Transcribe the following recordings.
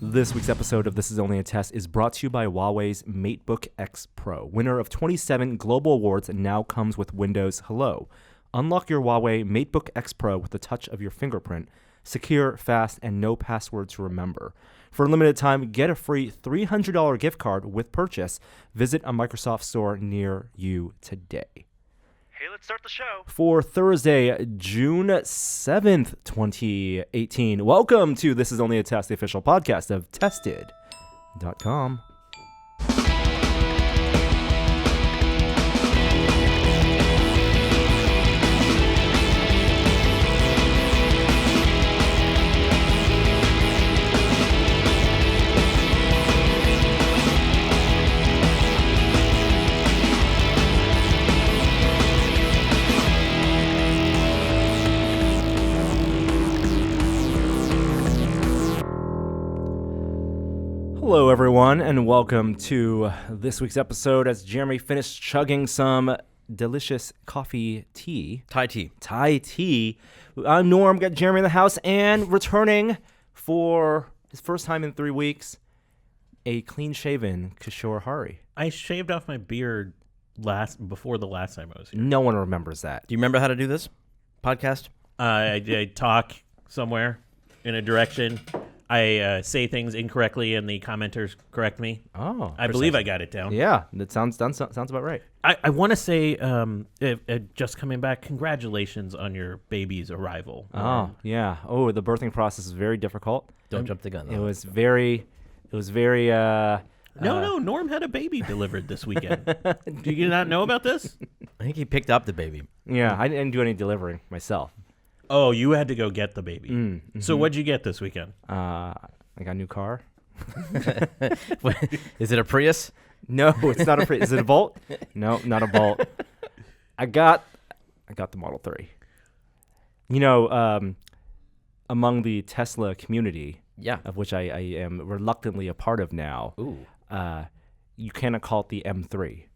This week's episode of This Is Only a Test is brought to you by Huawei's MateBook X Pro. Winner of 27 global awards and now comes with Windows Hello. Unlock your Huawei MateBook X Pro with the touch of your fingerprint. Secure, fast, and no password to remember. For a limited time, get a free $300 gift card with purchase. Visit a Microsoft store near you today. Hey, let's start the show. For Thursday, June 7th, 2018. Welcome to This Is Only a Test, the official podcast of Tested.com. Hello, everyone, and welcome to this week's episode as Jeremy finished chugging some delicious coffee tea. Thai tea. Thai tea. I'm Norm, got Jeremy in the house, and returning for his first time in 3 weeks, a clean-shaven Kishore Hari. I shaved off my beard before the last time I was here. No one remembers that. Do you remember how to do this podcast? I talk somewhere in a direction. I say things incorrectly, and the commenters correct me. Oh, I believe I got it down. Yeah, that sounds about right. I want to say, just coming back, congratulations on your baby's arrival. Oh, yeah. Oh, the birthing process is very difficult. Don't jump the gun, though. It was very. No, Norm had a baby delivered this weekend. Do you not know about this? I think he picked up the baby. Yeah, I didn't do any delivering myself. Oh, you had to go get the baby. Mm-hmm. So what'd you get this weekend? I got a new car. Is it a Prius? No, it's not a Prius. Is it a Bolt? No, not a Bolt. I got the Model 3. You know, among the Tesla community, Yeah. of which I am reluctantly a part of now, Ooh. you cannot call it the M3.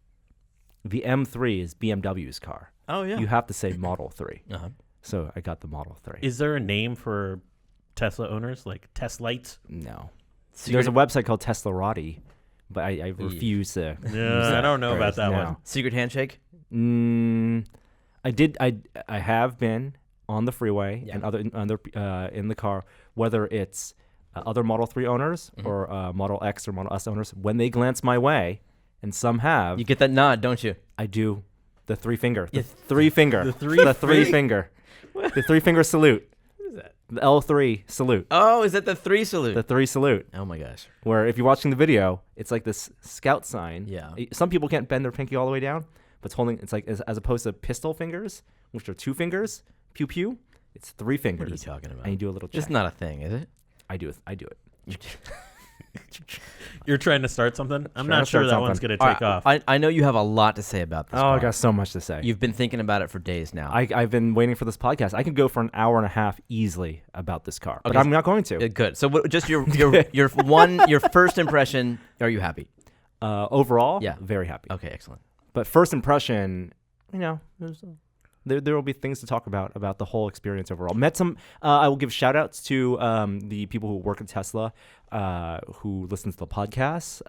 The M3 is BMW's car. Oh, yeah. You have to say Model 3. Uh-huh. So I got the Model 3. Is there a name for Tesla owners, like Teslites? No. Secret- There's a website called Teslarati, but I refuse to. Yeah, I don't know about that No. one. Secret handshake? I have been on the freeway Yeah. and other in the car, whether it's other Model 3 owners or Model X or Model S owners, when they glance my way, and some have, You get that nod, don't you? I do the three finger. The Yes. three finger. The three finger. The 3 finger salute. What is that? The L3 salute. Oh, is that the 3 salute? The 3 salute. Oh, my gosh. Where if you're watching the video, it's like this scout sign. Yeah. Some people can't bend their pinky all the way down, but it's holding. It's like as opposed to pistol fingers, which are 2 fingers, pew pew. It's 3 fingers. What are you talking about? And you do a little check. It's not a thing, is it? I do it. You're trying to start something? I'm Trying not to sure start that one's something. going to take off. I know you have a lot to say about this. Oh, I car. got so much to say. You've been thinking about it for days now. I've been waiting for this podcast. I could go for an hour and a half easily about this car, but Okay, I'm not going to. Good. So just your first impression, are you happy? Overall, Yeah. very happy. Okay, excellent. But first impression, there will be things to talk about the whole experience overall. Met some. I will give shout outs to the people who work at Tesla, who listen to the podcast.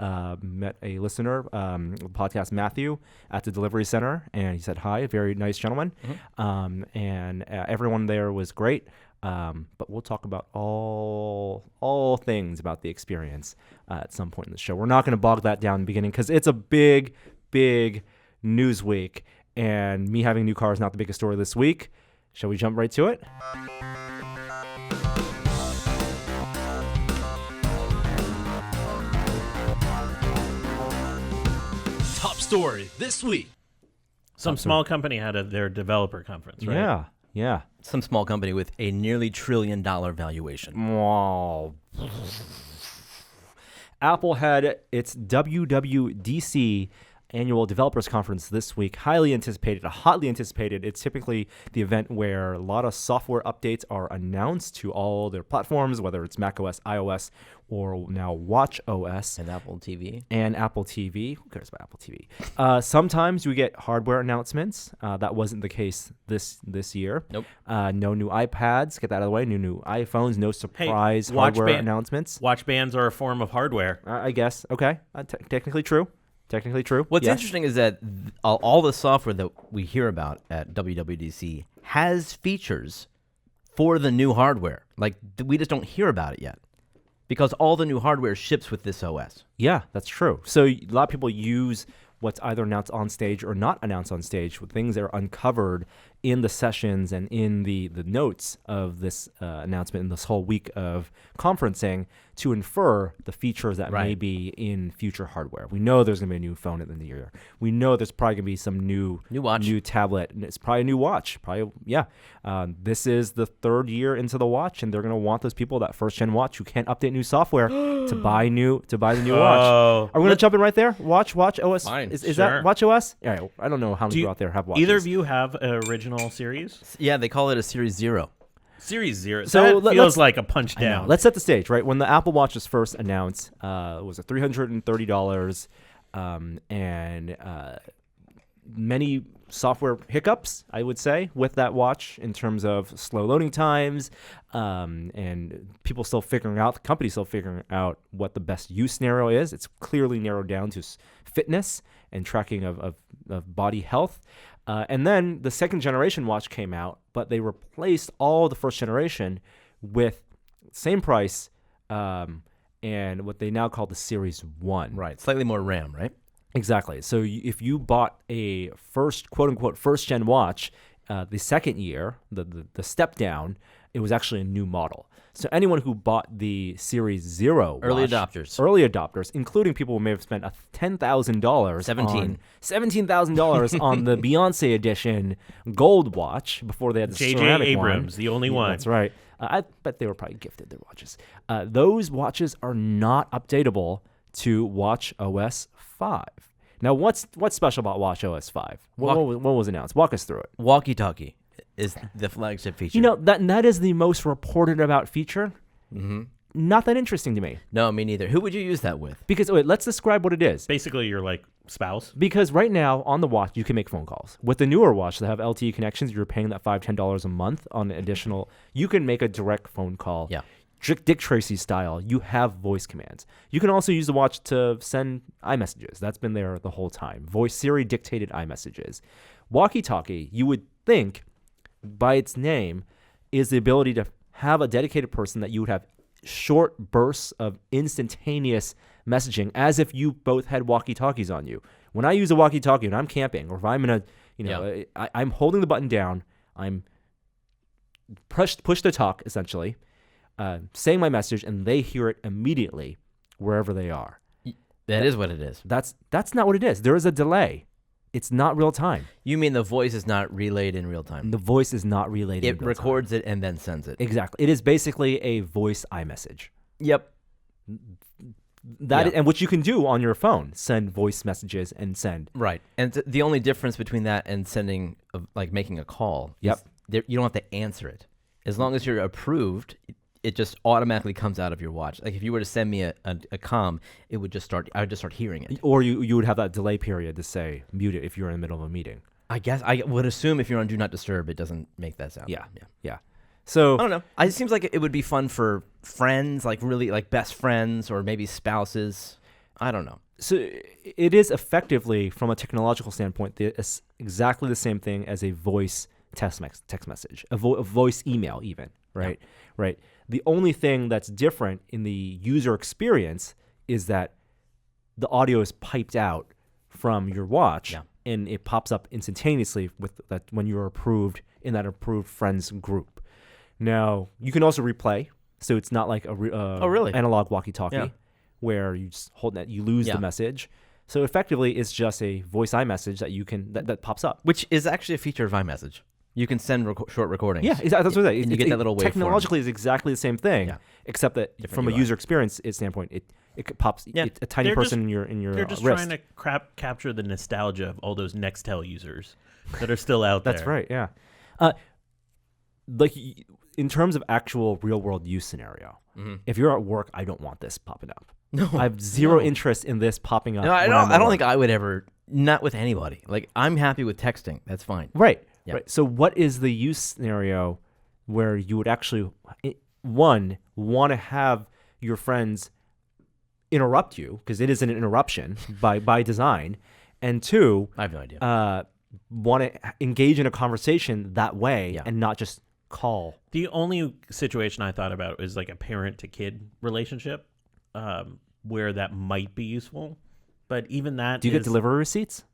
Met a listener, podcast Matthew, at the delivery center, and he said hi. A very nice gentleman. And everyone there was great. But we'll talk about all things about the experience at some point in the show. We're not going to bog that down in the beginning because it's a big news week, and me having a new car is not the biggest story this week. Shall we jump right to it? Top story this week. Some small company had their developer conference, right? Yeah. Some small company with a nearly $1 trillion valuation. Wow. Apple had its WWDC annual developers conference this week. Highly anticipated, hotly anticipated. It's typically the event where a lot of software updates are announced to all their platforms, whether it's macOS, iOS, or now watchOS. And Apple TV. And Apple TV. Who cares about Apple TV? Sometimes you get hardware announcements. That wasn't the case this year. Nope. No new iPads. Get that out of the way. New iPhones. No surprise watch hardware announcements. Watch bands are a form of hardware. I guess. Okay. Technically true. What's Yes. interesting is that all the software that we hear about at WWDC has features for the new hardware. Like, we just don't hear about it yet because all the new hardware ships with this OS. Yeah, that's true. So a lot of people use what's either announced on stage or not announced on stage, with things that are uncovered in the sessions and in the notes of this announcement in this whole week of conferencing to infer the features that may be in future hardware. We know there's going to be a new phone at the end of the year. We know there's probably going to be some new watch, new tablet, and it's probably a new watch. This is the third year into the watch, and they're going to want those people, that first gen watch who can't update new software, to buy the new watch. Are we going to jump in right there? Watch OS. Fine. Is that watch OS? Yeah, I don't know how many people out there have watches. Either of you have an original series? Yeah, they call it a Series 0. Series 0. So that feels like a punch I know. down. Let's set the stage, right? When the Apple Watch was first announced, it was $330, and many software hiccups, I would say, with that watch in terms of slow loading times, and people still figuring out, the company's still figuring out what the best use scenario is. It's clearly narrowed down to fitness and tracking of body health. And then the second generation watch came out, but they replaced all the first generation with same price and what they now call the Series 1. Right. Slightly more RAM, right? Exactly. So if you bought a quote-unquote first-gen watch the second year, the step down, it was actually a new model. So anyone who bought the Series 0 Early watch, adopters, including people who may have spent $10,000, $17,000 on the Beyonce edition gold watch before they had the J.J. ceramic Abrams, one. the only one. That's right. I bet they were probably gifted their watches. Those watches are not updatable to watchOS 5. Now, what's special about watchOS 5? What was announced? Walk us through it. Walkie-talkie is the flagship feature. You know, that is the most reported about feature. Mm-hmm. Not that interesting to me. No, me neither. Who would you use that with? Because, let's describe what it is. Basically, your spouse. Because right now, on the watch, you can make phone calls. With the newer watch that have LTE connections, you're paying that $5, $10 a month on additional. You can make a direct phone call. Yeah. Dick Tracy style. You have voice commands. You can also use the watch to send iMessages. That's been there the whole time. Siri dictated iMessages. Walkie-talkie, you would think, by its name, is the ability to have a dedicated person that you would have short bursts of instantaneous messaging, as if you both had walkie-talkies on you. When I use a walkie-talkie and I'm camping, or if I'm in I'm holding the button down, I'm push to talk, essentially, saying my message, and they hear it immediately wherever they are. That is what it is. That's not what it is. There is a delay. It's not real time. You mean the voice is not relayed in real time? The voice is not relayed in real time. It records it and then sends it. Exactly. It is basically a voice iMessage. Yep. And what you can do on your phone, send voice messages and send. Right. And the only difference between that and sending, making a call, Yep. is you don't have to answer it. As long as you're approved, it just automatically comes out of your watch. Like if you were to send me a comm, I would just start hearing it. Or you would have that delay period to say mute it if you're in the middle of a meeting. I guess I would assume if you're on Do Not Disturb, it doesn't make that sound. Yeah. So I don't know. It seems like it would be fun for friends, like really like best friends or maybe spouses. I don't know. So it is effectively, from a technological standpoint, exactly the same thing as a voice text message, a voice email even, right? Yeah. Right. The only thing that's different in the user experience is that the audio is piped out from your watch, and it pops up instantaneously with that when you're approved in that approved friends group. Now, you can also replay, so it's not like a really? analog walkie-talkie where you just hold that, you lose the message. So effectively, it's just a voice iMessage that you can that pops up, which is actually a feature of iMessage. You can send short recordings. Yeah, that's what And you get that little waveform. Technologically, is exactly the same thing, Yeah. except that Different from a UI. user experience standpoint, it pops Yeah, a tiny they're person in your They're just wrist. trying to capture the nostalgia of all those Nextel users that are still out there. That's right. Yeah. Like in terms of actual real world use scenario, if you're at work, I don't want this popping up. No, I have zero interest in this popping up. No, I when don't. I'm at I don't work. think I would ever. Not with anybody. Like I'm happy with texting. That's fine. Right. Yeah. Right. So, what is the use scenario where you would actually, one, want to have your friends interrupt you because it is an interruption by design, and two, I have no idea. want to engage in a conversation that way Yeah. and not just call. The only situation I thought about is like a parent to kid relationship, where that might be useful. But even that, Do you get delivery receipts?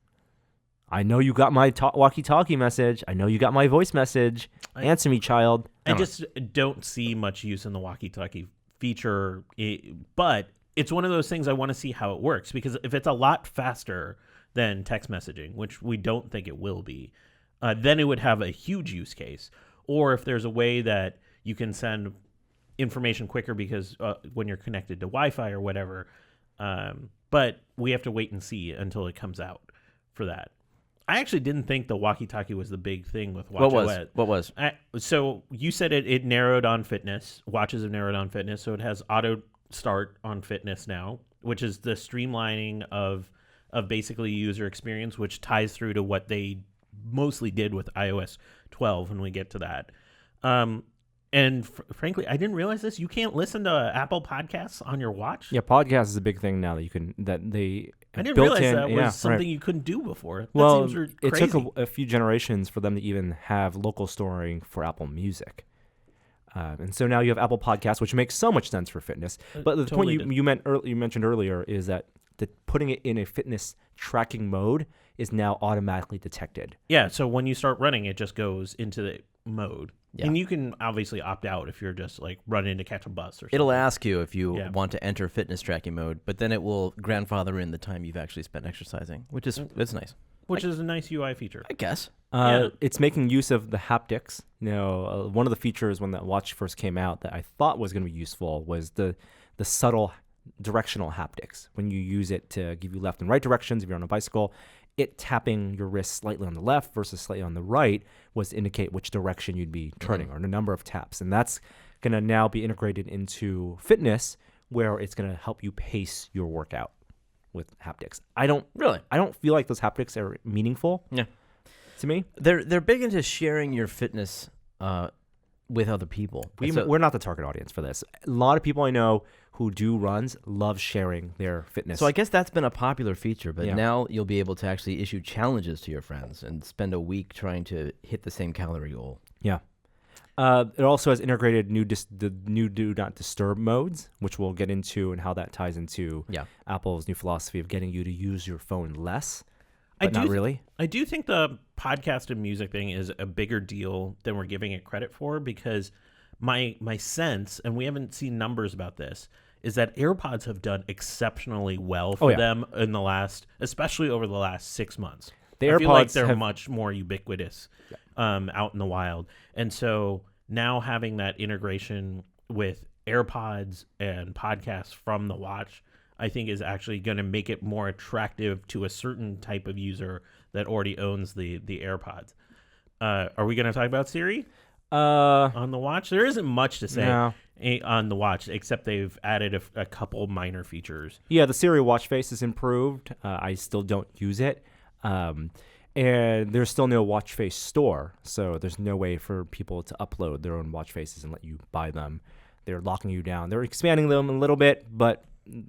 I know you got my walkie-talkie message. I know you got my voice message. Answer me, child. I just don't see much use in the walkie-talkie feature, but it's one of those things I want to see how it works, because if it's a lot faster than text messaging, which we don't think it will be, then it would have a huge use case. Or if there's a way that you can send information quicker because when you're connected to Wi-Fi or whatever, but we have to wait and see until it comes out for that. I actually didn't think the walkie-talkie was the big thing with watchOS. What was? So you said it narrowed on fitness. Watches have narrowed on fitness, so it has auto start on fitness now, which is the streamlining of basically user experience, which ties through to what they mostly did with iOS 12 when we get to that. And frankly, I didn't realize this. You can't listen to Apple Podcasts on your watch. Yeah, podcast is a big thing now that they I didn't built realize in, that was yeah, something right. you couldn't do before. That Well, seems it crazy. took a few generations for them to even have local storing for Apple Music. And so now you have Apple Podcasts, which makes so much sense for fitness. But the totally point you mentioned earlier is that putting it in a fitness tracking mode is now automatically detected. Yeah, so when you start running, it just goes into the mode. Yeah. And you can obviously opt out if you're just like running to catch a bus or something. It'll ask you if you Yeah. want to enter fitness tracking mode, but then it will grandfather in the time you've actually spent exercising, which is it's nice, Which is a nice UI feature. I guess. Yeah. It's making use of the haptics. One of the features when that watch first came out that I thought was going to be useful was the subtle directional haptics. When you use it to give you left and right directions, if you're on a bicycle, it tapping your wrist slightly on the left versus slightly on the right was to indicate which direction you'd be turning, or the number of taps. And that's going to now be integrated into fitness, where it's going to help you pace your workout with haptics. I don't feel like those haptics are meaningful. Yeah. To me, They're big into sharing your fitness with other people. we're not the target audience for this. A lot of people I know who do runs love sharing their fitness. So I guess that's been a popular feature, but Yeah. now you'll be able to actually issue challenges to your friends and spend a week trying to hit the same calorie goal. Yeah. It also has integrated the new do not disturb modes, which we'll get into, and how that ties into Apple's new philosophy of getting you to use your phone less, but not really. I do think the podcast and music thing is a bigger deal than we're giving it credit for, because my sense, and we haven't seen numbers about this, is that AirPods have done exceptionally well for them in the last, especially over the last 6 months. The I feel like AirPods they're have- much more ubiquitous out in the wild. And so now having that integration with AirPods and podcasts from the watch, I think is actually going to make it more attractive to a certain type of user that already owns the AirPods. Are we going to talk about Siri on the watch? There isn't much to say on the watch, except they've added a couple minor features. Yeah, the Siri watch face is improved. I still don't use it. And there's still no watch face store, so there's no way for people to upload their own watch faces and let you buy them. They're locking you down. They're expanding them a little bit, but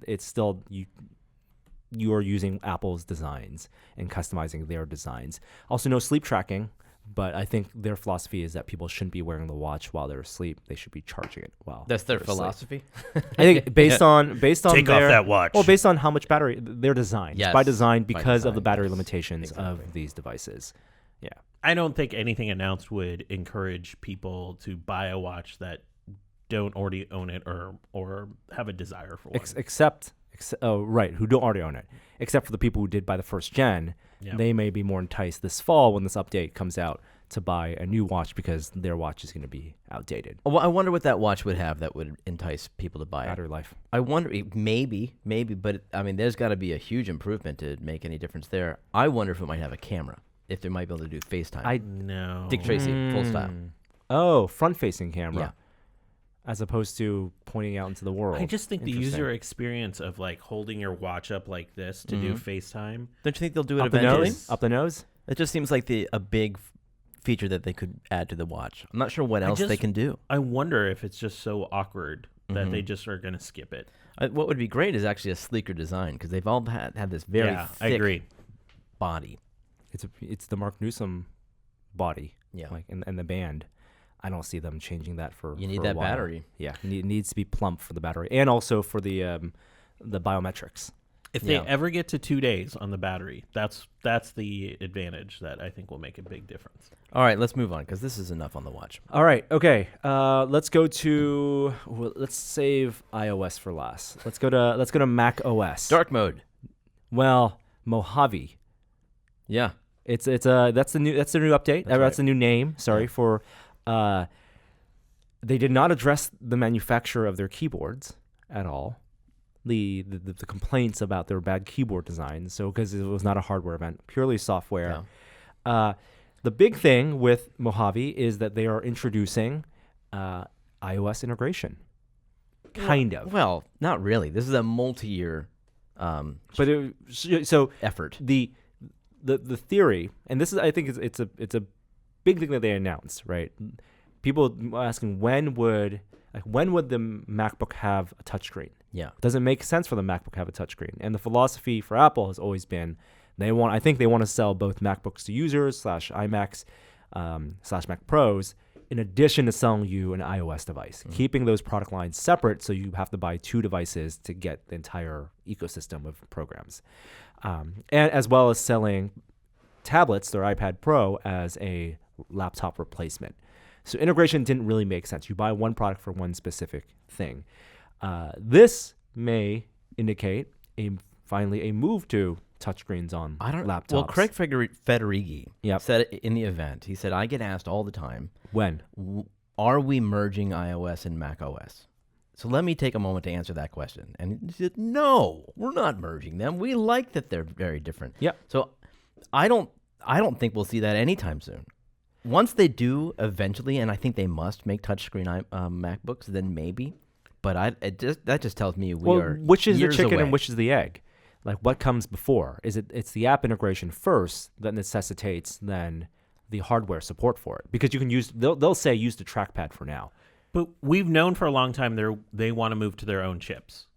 it's still you are using Apple's designs and customizing their designs. Also, no sleep tracking, but I think their philosophy is that people shouldn't be wearing the watch while they're asleep. They should be charging it while That's their they're asleep. philosophy. I think based on Take off their, that watch. Well, based on how much battery their design, Yes, by design, by because of the design, battery yes, limitations exactly. of these devices. Yeah, I don't think anything announced would encourage people to buy a watch that don't already own it or have a desire for one. except who don't already own it. Except for the people who did buy the first gen, Yeah. they may be more enticed this fall when this update comes out to buy a new watch because their watch is going to be outdated. Well, I wonder what that watch would have that would entice people to buy it. Battery life. I wonder, maybe, but I mean, there's got to be a huge improvement to make any difference there. I wonder if it might have a camera, if they might be able to do FaceTime. No. Dick Tracy, full style. Oh, front-facing camera. Yeah. As opposed to pointing out into the world. I just think the Interesting. user experience of like holding your watch up like this to do FaceTime. Don't you think they'll do it Up the eventually? nose? Up the nose? It just seems like a big feature that they could add to the watch. I'm not sure what else they can do. I wonder if it's just so awkward that they just are going to skip it. What would be great is actually a sleeker design because they've all had this very I thick agree. body. It's the Mark Newsom body. Yeah. Like and the band. I don't see them changing that for You need for a that while. battery. Yeah, it needs to be plump for the battery and also for the biometrics. If they ever get to 2 days on the battery, that's the advantage that I think will make a big difference. All right, let's move on because this is enough on the watch. All right, okay. Let's go to let's save iOS for last. Let's go to Mac OS. Dark mode. Well, Mojave. Yeah. That's the new update. That's the new name. Sorry for. They did not address the manufacturer of their keyboards at all. The complaints about their bad keyboard designs. So because it was not a hardware event, purely software. Yeah. The big thing with Mojave is that they are introducing iOS integration. Kind of. Well, not really. This is a multi-year But effort. The theory, and this is, I think it's a big thing that they announced, right? People asking when would the MacBook have a touchscreen? Yeah. Does it make sense for the MacBook to have a touchscreen? And the philosophy for Apple has always been they want to sell both MacBooks to users / iMacs / Mac Pros in addition to selling you an iOS device, keeping those product lines separate so you have to buy 2 devices to get the entire ecosystem of programs. And as well as selling tablets, their iPad Pro, as a laptop replacement. So integration didn't really make sense. You buy one product for one specific thing. This may indicate finally a move to touchscreens on laptops. Well, Craig Federighi Yep. said it in the event. He said, I get asked all the time, When? are we merging iOS and macOS? So let me take a moment to answer that question. And he said, no, we're not merging them. We like that they're very different. Yep. So I don't think we'll see that anytime soon. Once they do eventually, and I think they must make touchscreen MacBooks, then maybe. But that just tells me we are which is the years chicken away. and which is the egg? Like, what comes before? It's the app integration first that necessitates then the hardware support for it, because you can they'll say use the trackpad for now. But we've known for a long time they want to move to their own chips.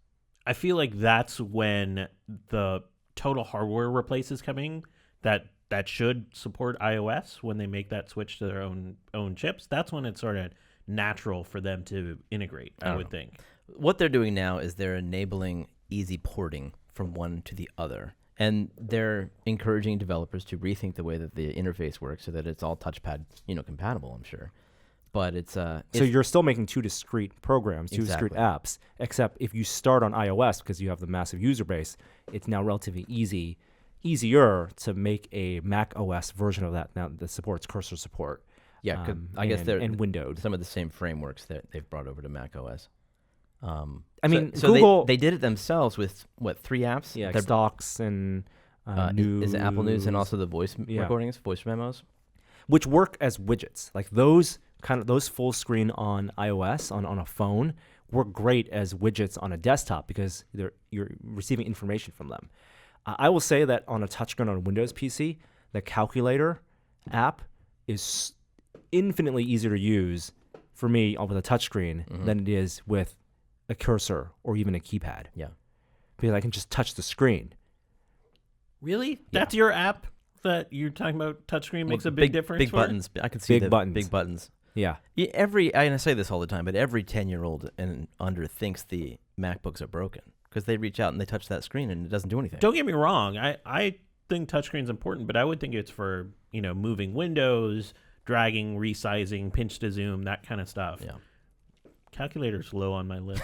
I feel like that's when the total hardware replace is coming. That should support iOS when they make that switch to their own chips. That's when it's sort of natural for them to integrate, I would think. What they're doing now is they're enabling easy porting from one to the other. And they're encouraging developers to rethink the way that the interface works so that it's all touchpad, compatible, I'm sure. But it's So you're still making 2 discrete programs, 2 discrete Exactly. apps, except if you start on iOS because you have the massive user base, it's now relatively easier to make a Mac OS version of that now that supports cursor support. Yeah, I guess they're and windowed. some of the same frameworks that they've brought over to macOS. I mean, so Google they did it themselves with 3 apps. Yeah, They're- stocks and news. is it Apple News and also the voice recordings, voice memos. which work as widgets. Like those full screen on iOS on a phone work great as widgets on a desktop because you're receiving information from them. I will say that on a touchscreen on a Windows PC, the calculator app is infinitely easier to use for me with a touchscreen than it is with a cursor or even a keypad. Yeah. Because I can just touch the screen. Really? That's your app that you're talking about? Touchscreen makes a big difference. Big for buttons. I can see Big buttons. Big buttons. Yeah. I say this all the time, but every 10-year-old and under thinks the MacBooks are broken because they reach out and they touch that screen and it doesn't do anything. Don't get me wrong. I think touchscreen's important, but I would think it's for moving windows, dragging, resizing, pinch to zoom, that kind of stuff. Yeah. Calculator's low on my list.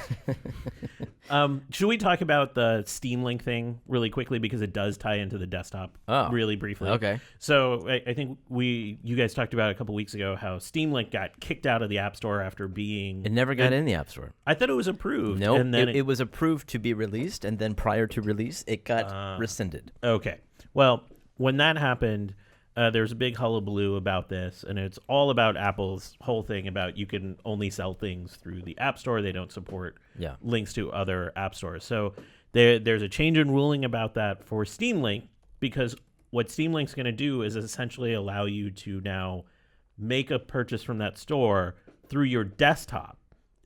Should we talk about the Steam Link thing really quickly because it does tie into the desktop really briefly? Okay. So I think you guys talked about a couple weeks ago how Steam Link got kicked out of the App Store after being... It never got in the App Store. I thought it was approved. No, and then it was approved to be released, and then prior to release, it got rescinded. Okay. Well, when that happened... there's a big hullabaloo about this, and it's all about Apple's whole thing about you can only sell things through the App Store. They don't support links to other app stores. So there's a change in ruling about that for Steam Link, because what Steam Link's going to do is essentially allow you to now make a purchase from that store through your desktop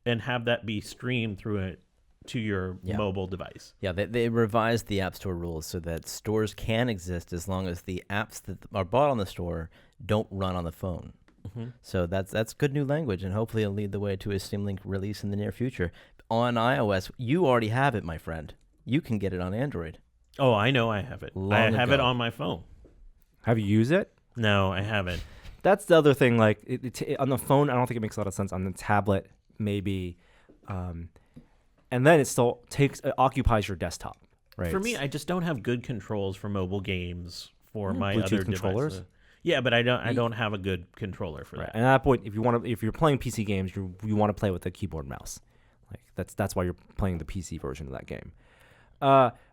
and have that be streamed through it to your mobile device. Yeah, they revised the App Store rules so that stores can exist as long as the apps that are bought on the store don't run on the phone. Mm-hmm. So that's good new language, and hopefully it'll lead the way to a Steam Link release in the near future. On iOS, you already have it, my friend. You can get it on Android. Oh, I know I have it. I have it on my phone. Have you used it? No, I haven't. That's the other thing. Like on the phone, I don't think it makes a lot of sense. On the tablet, maybe. And then it still occupies your desktop, right? For me, I just don't have good controls for mobile games for my Bluetooth other controllers. devices. Yeah, but I don't have a good controller for that. And at that point, if you're playing PC games, you want to play with a keyboard and mouse. Like that's why you're playing the PC version of that game.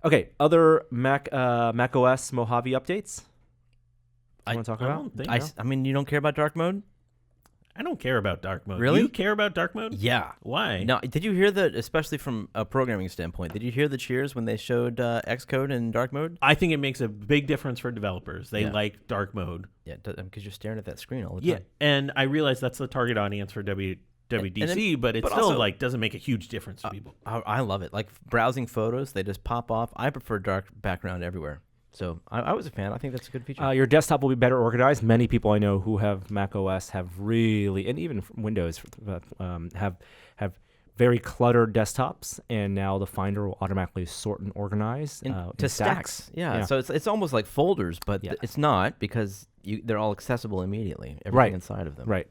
Okay, other macOS Mojave updates. You want to talk about? I mean, you don't care about dark mode? I don't care about dark mode. Really? You care about dark mode? Yeah. Why? Now, did you hear that, especially from a programming standpoint, did you hear the cheers when they showed Xcode in dark mode? I think it makes a big difference for developers. They like dark mode. Yeah, because you're staring at that screen all the time. Yeah, and I realize that's the target audience for WWDC, but it still also, doesn't make a huge difference to people. I love it. Like browsing photos, they just pop off. I prefer dark background everywhere. So I was a fan. I think that's a good feature. Your desktop will be better organized. Many people I know who have macOS have really, and even Windows, have very cluttered desktops, and now the Finder will automatically sort and organize to stacks. Yeah, so it's almost like folders, but it's not, because they're all accessible immediately. Everything inside of them. Right.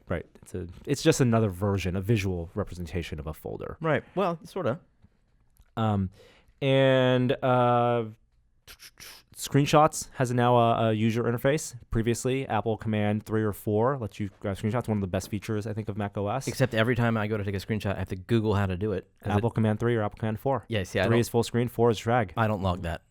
It's just another version, a visual representation of a folder. Right. Well, sort of. And Screenshots has now a user interface. Previously, Apple Command 3 or 4 lets you grab screenshots. One of the best features, I think, of macOS. Except every time I go to take a screenshot, I have to Google how to do it. Apple Command 3 or Apple Command 4. Yeah, see, 3 is full screen, 4 is drag. I don't log that.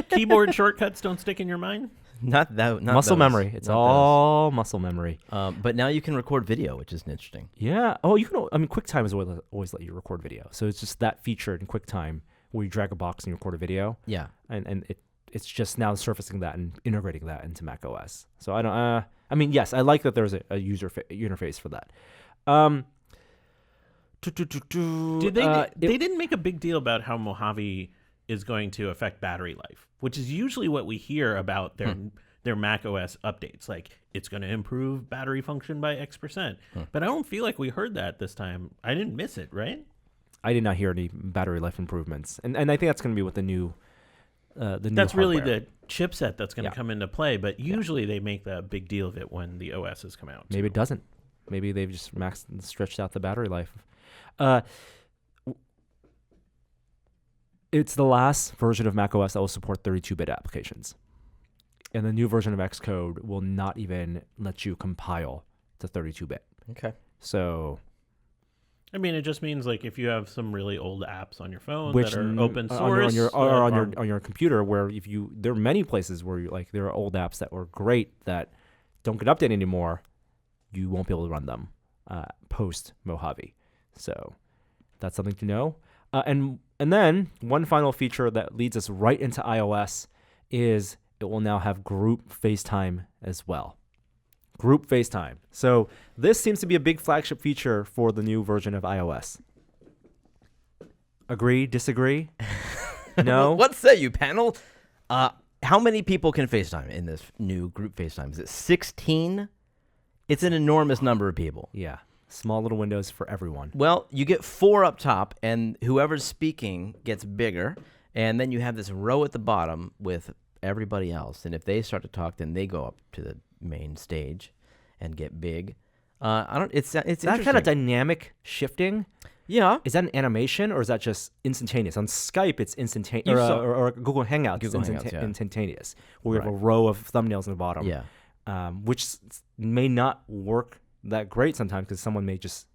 Keyboard shortcuts don't stick in your mind? Not muscle those. memory. It's all muscle memory. But now you can record video, which is interesting. Yeah. Oh, you can. I mean, QuickTime has always let you record video. So it's just that feature in QuickTime where you drag a box and you record a video. Yeah. And it's just now surfacing that and integrating that into macOS. So I don't. I mean, yes, I like that there's a user interface for that. They didn't make a big deal about how Mojave is going to affect battery life, which is usually what we hear about their macOS updates. Like, it's going to improve battery function by X%. But I don't feel like we heard that this time. I didn't miss it, right? I did not hear any battery life improvements, and I think that's going to be with the new That's hardware. really the chipset that's going to come into play. But usually they make the big deal of it when the OSs come out. Maybe it doesn't. Maybe they've just stretched out the battery life. It's the last version of macOS that will support 32-bit applications. And the new version of Xcode will not even let you compile to 32-bit. Okay. So, I mean, it just means like if you have some really old apps on your phone that are open source on your computer, where there are many places where there are old apps that were great that don't get updated anymore, you won't be able to run them post Mojave. So that's something to know. And then one final feature that leads us right into iOS is it will now have group FaceTime as well. Group FaceTime. So this seems to be a big flagship feature for the new version of iOS. Agree? Disagree? No? What say you, panel? How many people can FaceTime in this new group FaceTime? Is it 16? It's an enormous number of people. Yeah. Small little windows for everyone. Well, you get 4 up top, and whoever's speaking gets bigger, and then you have this row at the bottom with everybody else. And if they start to talk, then they go up to the main stage and get big. I don't. It's That interesting. kind of dynamic shifting. Yeah. Is that an animation or is that just instantaneous? On Skype, it's instantaneous, You or, saw- or Google Hangouts, Google it's Hangouts, yeah. instantaneous, where we have a Right. row of thumbnails in the bottom. Yeah. Which may not work that great sometimes because someone may just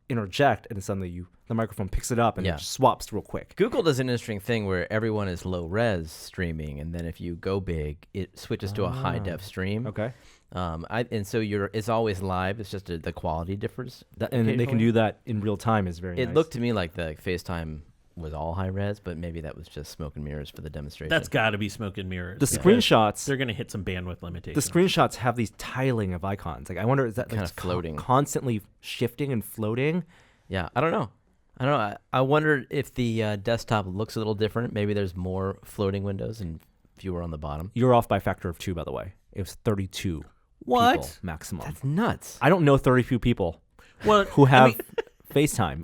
interject and then suddenly the microphone picks it up and Yeah. it just swaps real quick. Google does an interesting thing where everyone is low res streaming, and then if you go big, it switches to a high def stream. Okay. And so it's always live. It's just the quality differs. And they can occasionally. do that in real time is very It nice. looked to me like the FaceTime was all high res, but maybe that was just smoke and mirrors for the demonstration. That's got to be smoke and mirrors. the because screenshots. They're going to hit some bandwidth limitations. The screenshots have these tiling of icons. Like I wonder, is that Kinda like floating. constantly shifting and floating? Yeah, I don't know. I wonder if the desktop looks a little different. Maybe there's more floating windows and fewer on the bottom. You're off by a factor of 2, by the way. It was 32 What? people maximum. That's nuts. I don't know 32 people Well, who I have mean, FaceTime.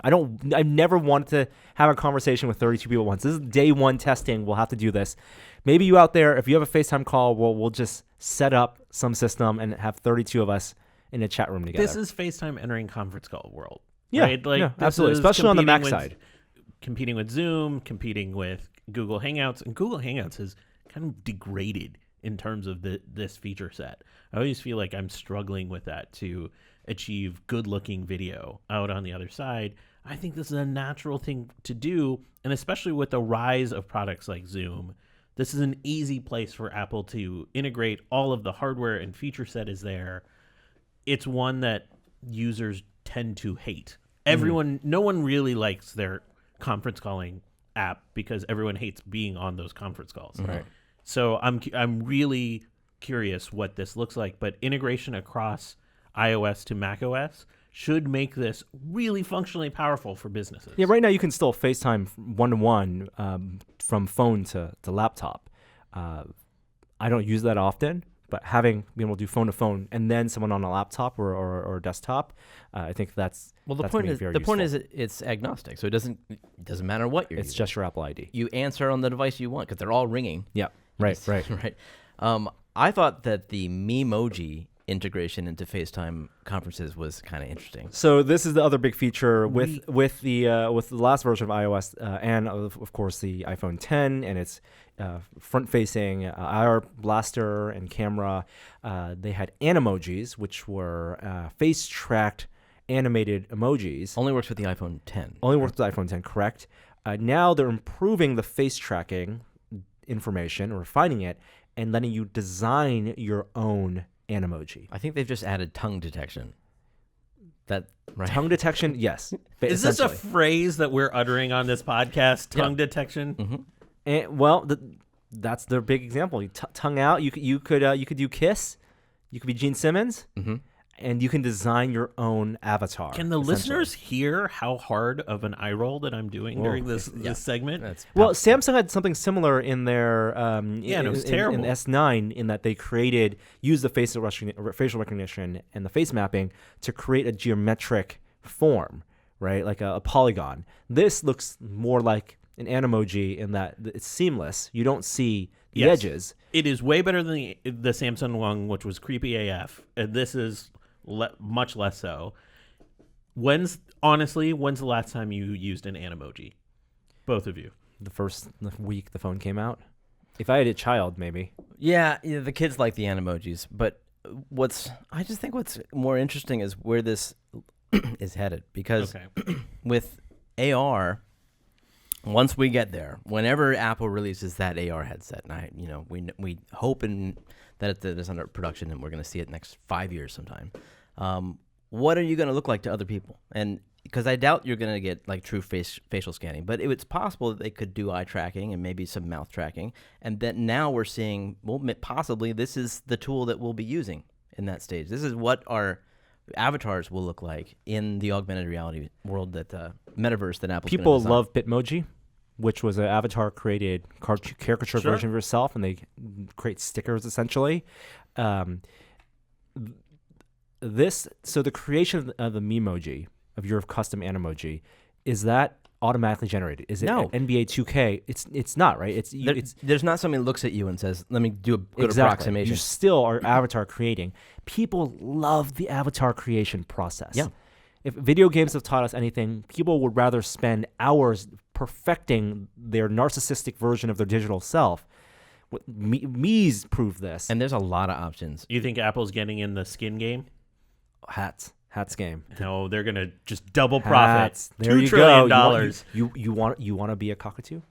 I've never wanted to have a conversation with 32 people at once. This is day 1 testing. We'll have to do this. Maybe you out there, if you have a FaceTime call, we'll just set up some system and have 32 of us in a chat room together. this is FaceTime entering conference call world. Yeah, right? Like, yeah, this absolutely. is Especially on the Mac competing with- side. Competing with Zoom, competing with Google Hangouts, and Google Hangouts has kind of degraded in terms of this feature set. I always feel like I'm struggling with that to achieve good-looking video out on the other side. I think this is a natural thing to do, and especially with the rise of products like Zoom, this is an easy place for Apple to integrate all of the hardware and feature set is there. It's one that users tend to hate. No one really likes their conference calling app because everyone hates being on those conference calls. Right. So I'm really curious what this looks like, but integration across iOS to macOS should make this really functionally powerful for businesses. Yeah, right now you can still FaceTime one-to-one from phone to laptop. I don't use that often, but being able to do phone-to-phone and then someone on a laptop or desktop, I think that's Well, the that's point gonna is be very the point useful. is it's agnostic, so it doesn't matter what you're It's using. just your Apple ID. You answer on the device you want because they're all ringing. Yeah, right. Right. I thought that the Memoji integration into FaceTime conferences was kind of interesting. So this is the other big feature with the last version of iOS and of course the iPhone 10 and its front-facing IR blaster and camera. They had Animojis, which were face-tracked animated emojis. Only works with the iPhone 10. Only works with the iPhone 10, correct? Now they're improving the face tracking information, or refining it, and letting you design your own Animoji. I think they've just added tongue detection. That right? Tongue detection, yes. Is this a essentially. phrase that we're uttering on this podcast? Tongue detection? Mm-hmm. And, well, that's their big example. You tongue out. You could do Kiss. You could be Gene Simmons. Mm-hmm. And you can design your own avatar. Can the essentially. listeners hear how hard of an eye roll that I'm doing during this segment? That's Well, Samsung had something similar in their Yeah, and it was in terrible. S9 in that they used the facial recognition and the face mapping to create a geometric form, right, like a polygon. This looks more like an Animoji in that it's seamless. You don't see the Yes. edges. It is way better than the Samsung one, which was creepy AF. And this is much less so. When's the last time you used an Animoji? Both of you. The first week the phone came out. If I had a child, maybe. Yeah, the kids like the Animojis, but I just think what's more interesting is where this is headed, because with AR, once we get there, whenever Apple releases that AR headset, and we hope that it's under production and we're going to see it next 5 years sometime. What are you going to look like to other people? And because I doubt you're going to get like true facial scanning, but it's possible that they could do eye tracking and maybe some mouth tracking. And that now we're seeing, well, possibly this is the tool that we'll be using in that stage. This is what our avatars will look like in the augmented reality world, that metaverse that Apple's People gonna design. love Bitmoji, which was an avatar created caricature version of yourself, and they create stickers essentially. So the creation of the Memoji, of your custom Animoji, is that automatically generated? Is it No. NBA 2K? It's not, right? There's not something that looks at you and says, let me do a good exactly. approximation. You still are avatar creating. People love the avatar creation process. Yeah. If video games have taught us anything, people would rather spend hours perfecting their narcissistic version of their digital self. Me's prove this. And there's a lot of options. You think Apple's getting in the skin game? Hats game. No, they're gonna just double profit. Hats. There $2 you trillion. go. You want to be a cockatoo?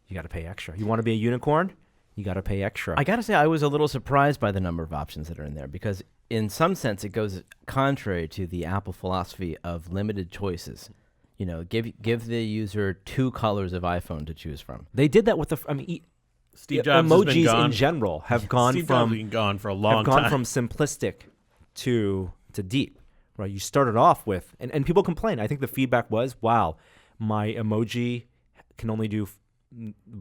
You got to pay extra. You want to be a unicorn? You got to pay extra. I got to say, I was a little surprised by the number of options that are in there because in some sense it goes contrary to the Apple philosophy of limited choices. You know, give the user 2 colors of iPhone to choose from. They did that with Steve Jobs has been emojis gone. in general have gone Steve Jobs has from been gone for a long have gone time. from simplistic to deep. Right, you started off with, and people complain. I think the feedback was, "Wow, my emoji can only do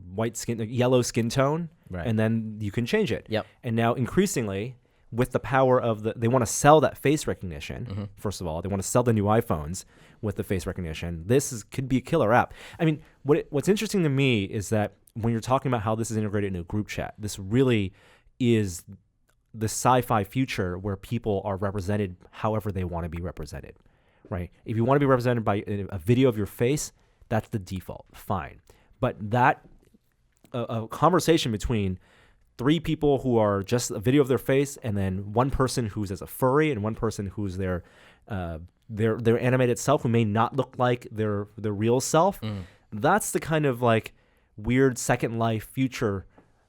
yellow skin tone, Right. and then you can change it." Yep. And now, increasingly, with the power of they want to sell that face recognition. Mm-hmm. First of all, they want to sell the new iPhones with the face recognition. Could be a killer app. I mean, what's interesting to me is that when you're talking about how this is integrated into a group chat, this really is the sci-fi future where people are represented however they want to be represented, right? If you want to be represented by a video of your face, that's the default, fine. But that a conversation between 3 people who are just a video of their face, and then one person who's as a furry, and one person who's their animated self, who may not look like their real self, that's the kind of like weird Second Life future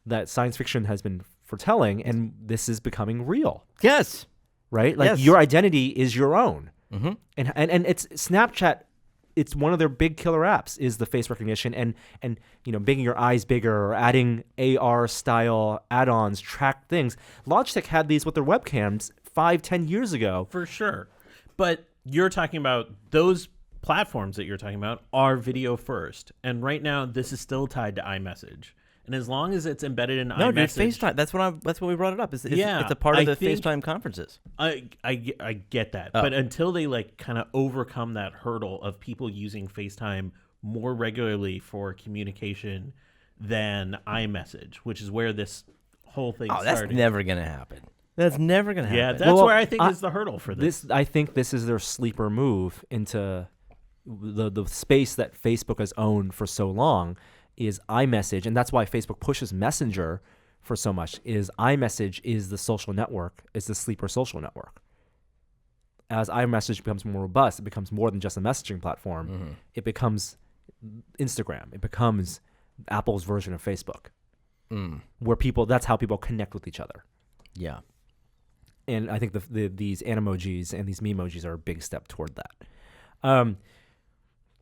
that science fiction has been foretelling, and this is becoming real, Yes. right? Like Yes. your identity is your own, Mm-hmm. and it's Snapchat. It's one of their big killer apps is the face recognition and making your eyes bigger or adding AR style add-ons, track things. Logitech had these with their webcams 5-10 years ago. For sure. But you're talking about those platforms that you're talking about are video first. And right now, this is still tied to iMessage. And as long as it's embedded in No, iMessage, dude, FaceTime. That's what we brought it up. It's a part I of the think- FaceTime conferences. I get that. Oh. But until they like kind of overcome that hurdle of people using FaceTime more regularly for communication than iMessage, which is where this whole thing Oh, that's started. never gonna happen. That's never gonna happen. Yeah, that's Well, where I think is the hurdle for this. I think this is their sleeper move into the space that Facebook has owned for so long is iMessage, and that's why Facebook pushes Messenger for so much. Is iMessage is the social network, is the sleeper social network. As iMessage becomes more robust, it becomes more than just a messaging platform. Mm-hmm. It becomes Instagram. It becomes Apple's version of Facebook, where that's how people connect with each other. Yeah. And I think these animojis and these memojis are a big step toward that.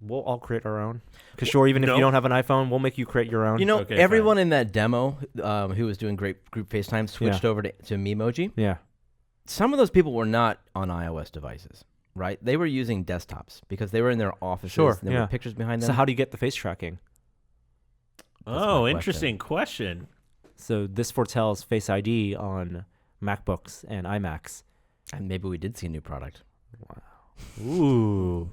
We'll all create our own. Kishore, even if you don't have an iPhone, we'll make you create your own. You know, Okay, everyone in that demo who was doing great group FaceTime switched over to Memoji. Yeah. Some of those people were not on iOS devices, right? They were using desktops because they were in their offices. Sure, There yeah. were pictures behind them. So how do you get the face tracking? Oh, my interesting question. So this foretells Face ID on MacBooks and iMacs. And maybe we did see a new product. Ooh.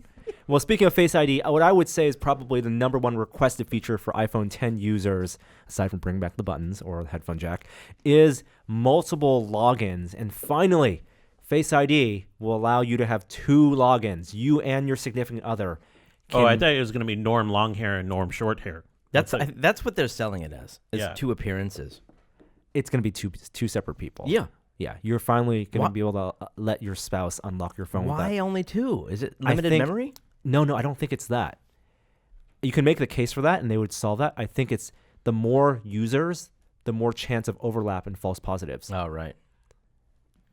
Well, speaking of Face ID, what I would say is probably the number one requested feature for iPhone 10 users, aside from bringing back the buttons or the headphone jack, is multiple logins. And finally, Face ID will allow you to have 2 logins. You and your significant other. I thought it was going to be Norm long hair and Norm short hair. That's what they're selling it as. It's Yeah. 2 appearances. It's going to be two separate people. Yeah. Yeah, you're finally going Why- to be able to let your spouse unlock your phone with that. Why only 2? Is it limited think- memory? No, I don't think it's that. You can make the case for that, and they would solve that. I think it's the more users, the more chance of overlap and false positives. Oh, right.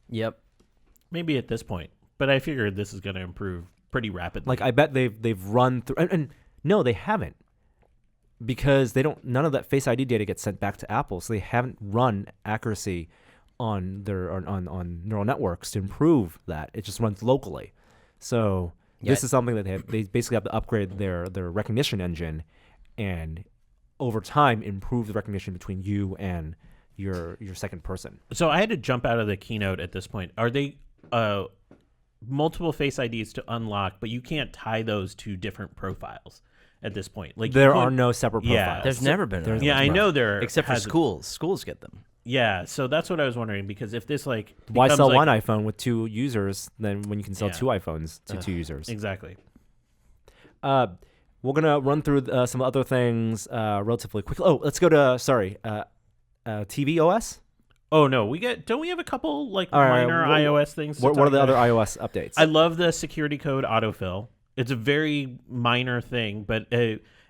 Yep. Maybe at this point. But I figured this is going to improve pretty rapidly. Like I bet they've run through, and no, they haven't, because none of that Face ID data gets sent back to Apple, so they haven't run accuracy on their on neural networks to improve that. It just runs locally. So this is something that they basically have to upgrade their recognition engine, and over time improve the recognition between you and your second person. So I had to jump out of the keynote at this point. Are they multiple Face IDs to unlock, but you can't tie those to different profiles? at this point. Like There are no separate profiles. Yeah. There's never been. there's- an Yeah, I iOS. know there Except for has- schools. Schools get them. Yeah, so that's what I was wondering, because if this like Why becomes, sell like, one iPhone with 2 users then when you can sell Yeah. 2 iPhones to 2 users? Exactly. We're gonna run through some other things relatively quickly. Oh, let's go to tvOS. Oh no, don't we have a couple like All right, minor what- iOS things? to What are talk the about? other iOS updates? I love the security code autofill. It's a very minor thing, but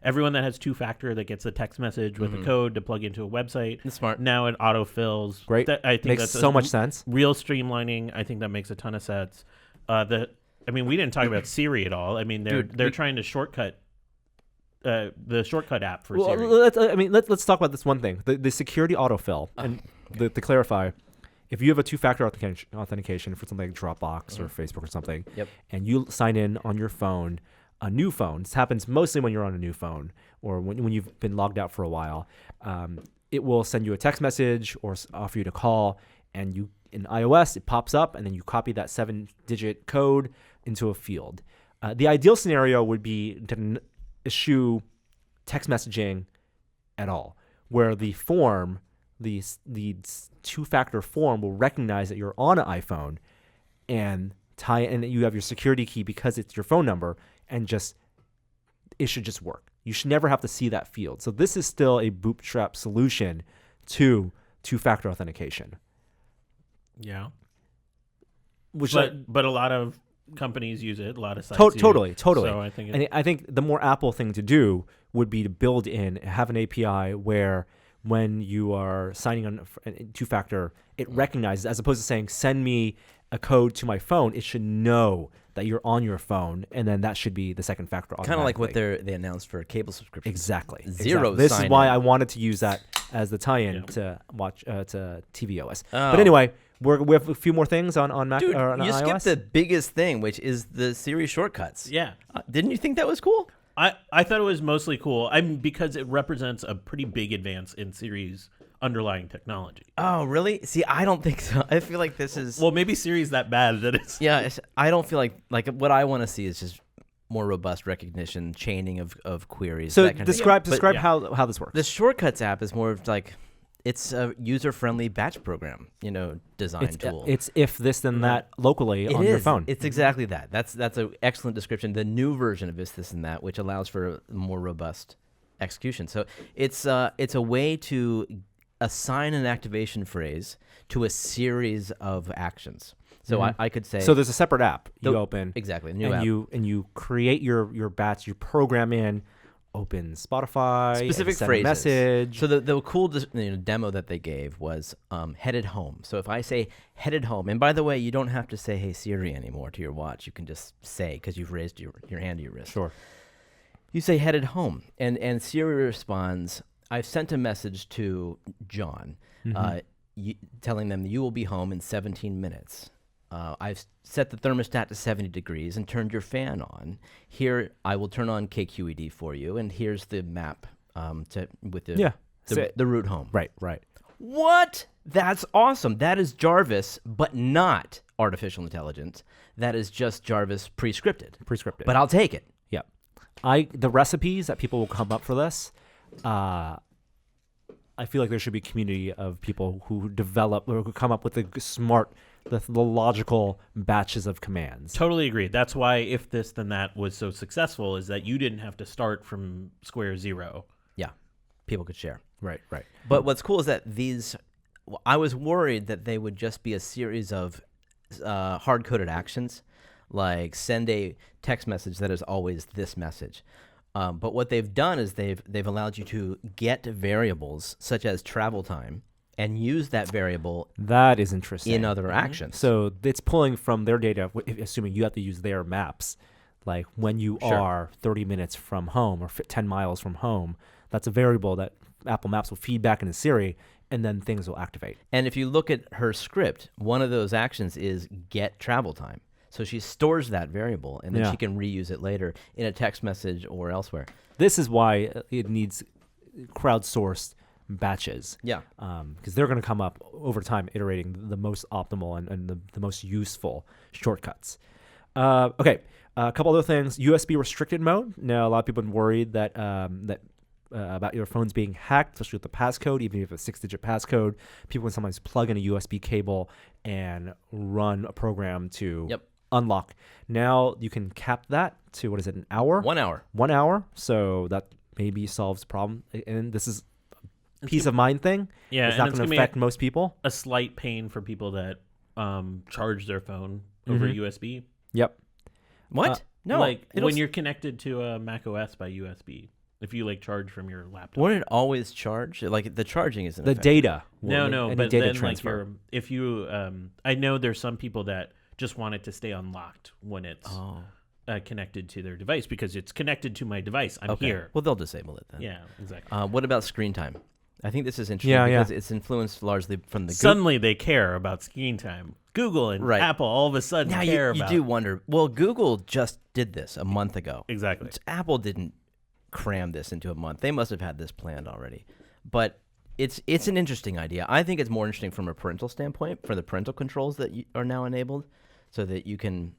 everyone that has 2-factor that gets a text message with a code to plug into a website, That's smart. now it autofills. Great. I think Makes that's so much sense. Real streamlining. I think that makes a ton of sense. We didn't talk about Siri at all. I mean, they're trying to shortcut the shortcut app for Siri. Let's talk about this one thing: the security autofill. And to clarify, if you have a 2-factor authentication for something like Dropbox or Facebook or something, Yep. and you sign in on your phone, a new phone. This happens mostly when you're on a new phone or when you've been logged out for a while. It will send you a text message or offer you to call, and in iOS it pops up, and then you copy that 7-digit code into a field. The ideal scenario would be to eschew text messaging at all, where the form, the 2-factor form, will recognize that you're on an iPhone and tie it, and you have your security key because it's your phone number, and it should just work. You should never have to see that field. So this is still a bootstrap solution to 2-factor authentication. Yeah, Which but a lot of companies use it. A lot of sites use totally. it. So I think And I think the more Apple thing to do would be to have an API where when you are signing on 2-factor, it recognizes, as opposed to saying, send me a code to my phone, it should know that you're on your phone, and then that should be the second factor. Kind of like what automatically. they announced for cable subscriptions. Exactly. Zero This is why sign-in. I wanted to use that as the tie-in Yeah. to watch to tvOS. Oh. But anyway, we have a few more things on Mac Dude, or on you iOS. skipped the biggest thing, which is the Siri shortcuts. yeah. Didn't you think that was cool? I thought it was mostly cool. Because it represents a pretty big advance in Siri's underlying technology. Oh, really? See, I don't think so. I feel like this is... Well, maybe Siri's that bad that it's... Yeah, I don't feel like what I want to see is just more robust recognition, chaining of queries. So that kind of thing. describe But yeah. how this works. The Shortcuts app is more of like, it's a user-friendly batch program, design tool. It's if this then that locally It on your is. phone. It's exactly that. That's an excellent description. The new version of this and that, which allows for a more robust execution. So it's a way to assign an activation phrase to a series of actions. So I could say... So there's a separate app you open. Exactly. New and app. you create your batch, you program in, open Spotify, Specific send a phrases. message. So the cool demo that they gave was headed home. So if I say headed home, and by the way, you don't have to say, hey, Siri anymore to your watch. You can just say, because you've raised your hand to your wrist. Sure. You say headed home, and Siri responds, I've sent a message to John telling them that you will be home in 17 minutes. I've set the thermostat to 70 degrees and turned your fan on. Here, I will turn on KQED for you, and here's the map with the route home. Right. What? That's awesome. That is Jarvis, but not artificial intelligence. That is just Jarvis pre-scripted. But I'll take it. Yeah. The recipes that people will come up for this, I feel like there should be a community of people who develop or who come up with the logical batches of commands. Totally agree. That's why If This Then That was so successful, is that you didn't have to start from square zero. Yeah. People could share. Right. But what's cool is that I was worried that they would just be a series of hard-coded actions, like send a text message that is always this message. But what they've done is they've allowed you to get variables such as travel time and use that variable That is interesting. in other actions. So it's pulling from their data, assuming you have to use their maps. Like when you are 30 minutes from home or 10 miles from home, that's a variable that Apple Maps will feed back into Siri, and then things will activate. And if you look at her script, one of those actions is get travel time. So she stores that variable, and then she can reuse it later in a text message or elsewhere. This is why it needs crowdsourced batches. Yeah. Because they're going to come up over time iterating the most optimal and the most useful shortcuts. Okay. A couple other things. USB restricted mode. Now, a lot of people have been worried that about your phones being hacked, especially with the passcode. Even if it's a 6-digit passcode, people can sometimes plug in a USB cable and run a program to unlock. Now you can cap that to, what is it, an hour? 1 hour. 1 hour. So that maybe solves the problem. And this is a peace of mind thing. Yeah, it's not going to affect most people. A slight pain for people that charge their phone over USB. Yep. What? No. Like when you're connected to a macOS by USB. If you like charge from your laptop. Wouldn't it always charge? Like the charging isn't the effective. data. No, any but data then transfer. like if you, I know there's some people that just want it to stay unlocked when it's connected to their device because it's connected to my device. I'm here. Well, they'll disable it then. Yeah, exactly. What about screen time? I think this is interesting because it's influenced largely from the Suddenly they care about screen time. Google and Apple all of a sudden care about. You do wonder. Well, Google just did this a month ago. Exactly. Apple didn't cram this into a month. They must have had this planned already. But it's an interesting idea. I think it's more interesting from a parental standpoint for the parental controls that are now enabled so that you can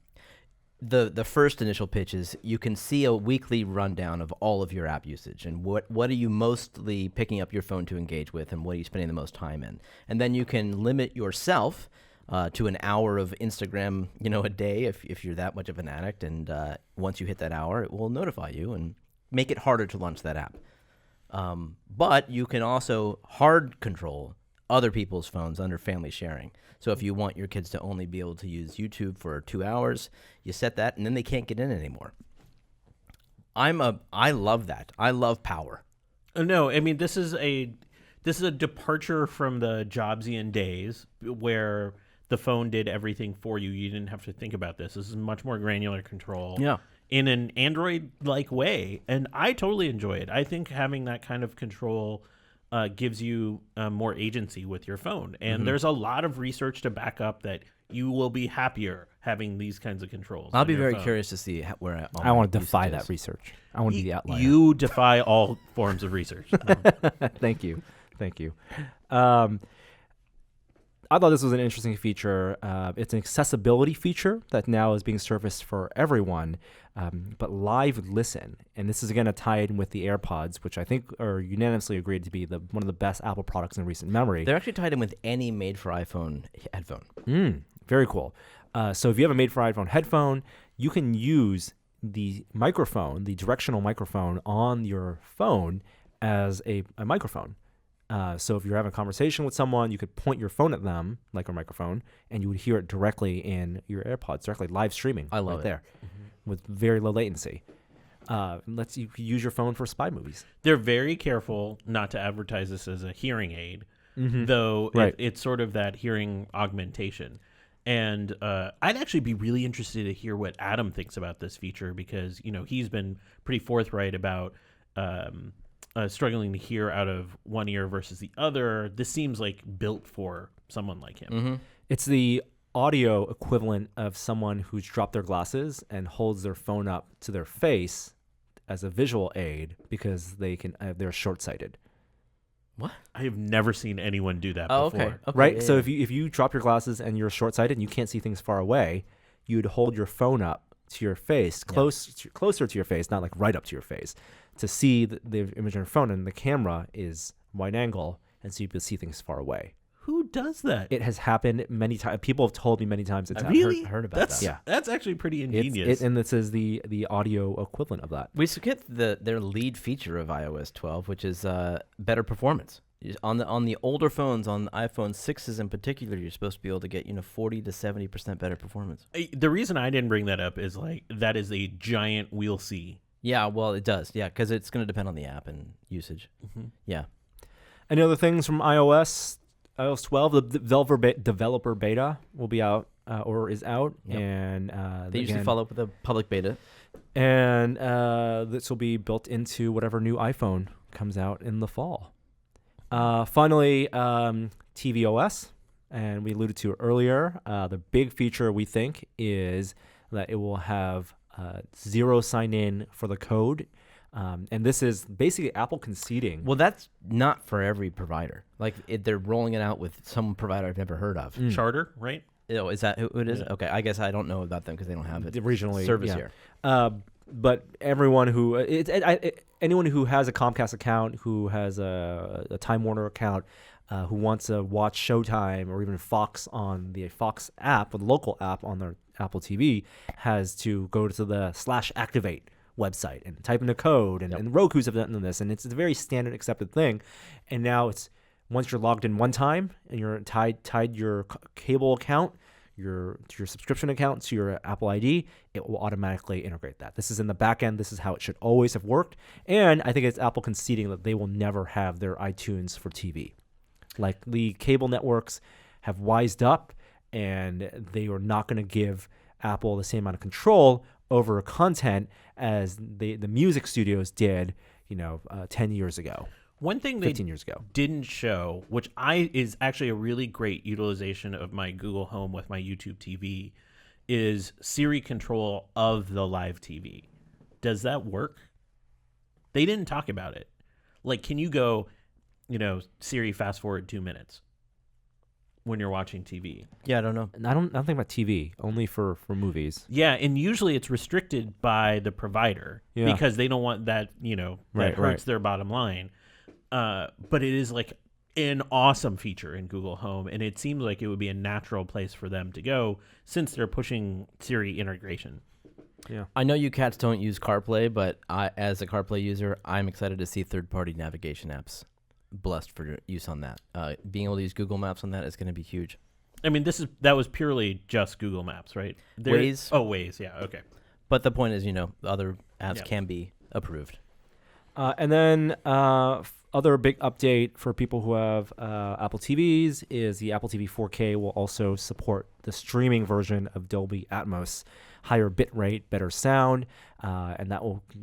the first initial pitch is you can see a weekly rundown of all of your app usage and what are you mostly picking up your phone to engage with and what are you spending the most time in. And then you can limit yourself to an hour of Instagram, a day if you're that much of an addict. And once you hit that hour, it will notify you and make it harder to launch that app. But you can also hard control other people's phones under family sharing. So if you want your kids to only be able to use YouTube for 2 hours, you set that, and then they can't get in anymore. I love that. I love power. No, I mean this is a departure from the Jobsian days where the phone did everything for you. You didn't have to think about this. This is much more granular control. Yeah. In an Android-like way, and I totally enjoy it. I think having that kind of control gives you more agency with your phone, and there's a lot of research to back up that you will be happier having these kinds of controls. I'll be very curious to see where I want to defy that research. I want to be the outlier. You defy all forms of research. Thank you. I thought this was an interesting feature. It's an accessibility feature that now is being surfaced for everyone, but live listen. And this is going to tie in with the AirPods, which I think are unanimously agreed to be one of the best Apple products in recent memory. They're actually tied in with any made-for-iPhone headphone. Very cool. So if you have a made-for-iPhone headphone, you can use the microphone, the directional microphone on your phone as a microphone. So if you're having a conversation with someone, you could point your phone at them like a microphone, and you would hear it directly in your AirPods, directly live streaming. I love it. There, with very low latency. Lets you use your phone for spy movies. They're very careful not to advertise this as a hearing aid, though it's sort of that hearing augmentation. And I'd actually be really interested to hear what Adam thinks about this feature because he's been pretty forthright about. Struggling to hear out of one ear versus the other. This seems like built for someone like him. It's the audio equivalent of someone who's dropped their glasses and holds their phone up to their face as a visual aid because they're short-sighted. What? I have never seen anyone do that before. Okay, right? Yeah, so if you drop your glasses and you're short-sighted and you can't see things far away, you'd hold your phone up to your face, closer to your face, not like right up to your face, to see the image on your phone, and the camera is wide angle, and so you can see things far away. Who does that? It has happened many times. People have told me many times. It's really heard about that. Yeah, that's actually pretty ingenious. And this is the audio equivalent of that. We skipped their lead feature of iOS 12, which is better performance. On the older phones, on iPhone 6s in particular, you're supposed to be able to get 40 to 70% better performance. The reason I didn't bring that up is that is a giant we'll see. Yeah, well, it does. Yeah, because it's going to depend on the app and usage. Yeah. Any other things from iOS 12? The developer beta will be out or is out, and they usually follow up with a public beta. And this will be built into whatever new iPhone comes out in the fall. Finally, tvOS, and we alluded to it earlier. The big feature we think is that it will have zero sign-in for the code, and this is basically Apple conceding. Well, that's not for every provider. They're rolling it out with some provider I've never heard of. Charter, right? Oh, is that who it is? Okay, I guess I don't know about them because they don't have it Regionally, service yeah. here. But everyone who anyone who has a Comcast account, who has a Time Warner account, who wants to watch Showtime or even Fox on the Fox app, or the local app on their Apple TV, has to go to the /activate website and type in a code. And Roku's have done this, and it's a very standard accepted thing. And now it's once you're logged in one time and you're tied your cable account, your subscription account to your Apple ID, it will automatically integrate that. This is in the back end. This is how it should always have worked. And I think it's Apple conceding that they will never have their iTunes for TV. Like, the cable networks have wised up, and they are not going to give Apple the same amount of control over content as the music studios did, 10 years ago. One thing 15 years ago didn't show, which is actually a really great utilization of my Google Home with my YouTube TV, is Siri control of the live TV. Does that work? They didn't talk about it. Like, can you go, Siri fast forward 2 minutes when you're watching TV? Yeah, I don't know. I don't think about TV, only for movies. Yeah, and usually it's restricted by the provider because they don't want that, that hurts their bottom line. But it is like an awesome feature in Google Home, and it seems like it would be a natural place for them to go since they're pushing Siri integration. Yeah, I know you cats don't use CarPlay, but as a CarPlay user, I'm excited to see third-party navigation apps blessed for use on that. Being able to use Google Maps on that is going to be huge. I mean, that was purely just Google Maps, right? Waze. Oh, Waze, yeah, okay. But the point is, other apps can be approved. And then other big update for people who have Apple TVs is the Apple TV 4K will also support the streaming version of Dolby Atmos, higher bit rate, better sound, and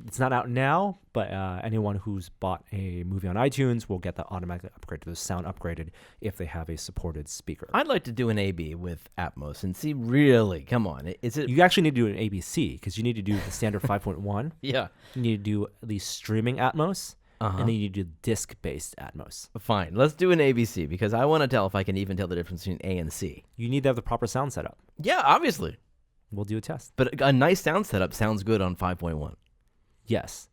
it's not out now, but anyone who's bought a movie on iTunes will get that automatically upgrade to the sound upgraded if they have a supported speaker. I'd like to do an A/B with Atmos and see, really, come on, is it? You actually need to do an ABC because you need to do the standard 5.1. Yeah. You need to do the streaming Atmos. And then you do disc-based Atmos. Fine. Let's do an ABC because I want to tell if I can even tell the difference between A and C. You need to have the proper sound setup. Yeah, obviously. We'll do a test. But a nice sound setup sounds good on 5.1. Yes.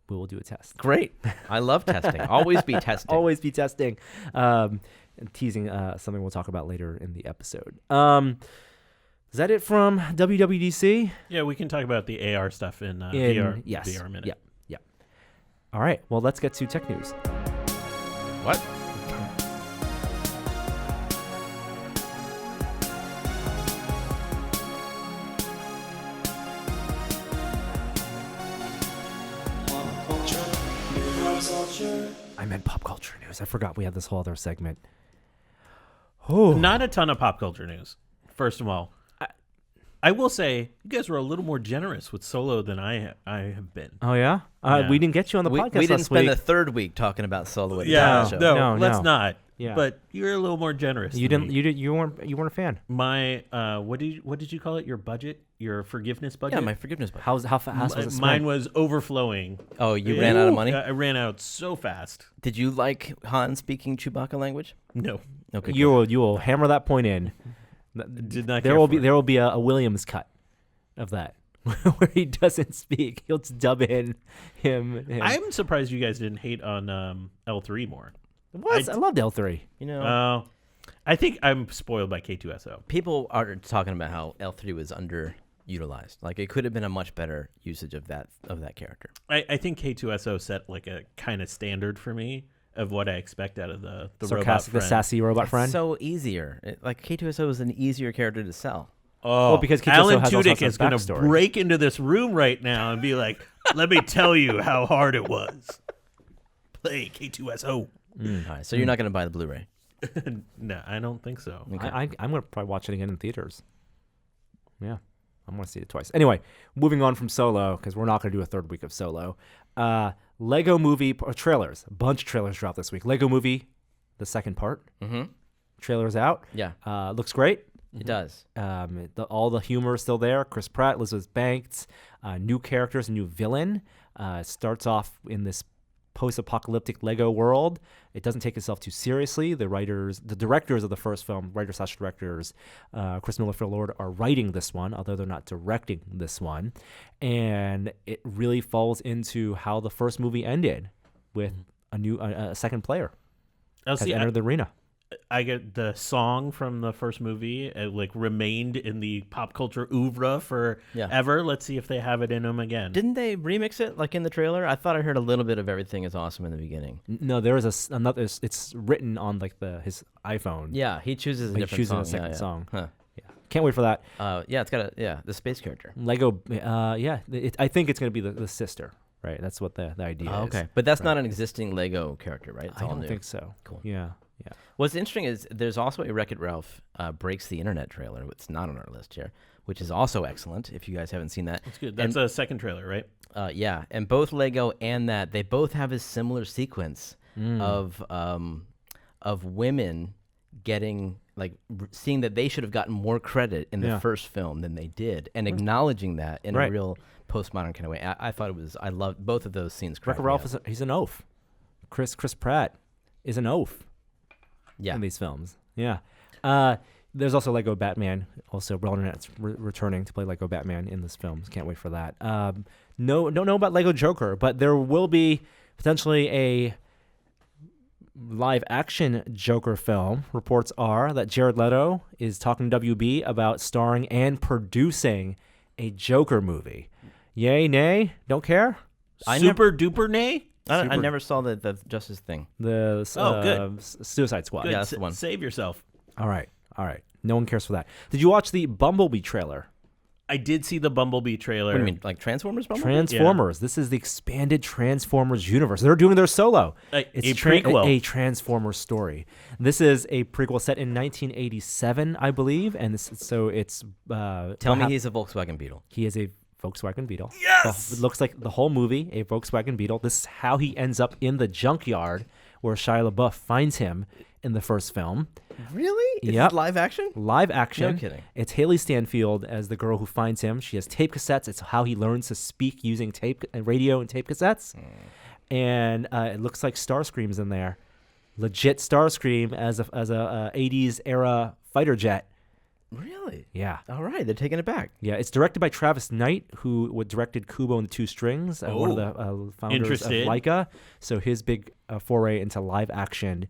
We will do a test. Great. I love testing. Always be testing. Always be testing. And teasing something we'll talk about later in the episode. Is that it from WWDC? Yeah, we can talk about the AR stuff in VR. Yes. VR minute. Yeah. All right. Well, let's get to tech news. What? I meant pop culture news. I forgot we had this whole other segment. Oh, Not a ton of pop culture news. First of all, I will say you guys were a little more generous with Solo than I have been. Oh yeah? Yeah. We didn't get you on the podcast We didn't last spend week. the third week talking about Solo. Yeah, show. no, No, let's no. not. Yeah. But you're a little more generous. You than didn't. me. You weren't a fan. My what did you call it? Your budget? Your forgiveness budget? Yeah, my forgiveness budget. How fast was it spent? Mine was overflowing. Oh, you ran out of money? I ran out so fast. Did you like Han speaking Chewbacca language? No, Okay. You will hammer that point in. did not. There care will for be it. there will be a Williams cut of that where he doesn't speak. He'll just dub in him. I'm surprised you guys didn't hate on L3 more. I loved L3. You know, I think I'm spoiled by K2SO. people are talking about how L3 was underutilized. Like it could have been a much better usage of that character. I think K2SO set like a kind of standard for me of what I expect out of the robot Sarcastic, the friend. sassy robot friend. So easier. Like K2SO is an easier character to sell. Oh, Well, because K2SO Alan has also Tudyk some is going to backstory. break into this room right now and be like, "Let me tell you how hard it was." Play K2SO. All right, so you're not going to buy the Blu-ray. No, I don't think so. Okay. I'm going to probably watch it again in theaters. Yeah, I'm going to see it twice. Anyway, moving on from Solo, because we're not going to do a third week of Solo. Lego Movie trailers. A bunch of trailers dropped this week. Lego Movie, the second part. Mm-hmm. Trailer's out. Yeah, Looks great. it does. All the humor is still there. Chris Pratt, Elizabeth Banks, new characters, a new villain. Starts off in this post-apocalyptic Lego world. It doesn't take itself too seriously. The directors of the first film, writers/directors, Chris Miller, Phil Lord, are writing this one, although they're not directing this one. And it really falls into how the first movie ended, with a second player has entered the arena. I get the song from the first movie, remained in the pop culture oeuvre forever. Let's see if they have it in them again. Didn't they remix it like in the trailer? I thought I heard a little bit of Everything Is Awesome in the beginning. No, there is another. It's written on his iPhone. Yeah, he chooses a different song. A second song. Huh. Yeah, can't wait for that. It's got the space character. Lego. I think it's gonna be the sister. Right, that's what the idea is. Okay, but that's not an existing Lego character, right? It's I all don't new. think so. Cool. Yeah. What's interesting is there's also a Wreck-It Ralph Breaks the Internet trailer. It's not on our list here, which is also excellent. If you guys haven't seen that, That's good. That's a second trailer, right? Yeah, and both Lego and that they both have a similar sequence of women getting seeing that they should have gotten more credit in the first film than they did, and acknowledging that in a real postmodern kind of way. I thought I loved both of those scenes. Wreck-It Ralph he's an oaf. Chris Pratt is an oaf. Yeah. In these films. Yeah. There's also Lego Batman. Also, Roland Arnett's returning to play Lego Batman in this film. Can't wait for that. Don't know about Lego Joker, but there will be potentially a live action Joker film. Reports are that Jared Leto is talking to WB about starring and producing a Joker movie. Yay, nay, don't care? Super duper nay? I never saw the Justice thing. Good. Suicide Squad. Good. Yeah, that's the one. Save yourself. All right. No one cares for that. Did you watch the Bumblebee trailer? I did see the Bumblebee trailer. What do you mean, like Transformers Bumblebee? Transformers. Yeah. This is the expanded Transformers universe. They're doing their solo. It's a prequel. A Transformers story. This is a prequel set in 1987, I believe. And it's... Tell me he's a Volkswagen Beetle. He is a Volkswagen Beetle. Yes! It looks like the whole movie, a Volkswagen Beetle. This is how he ends up in the junkyard where Shia LaBeouf finds him in the first film. Really? Yeah. It's live action? Live action. No kidding. It's Haley Stanfield as the girl who finds him. She has tape cassettes. It's how he learns to speak using radio and tape cassettes. And it looks like Starscream's in there. Legit Starscream as a 80s era fighter jet. Really? Yeah. All right, they're taking it back. Yeah, it's directed by Travis Knight, who directed Kubo and the Two Strings, one of the founders of Leica. So his big foray into live action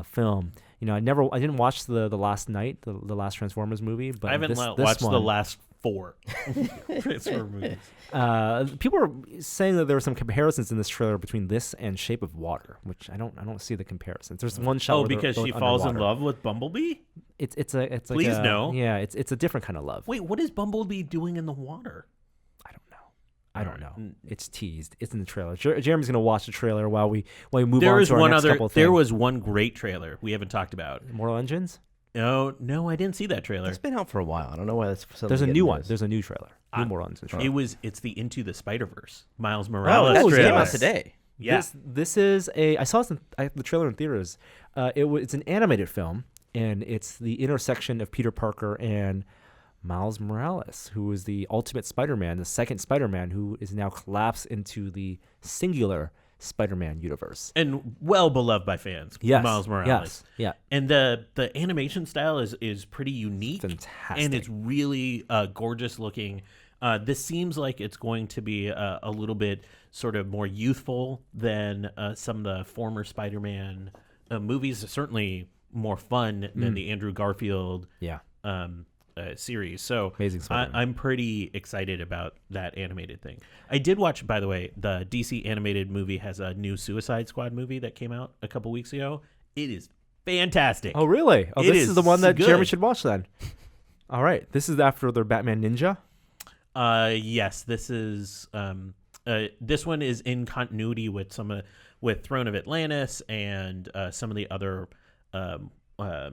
film. You know, I didn't watch the Last Night, the last Transformers movie, but I haven't watched the last 4 Transformers movies. People are saying that there were some comparisons in this trailer between this and Shape of Water, which I don't see the comparisons. There's one shot. Oh, because she falls in love with Bumblebee? It's like Please no. Yeah, it's a different kind of love. Wait, what is Bumblebee doing in the water? I don't know. It's teased. It's in the trailer. Jeremy's gonna watch the trailer while we move on to our next couple things. There was one great trailer we haven't talked about. Mortal Engines? No, I didn't see that trailer. It's been out for a while. I don't know why that's. There's a new one. There's a new trailer. New Mortal Engines trailer. It's the Into the Spider-Verse Miles Morales that trailer. came out today. Yeah. This is I saw the trailer in theaters. It's an animated film, and it's the intersection of Peter Parker and Miles Morales, who is the ultimate Spider-Man, the second Spider-Man, who is now collapsed into the singular Spider-Man universe. And well beloved by fans. Yes. Miles Morales. Yes. Yeah. And the animation style is pretty unique. Fantastic. And it's really gorgeous looking. This seems like it's going to be a little bit sort of more youthful than some of the former Spider-Man movies. Certainly more fun than the Andrew Garfield series. So Amazing Spider-Man. I'm pretty excited about that animated thing. I did watch, by the way, the DC animated movie has a new Suicide Squad movie that came out a couple weeks ago. It is fantastic. Oh, really? Oh, this is the one that good. Jeremy should watch then. All right. This is after their Batman Ninja? Yes, this is this one is in continuity with with Throne of Atlantis and some of the other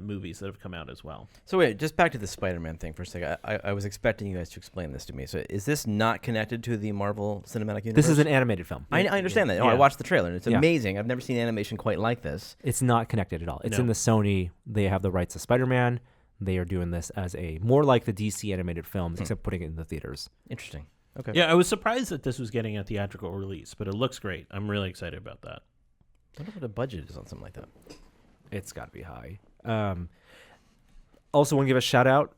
movies that have come out as well. So wait, just back to the Spider-Man thing for a second. I was expecting you guys to explain this to me. So is this not connected to the Marvel Cinematic Universe? This is an animated film. I understand that. Oh, I watched the trailer, and it's amazing. I've never seen animation quite like this. It's not connected at all. It's in the Sony. They have the rights to Spider-Man. They are doing this as more like the DC animated films, except putting it in the theaters. Interesting. Okay. Yeah, I was surprised that this was getting a theatrical release, but it looks great. I'm really excited about that. I wonder what the budget is on something like that. It's got to be high. Also, want to give a shout out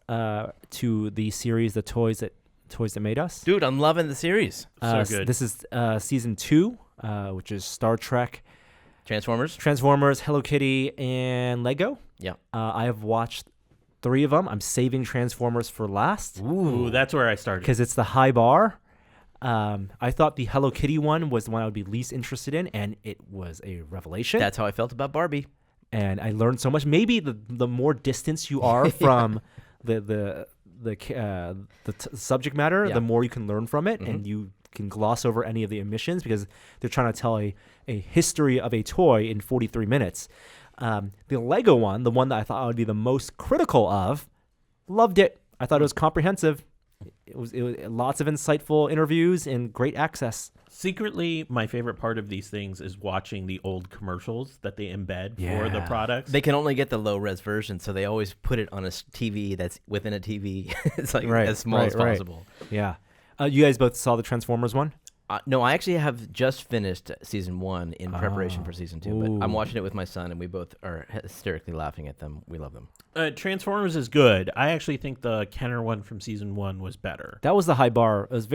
to the series, the Toys That Made Us. Dude, I'm loving the series. So good. This is season 2, which is Star Trek, Transformers. Hello Kitty, and Lego. Yeah. I have watched 3 of them. I'm saving Transformers for last Ooh, that's where I started. because it's the high bar. I thought the Hello Kitty one was the one I would be least interested in, and it was a revelation. That's how I felt about Barbie. And I learned so much. Maybe the more distance you are from the subject matter, Yeah. the more you can learn from it, and you can gloss over any of the omissions because they're trying to tell a history of a toy in 43 minutes. The Lego one, the one that I thought I would be the most critical of, loved it. I thought it was comprehensive. It was lots of insightful interviews and great access. Secretly, my favorite part of these things is watching the old commercials that they embed for the Yeah. products. They can only get the low-res version, so they always put it on a TV that's within a TV. It's like as small as possible. Yeah. You guys both saw the Transformers one? No, I actually have just finished season 1 in preparation for season 2, but I'm watching it with my son, and we both are hysterically laughing at them. We love them. Transformers is good. I actually think the Kenner one from season 1 was better. That was the high bar. It was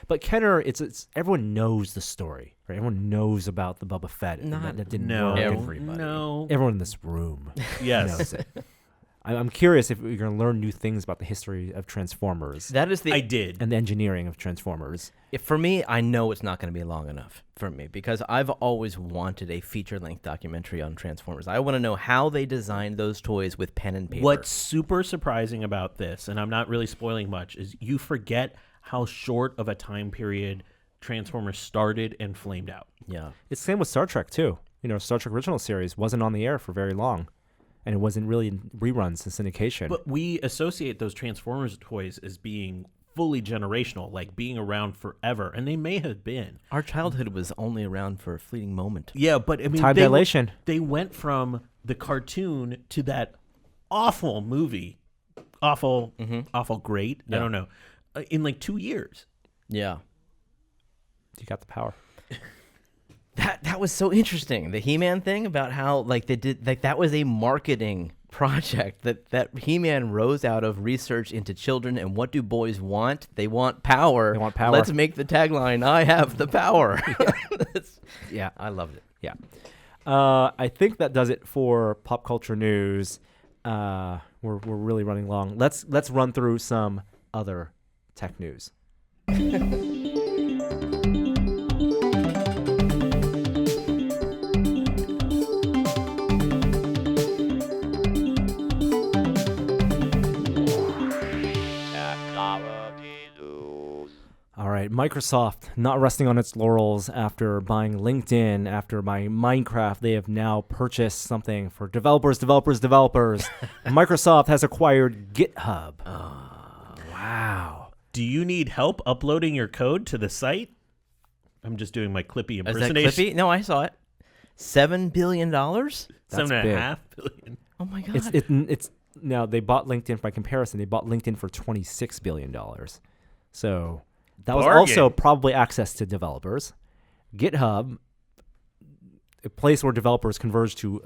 but Kenner, it's everyone knows the story, right? Everyone knows about the Boba Fett. and that didn't work. everybody. No. Everyone in this room Yes. knows it. I'm curious if you're going to learn new things about the history of Transformers That is I did. and the engineering of Transformers. For me, I know it's not going to be long enough for me because I've always wanted a feature-length documentary on Transformers. I want to know how they designed those toys with pen and paper. What's super surprising about this, and I'm not really spoiling much, is you forget how short of a time period Transformers started and flamed out. Yeah. It's the same with Star Trek, too. Star Trek original series wasn't on the air for very long, and it wasn't really in reruns and syndication. But we associate those Transformers toys as being fully generational, like being around forever, and they may have been. Our childhood was only around for a fleeting moment. Yeah, but I mean, Time dilation. They went from the cartoon to that awful movie, awful great. I don't know, in like 2 years. Yeah. You got the power. That was so interesting. The He-Man thing about how like they did that was a marketing project that He-Man rose out of research into children and what do boys want? They want power. They want power. Let's make the tagline, I have the power. Yeah. I loved it. Yeah. I think that does it for pop culture news. We're really running long. Let's run through some other tech news. All right, Microsoft not resting on its laurels after buying LinkedIn, after buying Minecraft. They have now purchased something for developers. Microsoft has acquired GitHub. Wow. Do you need help uploading your code to the site? I'm just doing my Clippy Is that impersonation. Clippy? No, I saw it. $7 billion? That's $7.5 billion. Oh my God. It's now they bought LinkedIn by comparison. They bought LinkedIn for $26 billion. So that was Bargain. also probably access to developers. GitHub, a place where developers converge to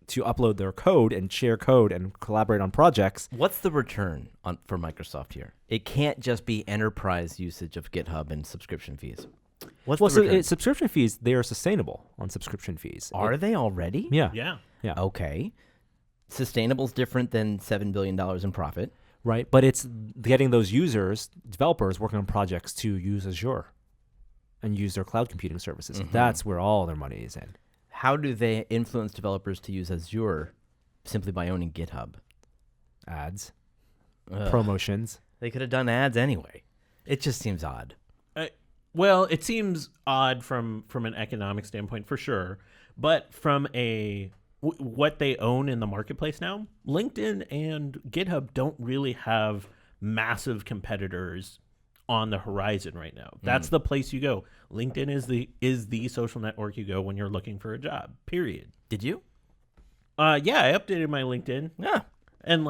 upload their code and share code and collaborate on projects. What's the return for Microsoft here? It can't just be enterprise usage of GitHub and subscription fees. What's the return? Subscription fees, they are sustainable on subscription fees. Are they already? Yeah. Yeah. Yeah. Okay. Sustainable's different than $7 billion in profit. Right. But it's getting those users, developers working on projects to use Azure and use their cloud computing services. Mm-hmm. That's where all their money is in. How do they influence developers to use Azure simply by owning GitHub? Ads, Ugh. promotions. They could have done ads anyway. It just seems odd. Well, it seems odd from an economic standpoint for sure, but from what they own in the marketplace now, LinkedIn and GitHub don't really have massive competitors on the horizon right now. That's the place you go. LinkedIn is the social network you go when you're looking for a job. Period. Did you? Yeah, I updated my LinkedIn. Yeah. And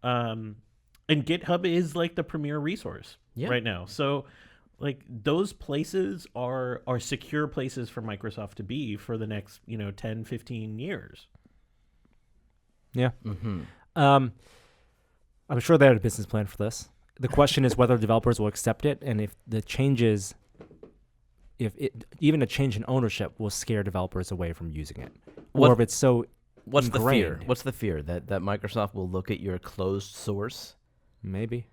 and GitHub is like the premier resource Yeah. right now. So Like those places are secure places for Microsoft to be for the next 10, 15 years. Yeah. Mm-hmm. I'm sure they had a business plan for this. The question is whether developers will accept it, and if the changes, even a change in ownership will scare developers away from using it, or if it's so What's ingrained. the fear? What's the fear that Microsoft will look at your closed source? Maybe,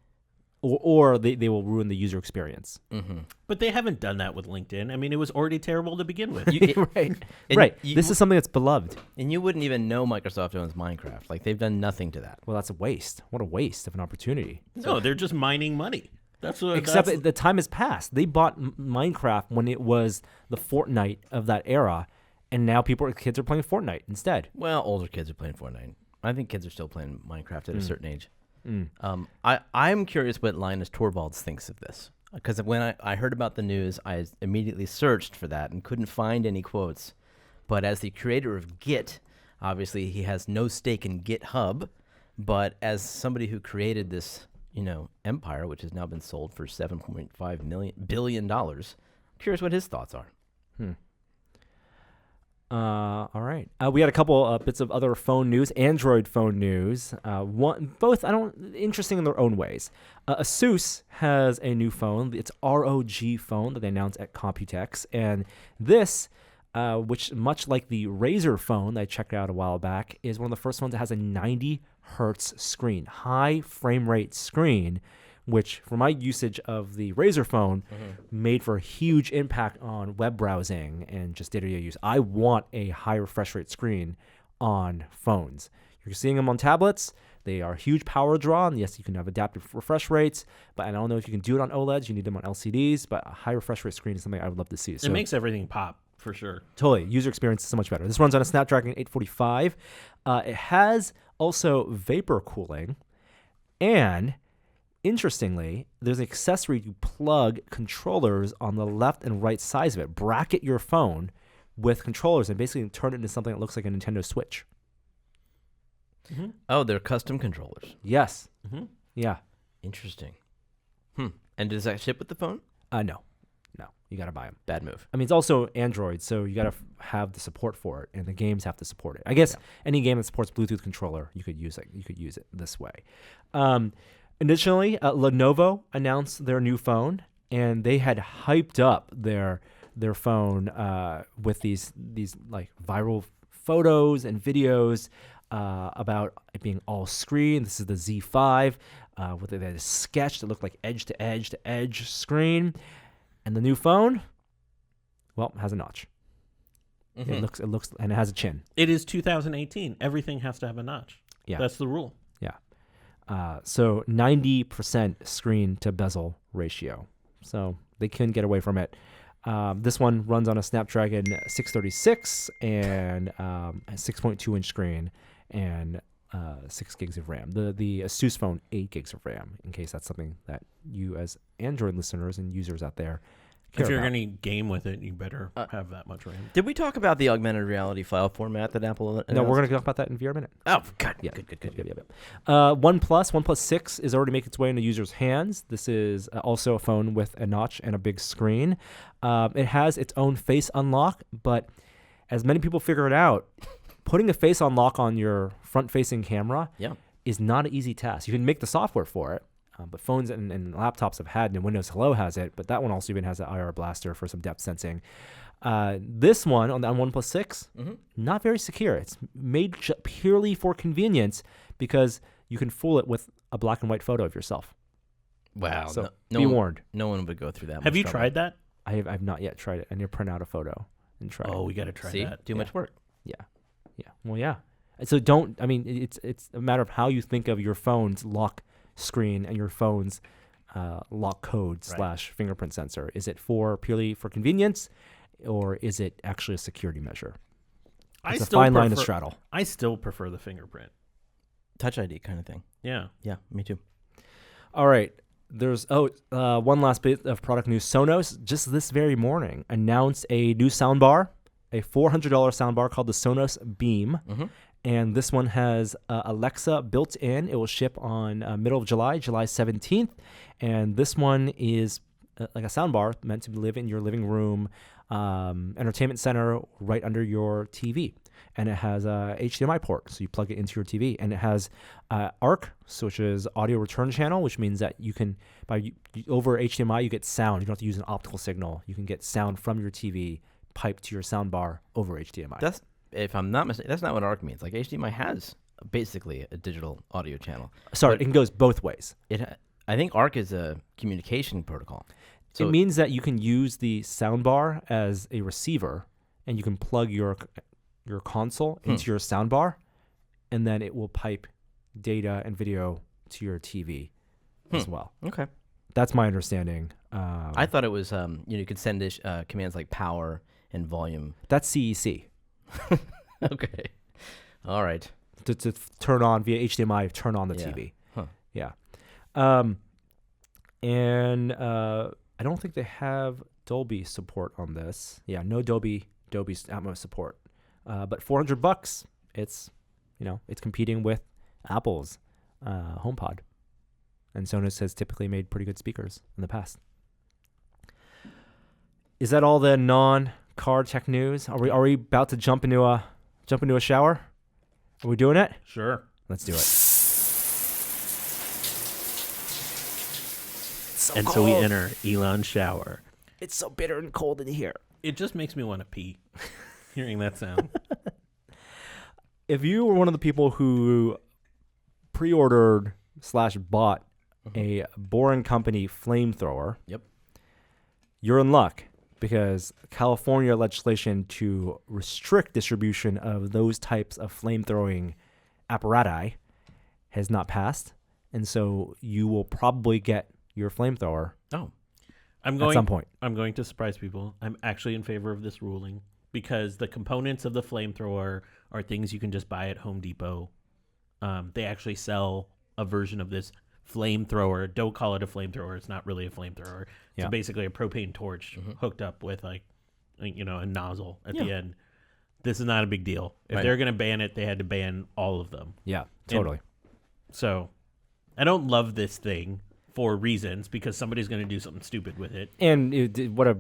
or they will ruin the user experience. Mm-hmm. But they haven't done that with LinkedIn. I mean, it was already terrible to begin with. Right. And Right. you- This is something that's beloved. And you wouldn't even know Microsoft owns Minecraft. Like, they've done nothing to that. Well, that's a waste. What a waste of an opportunity. No, they're just mining money. That's what. Except the time has passed. They bought Minecraft when it was the Fortnite of that era, and now kids are playing Fortnite instead. Well, older kids are playing Fortnite. I think kids are still playing Minecraft at a certain age. Mm. I'm curious what Linus Torvalds thinks of this. Because when I heard about the news, I immediately searched for that and couldn't find any quotes. But as the creator of Git, obviously he has no stake in GitHub. But as somebody who created this, empire, which has now been sold for $7.5 billion, I'm curious what his thoughts are. All right. We had a couple bits of other phone news, Android phone news. Both interesting in their own ways. Asus has a new phone. It's ROG phone that they announced at Computex, and this, which much like the Razer phone that I checked out a while back, is one of the first ones that has a 90 hertz screen, high frame rate screen, which for my usage of the Razer phone made for a huge impact on web browsing and just day-to-day use. I want a high refresh rate screen on phones. You're seeing them on tablets. They are a huge power draw, and yes, you can have adaptive refresh rates, but I don't know if you can do it on OLEDs. You need them on LCDs, but a high refresh rate screen is something I would love to see. It makes everything pop, for sure. Totally. User experience is so much better. This runs on a Snapdragon 845. It has also vapor cooling, and interestingly, there's an accessory to plug controllers on the left and right sides of it. Bracket your phone with controllers and basically turn it into something that looks like a Nintendo Switch. Mm-hmm. Oh, they're custom controllers. Yes. Mm-hmm. Yeah. Interesting. And does that ship with the phone? No. You got to buy them. Bad move. I mean, it's also Android, so you got to have the support for it, and the games have to support it. I guess any game that supports Bluetooth controller, you could use it. You could use it this way. Additionally, Lenovo announced their new phone, and they had hyped up their phone with these like viral photos and videos about it being all screen. This is the Z5 with a sketch that looked like edge to edge screen. And the new phone, well, has a notch. Mm-hmm. It looks, and it has a chin. It is 2018. Everything has to have a notch. Yeah. That's the rule. Yeah. So 90% screen to bezel ratio. So they couldn't get away from it. This one runs on a Snapdragon 636 and a 6.2 inch screen and 6 gigs of RAM. The Asus phone, 8 gigs of RAM, in case that's something that you as Android listeners and users out there care If you're about. going to game with it, you better have that much RAM. Did we talk about the augmented reality file format that Apple announced? No, we're going to talk about that in VR minute. Oh, God. Yeah. Good. Yeah. OnePlus 6 is already making its way into users' hands. This is also a phone with a notch and a big screen. It has its own face unlock, but as many people figure it out, putting a face unlock on your front-facing camera is not an easy task. You can make the software for it, but phones and laptops have had, and Windows Hello has it, but that one also even has an IR blaster for some depth sensing. This one on OnePlus 6, not very secure. It's made purely for convenience because you can fool it with a black and white photo of yourself. Wow. So no be one, warned. No one would go through that. Have much you trouble. tried that? I've not yet tried it. I need to print out a photo and try it. Oh, we got to try See? that. Too much work. Yeah. Well, yeah. So it's a matter of how you think of your phone's lock screen and your phone's lock code / fingerprint sensor. Is it purely for convenience, or is it actually a security measure? It's a fine line to straddle. I still prefer the fingerprint. Touch ID kind of thing. Yeah. Yeah, me too. All right. There's one last bit of product news. Sonos, just this very morning, announced a new soundbar, a $400 soundbar called the Sonos Beam. And this one has Alexa built in. It will ship on middle of July 17th. And this one is like a sound bar meant to live in your living room, entertainment center right under your TV. And it has a HDMI port, so you plug it into your TV. And it has ARC, which is audio return channel, which means that you can, over HDMI, you get sound. You don't have to use an optical signal. You can get sound from your TV piped to your sound bar over HDMI. That's, if I'm not mistaken, that's not what ARC means. Like HDMI has basically a digital audio channel. Sorry, it goes both ways. I think ARC is a communication protocol. So it means that you can use the soundbar as a receiver, and you can plug your console into your soundbar, and then it will pipe data and video to your TV as well. Okay. That's my understanding. I thought it was, you could send commands like power and volume. That's CEC. Okay. All right. To turn on via HDMI, turn on the TV. Huh. Yeah. And I don't think they have Dolby support on this. Yeah, no Dolby Atmos support. But $400, it's competing with Apple's HomePod, and Sonos has typically made pretty good speakers in the past. Is that all the non-car tech news? Are we about to jump into a shower? Are we doing it? Sure. Let's do it. So we enter Elon's shower. It's so bitter and cold in here. It just makes me want to pee. Hearing that sound. If you were one of the people who pre-ordered / bought a Boring Company flamethrower, Yep. you're in luck, because California legislation to restrict distribution of those types of flamethrowing apparati has not passed, and so you will probably get your flamethrower Oh. at some point. I'm going to surprise people. I'm actually in favor of this ruling, because the components of the flamethrower are things you can just buy at Home Depot. They actually sell a version of this flamethrower. Don't call it a flamethrower. It's not really a flamethrower. It's basically a propane torch hooked up with a nozzle at the end. This is not a big deal. If they're going to ban it, they had to ban all of them. Yeah, totally. So I don't love this thing for reasons, because somebody's going to do something stupid with it. And what a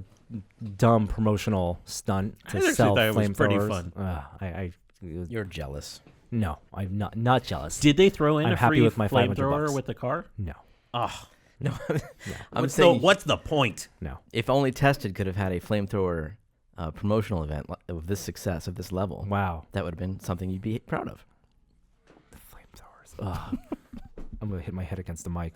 dumb promotional stunt to sell thought it was pretty flamethrowers. fun. You're jealous. No, I'm not jealous. Did they throw in I'm a happy free with my $500 flamethrower with the car? No, Oh, No. I'm what's saying the point? no. if only Tested could have had a flamethrower promotional event of this success, of this level, Wow. that would have been something you'd be proud of. The flamethrowers. Ugh. I'm going to hit my head against the mic.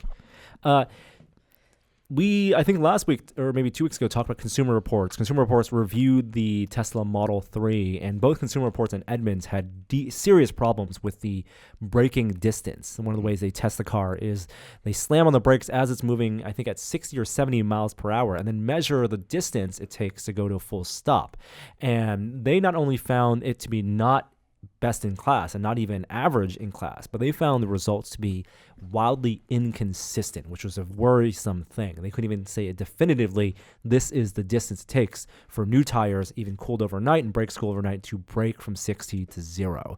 We, I think last week or maybe 2 weeks ago, talked about Consumer Reports. Consumer Reports reviewed the Tesla Model 3, and both Consumer Reports and Edmunds had serious problems with the braking distance. And one of the ways they test the car is they slam on the brakes as it's moving, I think at 60 or 70 miles per hour, and then measure the distance it takes to go to a full stop. And they not only found it to be not best in class and not even average in class, but they found the results to be wildly inconsistent, which was a worrisome thing. They couldn't even say it definitively, this is the distance it takes for new tires, even cooled overnight and brake school overnight, to brake from 60 to 0.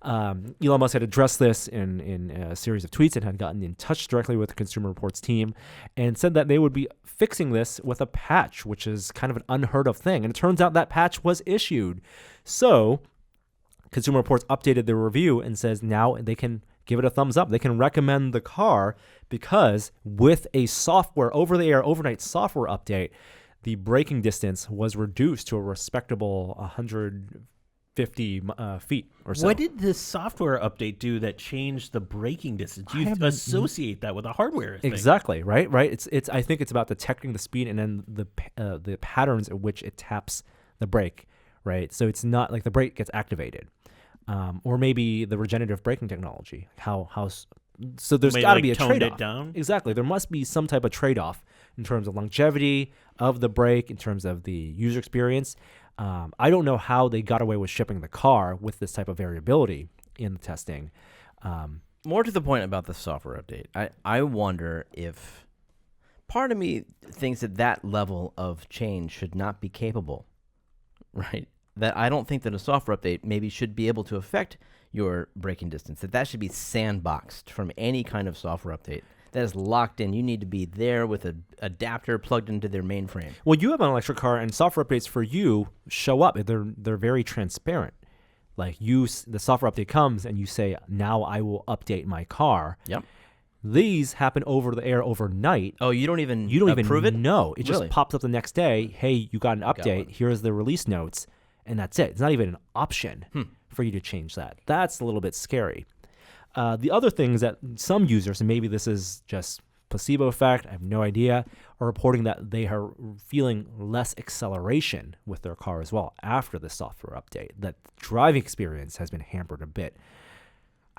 Elon Musk had addressed this in a series of tweets and had gotten in touch directly with the Consumer Reports team and said that they would be fixing this with a patch, which is kind of an unheard of thing. And it turns out that patch was issued. So Consumer Reports updated their review and says now they can give it a thumbs up. They can recommend the car because with a software, over-the-air overnight software update, the braking distance was reduced to a respectable 150 feet or so. What did this software update do that changed the braking distance? You associate that with a hardware thing. Exactly, right? It's. I think it's about detecting the speed and then the patterns at which it taps the brake, right? So it's not like the brake gets activated. Or maybe the regenerative braking technology. So there's got to be a trade-off. It down? Exactly. There must be some type of trade-off in terms of longevity of the brake, in terms of the user experience. I don't know how they got away with shipping the car with this type of variability in the testing. More to the point about the software update, I wonder if part of me thinks that level of change should not be capable, right? That I don't think that a software update maybe should be able to affect your braking distance, that should be sandboxed from any kind of software update. that is locked in. You need to be there with an adapter plugged into their mainframe. Well, you have an electric car, and software updates for you show up. They're very transparent. Like the software update comes, and you say, "Now I will update my car." Yep. These happen over the air overnight. Oh, you don't even approve it? No, it Really? just pops up the next day. Hey, you got an update. Here's the release notes, and that's it. It's not even an option for you to change that. That's a little bit scary. The other things that some users, and maybe this is just placebo effect, I have no idea, are reporting that they are feeling less acceleration with their car as well after the software update. That driving experience has been hampered a bit.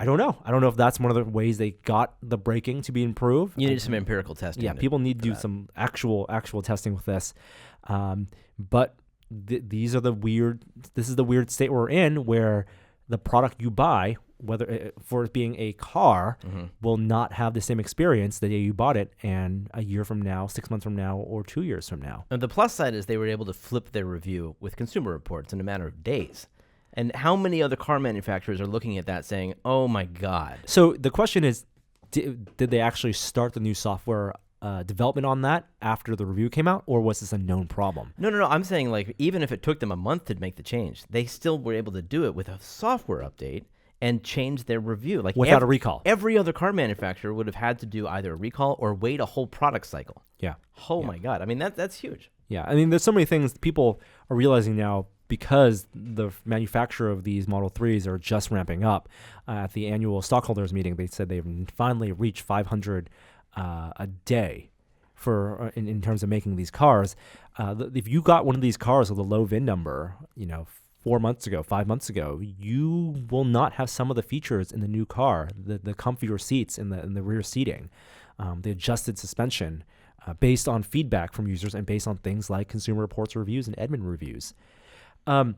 I don't know. I don't know if that's one of the ways they got the braking to be improved. You need some empirical testing. Yeah, people need to do some actual testing with this. But this is the weird state we're in, where the product you buy, whether for it being a car, will not have the same experience the day you bought it, and a year from now, 6 months from now, or 2 years from now. And the plus side is they were able to flip their review with Consumer Reports in a matter of days. And how many other car manufacturers are looking at that saying, "Oh my God"? So the question is, did they actually start the new software development on that after the review came out, or was this a known problem? No. I'm saying, like, even if it took them a month to make the change, they still were able to do it with a software update and change their review. Like Without a recall. Every other car manufacturer would have had to do either a recall or wait a whole product cycle. Yeah. Oh my God. I mean, that's huge. Yeah. I mean, there's so many things people are realizing now, because the manufacturer of these Model 3s are just ramping up. At the annual stockholders meeting, they said they've finally reached 500 a day for in terms of making these cars. If you got one of these cars with a low VIN number, 4 months ago, 5 months ago, you will not have some of the features in the new car, the comfier seats in the rear seating, the adjusted suspension, based on feedback from users and based on things like Consumer Reports reviews and Edmund reviews. I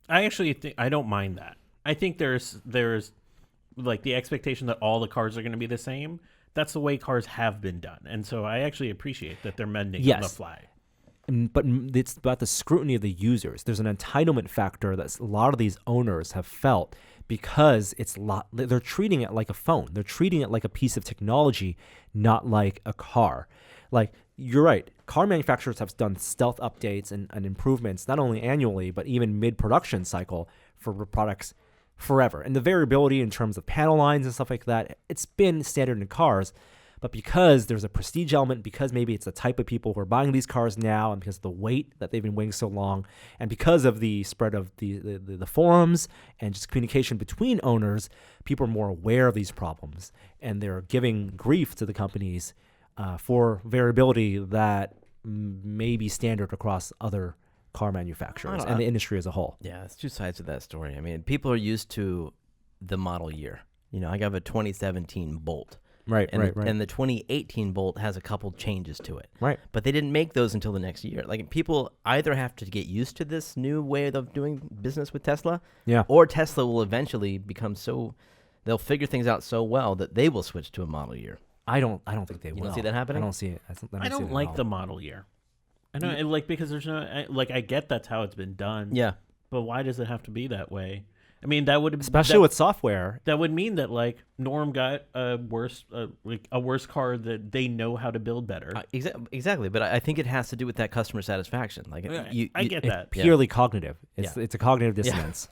actually think I don't mind that. I think there's like the expectation that all the cars are going to be the same. That's the way cars have been done, and so I actually appreciate that they're mending on the fly. But it's about the scrutiny of the users. There's an entitlement factor that a lot of these owners have felt, because they're treating it like a phone. They're treating it like a piece of technology, not like a car. Like, you're right. Car manufacturers have done stealth updates and improvements, not only annually, but even mid-production cycle for products forever. And the variability in terms of panel lines and stuff like that, it's been standard in cars. But because there's a prestige element, because maybe it's the type of people who are buying these cars now, and because of the wait that they've been waiting so long, and because of the spread of the forums and just communication between owners, people are more aware of these problems, and they're giving grief to the companies for variability that may be standard across other car manufacturers and the industry as a whole. Yeah, it's two sides of that story. I mean, people are used to the model year. I have a 2017 Bolt. Right. And the 2018 Bolt has a couple changes to it. Right. But they didn't make those until the next year. Like, people either have to get used to this new way of doing business with Tesla, or Tesla will eventually become they'll figure things out so well that they will switch to a model year. I don't think they will. You don't see that happening? I don't see it. I don't like the model year. I know, because there's no, I get that's how it's been done. Yeah. But why does it have to be that way? I mean, that would especially with software. That would mean that Norm got a worse car that they know how to build better. Exactly, but I think it has to do with that customer satisfaction. Like, I get that. Purely cognitive. It's a cognitive dissonance.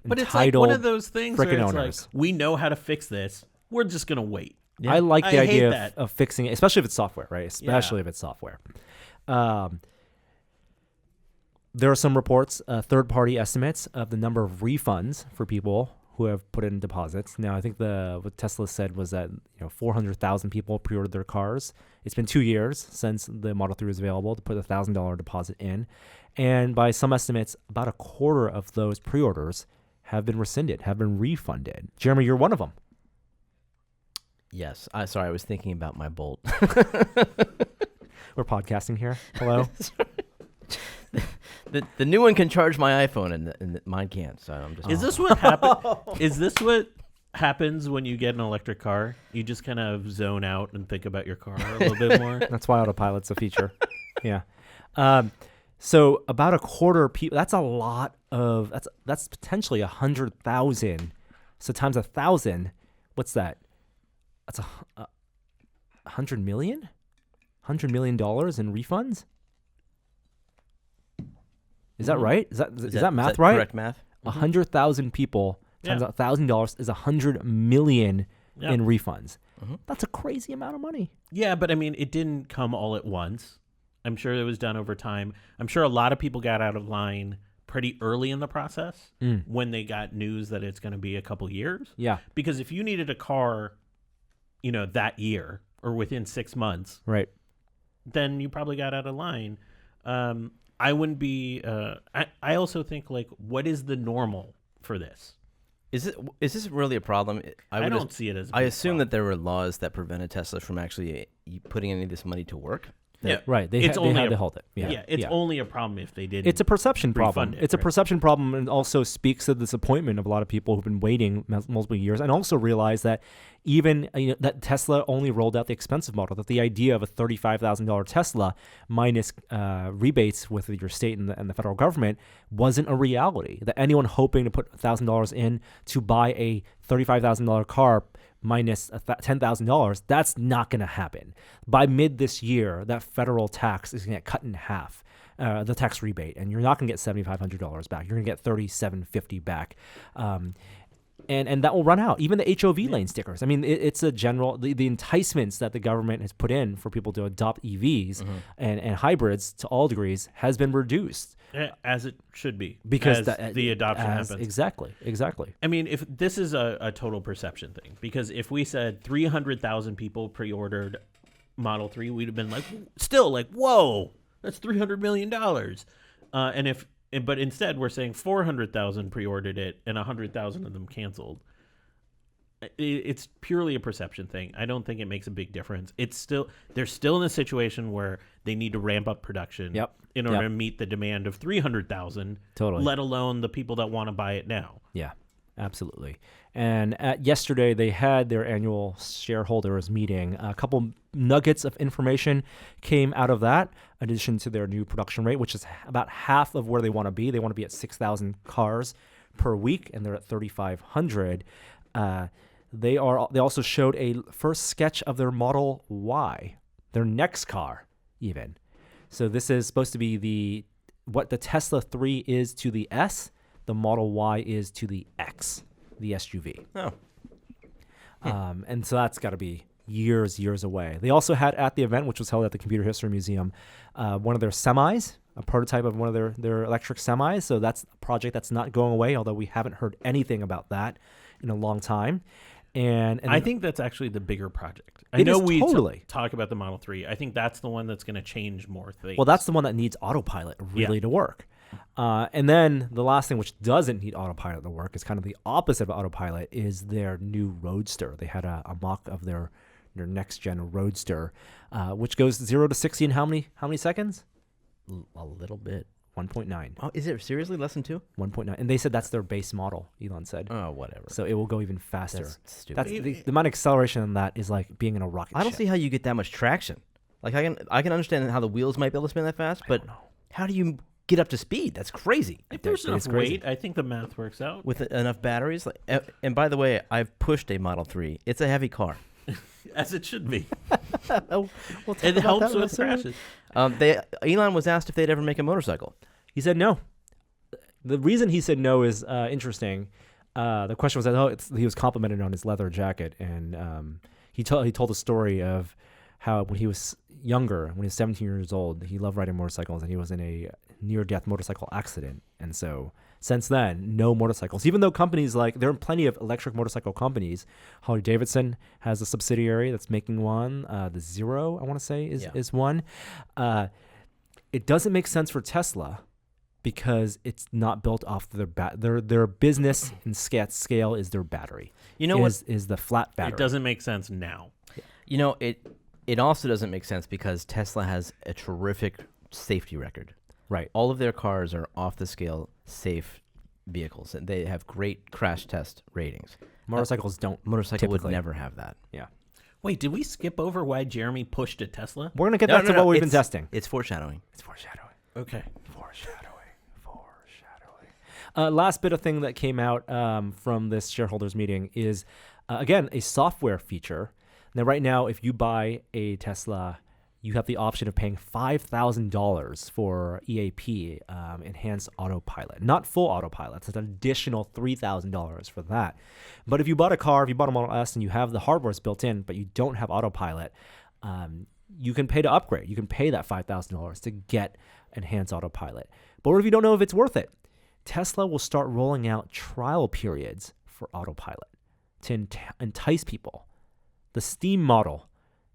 But it's like one of those things where it's owners. like, we know how to fix this. We're just gonna wait. Yeah. I like the idea of fixing it, especially if it's software, right? Especially if it's software. There are some reports, third-party estimates of the number of refunds for people who have put in deposits. Now, I think what Tesla said was that 400,000 people pre-ordered their cars. It's been 2 years since the Model 3 was available to put a $1,000 deposit in, and by some estimates, about a quarter of those pre-orders have been rescinded, have been refunded. Jeremy, you're one of them. Yes. Sorry, I was thinking about my Bolt. We're podcasting here. Hello. The new one can charge my iPhone, and mine can't. So I'm just. Is this what happens? Is this what happens when you get an electric car? You just kind of zone out and think about your car a little bit more. That's why autopilot's a feature. Yeah. So about a quarter of people. That's a lot of. That's potentially 100,000. So times 1,000. What's that? That's $100 million in refunds. Is that right? Is that math right? Correct math. 100,000 people times $1,000 is $100 million in refunds. That's a crazy amount of money. Yeah, but I mean, it didn't come all at once. I'm sure it was done over time. I'm sure a lot of people got out of line pretty early in the process when they got news that it's going to be a couple years. Yeah. Because if you needed a car, that year or within 6 months, right, then you probably got out of line. I wouldn't be. I also think, like, what is the normal for this? Is this really a problem? I don't see it as. I assume that there were laws that prevented Tesla from actually putting any of this money to work. Yeah, right. They had to hold it. It's only a problem if they didn't. It's a perception problem. It's a perception problem, and also speaks to the disappointment of a lot of people who've been waiting multiple years, and also realize that even that Tesla only rolled out the expensive model. That the idea of a $35,000 Tesla minus rebates with your state and the federal government wasn't a reality. That anyone hoping to put $1,000 in to buy a $35,000 car minus $10,000, that's not going to happen. By mid this year, that federal tax is going to get cut in half, the tax rebate, and you're not going to get $7,500 back. You're going to get $3,750 back. And that will run out. Even the HOV lane stickers. I mean, it's a general, the enticements that the government has put in for people to adopt EVs and hybrids to all degrees has been reduced. As it should be. Because the adoption happens. Exactly. I mean, if this is a total perception thing, because if we said 300,000 people pre-ordered Model 3, we'd have been like, still like, whoa, that's $300 million. But instead we're saying 400,000 pre-ordered it and 100,000 of them canceled. It's purely a perception thing. I don't think it makes a big difference. They're still in a situation where they need to ramp up production in order to meet the demand of 300,000, let alone the people that want to buy it now. Yeah, absolutely. And yesterday they had their annual shareholders meeting. A couple nuggets of information came out of that, in addition to their new production rate, which is about half of where they want to be. They want to be at 6,000 cars per week, and they're at 3,500. They also showed a first sketch of their Model Y, their next car, even. So this is supposed to be what the Tesla 3 is to the S, the Model Y is to the X, the SUV. Oh. And so that's got to be years away. They also had at the event, which was held at the Computer History Museum, one of their semis, a prototype of one of their electric semis. So that's a project that's not going away, although we haven't heard anything about that in a long time. And I think that's actually the bigger project. I know we talk about the Model 3. I think that's the one that's going to change more things. Well, that's the one that needs autopilot really to work. And then the last thing, which doesn't need autopilot to work, is kind of the opposite of autopilot, is their new Roadster. They had a mock of their next gen Roadster, which goes 0 to 60 in how many seconds? A little bit. 1.9. Oh, is it seriously less than 2? 1.9. And they said that's their base model, Elon said. Oh, whatever. So it will go even faster. That's stupid. That's the amount of acceleration on that is like being in a rocket ship. I don't see how you get that much traction. Like, I can understand how the wheels might be able to spin that fast, but how do you get up to speed? That's crazy. If there's enough weight, I think the math works out. With enough batteries? And by the way, I've pushed a Model 3. It's a heavy car. As it should be. It helps with crashes. Elon was asked if they'd ever make a motorcycle. He said no. The reason he said no is interesting. The question was that he was complimented on his leather jacket, and he told a story of how when he was younger, when he was 17 years old, he loved riding motorcycles, and he was in a near-death motorcycle accident. And so since then, no motorcycles. Even though companies there are plenty of electric motorcycle companies. Harley-Davidson has a subsidiary that's making one. The Zero, I want to say, is one. It doesn't make sense for Tesla, because it's not built off their business and scale is their battery. You know what is the flat battery. It doesn't make sense now. You know, it also doesn't make sense because Tesla has a terrific safety record. Right. All of their cars are off the scale safe vehicles, and they have great crash test ratings. Motorcycles don't. Motorcycle typically. would never have that. Yeah. Wait, did we skip over why Jeremy pushed a Tesla? We're gonna get back to what we've been testing. It's foreshadowing. Okay. Last bit of thing that came out from this shareholders meeting is, again, a software feature Now, right now, if you buy a Tesla, you have the option of paying $5,000 for EAP, enhanced autopilot. Not full autopilot. It's an additional $3,000 for that. But if you bought a car, if you bought a Model S and you have the hardware built in, but you don't have autopilot, you can pay to upgrade. You can pay that $5,000 to get enhanced autopilot. But what if you don't know if it's worth it? Tesla will start rolling out trial periods for autopilot to entice people. The Steam model,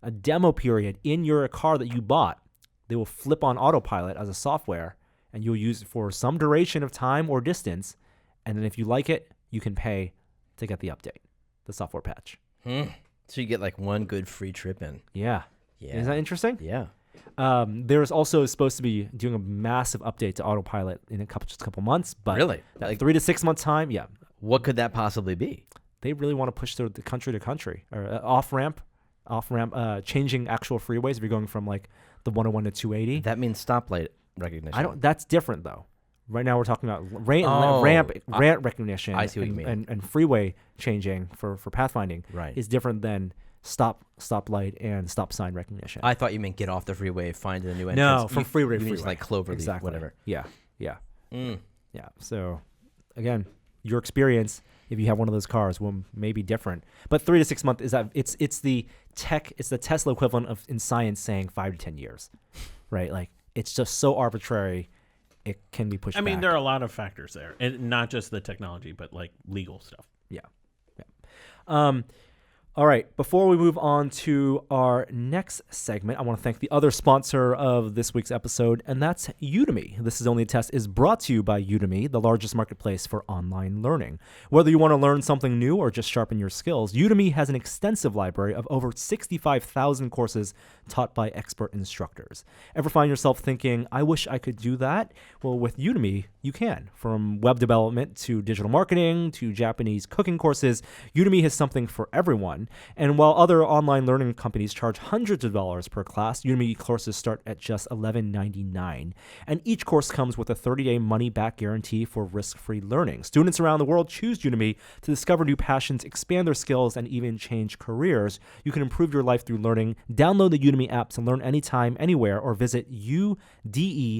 a demo period in your car that you bought, they will flip on autopilot as a software, and you'll use it for some duration of time or distance. And then if you like it, you can pay to get the update, the software patch. So you get like one good free trip in. Yeah. Isn't that interesting? Yeah. There's also supposed to be doing a massive update to autopilot in just a couple months. But Really? that Like- 3 to 6 month time, yeah. What could that possibly be? They really want to push the country to country, or off-ramp, changing actual freeways if you're going from like the 101 to 280. That means stoplight recognition. That's different though. Right now we're talking about Oh, ramp recognition. I see what you mean. And freeway changing for pathfinding Right. is different than stoplight and stop sign recognition. I thought you meant get off the freeway, find a new entrance. No, from freeway to you mean just freeway. like Cloverleaf, Exactly. whatever. Yeah. Mm. Yeah. So again, your experience, if you have one of those cars, will may be different. But 3 to 6 months is that it's the Tesla equivalent of in science saying 5 to 10 years, right? Like it's just so arbitrary, it can be pushed. I mean, back. there are a lot of factors there, and not just the technology, but like legal stuff. Yeah. All right. Before we move on to our next segment, I want to thank the other sponsor of this week's episode, and that's Udemy. This is Only a Test is brought to you by Udemy, the largest marketplace for online learning. Whether you want to learn something new or just sharpen your skills, Udemy has an extensive library of over 65,000 courses taught by expert instructors. Ever find yourself thinking, I wish I could do that? Well, with Udemy, you can. From web development to digital marketing to Japanese cooking courses, Udemy has something for everyone. And while other online learning companies charge hundreds of dollars per class, Udemy courses start at just $11.99. And each course comes with a 30-day money-back guarantee for risk-free learning. Students around the world choose Udemy to discover new passions, expand their skills, and even change careers. You can improve your life through learning. Download the Udemy app to learn anytime, anywhere, or visit ude.my/test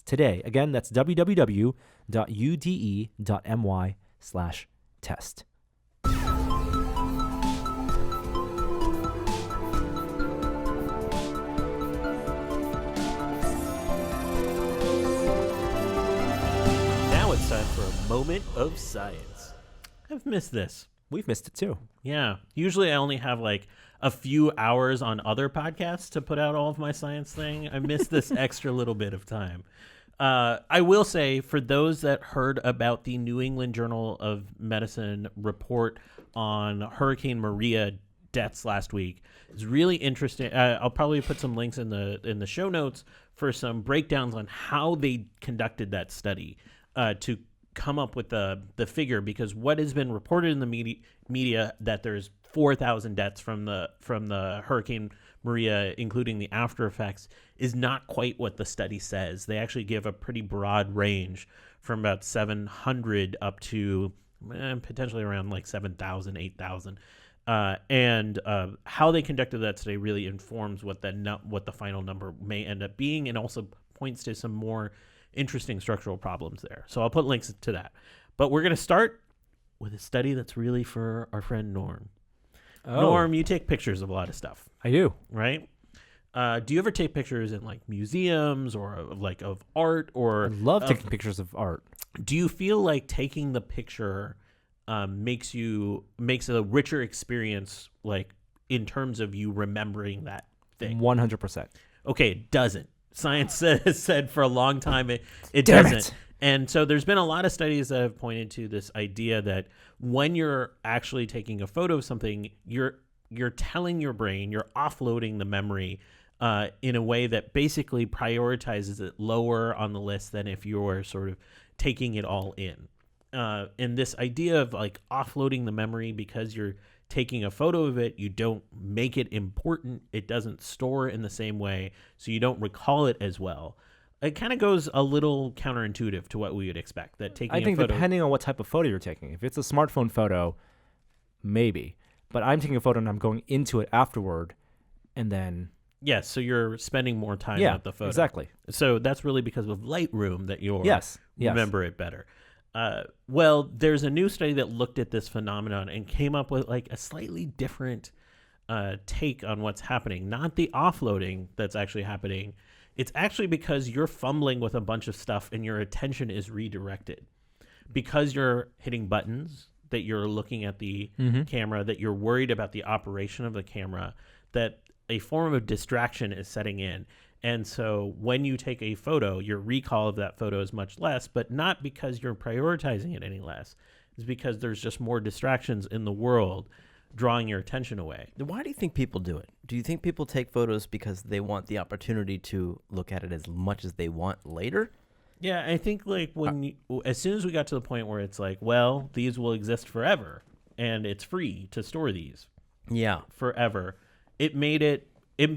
today. Again, that's www.ude.my/test. Now it's time for a moment of science. I've missed this. We've missed it too. Yeah. Usually I only have like a few hours on other podcasts to put out all of my science thing. I missed this extra little bit of time. I will say, for those that heard about the New England Journal of Medicine report on Hurricane Maria deaths last week, it's really interesting. I'll probably put some links in the show notes for some breakdowns on how they conducted that study to come up with the figure, because what has been reported in the media that there's 4,000 deaths from the Hurricane Maria, including the after effects, is not quite what the study says. They actually give a pretty broad range from about 700 up to potentially around like 7,000, 8,000. And how they conducted that study really informs what the final number may end up being, and also points to some more interesting structural problems there. So I'll put links to that. But we're going to start with a study that's really for our friend Norm. Oh. Norm, you take pictures of a lot of stuff, I do. right? Do you ever take pictures in like museums or of art, or I love taking pictures of art. do you feel like taking the picture makes a richer experience, like in terms of you remembering that thing? 100%. Okay, it doesn't. Science has said for a long time it Damn doesn't. it. And so there's been a lot of studies that have pointed to this idea that when you're actually taking a photo of something, you're telling your brain, you're offloading the memory in a way that basically prioritizes it lower on the list than if you're sort of taking it all in. And this idea of like offloading the memory because you're taking a photo of it, you don't make it important. It doesn't store in the same way, so you don't recall it as well. It kind of goes a little counterintuitive to what we would expect. That taking I think a photo, depending on what type of photo you're taking, if it's a smartphone photo, maybe. but I'm taking a photo and I'm going into it afterward, and then Yes, so you're spending more time yeah, with the photo. exactly. So that's really because of Lightroom that you'll Yes. remember it better. Well, there's a new study that looked at this phenomenon and came up with like a slightly different take on what's happening. Not the offloading that's actually happening. It's actually because you're fumbling with a bunch of stuff and your attention is redirected. Because you're hitting buttons, that you're looking at the camera, that you're worried about the operation of the camera, that a form of distraction is setting in. And so when you take a photo, your recall of that photo is much less, but not because you're prioritizing it any less. It's because there's just more distractions in the world drawing your attention away. Why do you think people do it? Do you think people take photos because they want the opportunity to look at it as much as they want later? Yeah, I think like as soon as we got to the point where it's like, well, these will exist forever and it's free to store these Yeah. forever, it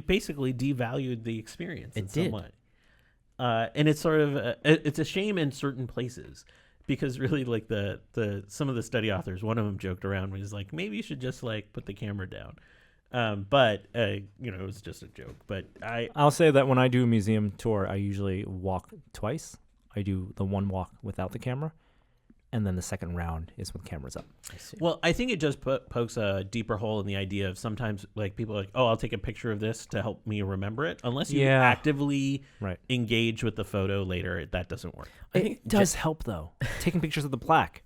basically devalued the experience in some way. And it's sort of it's a shame in certain places because really like the some of the study authors, one of them joked around when he's like, maybe you should just like put the camera down. But it was just a joke. But I'll say that when I do a museum tour, I usually walk twice. I do the one walk without the camera, and then the second round is with cameras up. Well, I think it just pokes a deeper hole in the idea of sometimes like people are like, oh, I'll take a picture of this to help me remember it. Unless you actively engage with the photo later, that doesn't work. It does help though. Taking pictures of the plaque.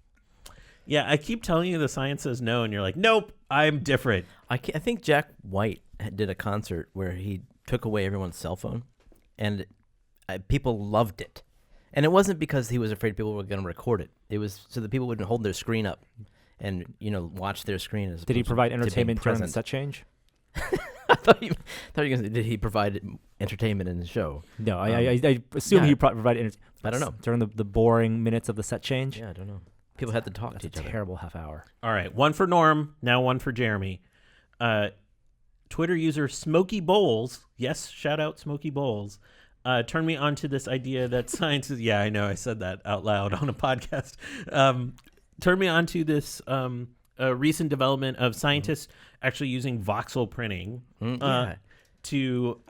Yeah, I keep telling you the science says no, and you're like, nope, I'm different. I think Jack White did a concert where he took away everyone's cell phone, and people loved it. And it wasn't because he was afraid people were going to record it. It was so that people wouldn't hold their screen up and, watch their screen. As did he provide entertainment during the set change? I thought you were going to say, did he provide entertainment in the show? No, I assume he provided entertainment. I don't know. During the boring minutes of the set change? Yeah, I don't know. People had to talk to each other. Terrible half hour. All right, one for Norm, now one for Jeremy. Twitter user Smokey Bowles, yes, shout out Smokey Bowles, turned me on to this idea that science is, yeah, I know, I said that out loud on a podcast. Turned me on to this recent development of scientists actually using voxel printing to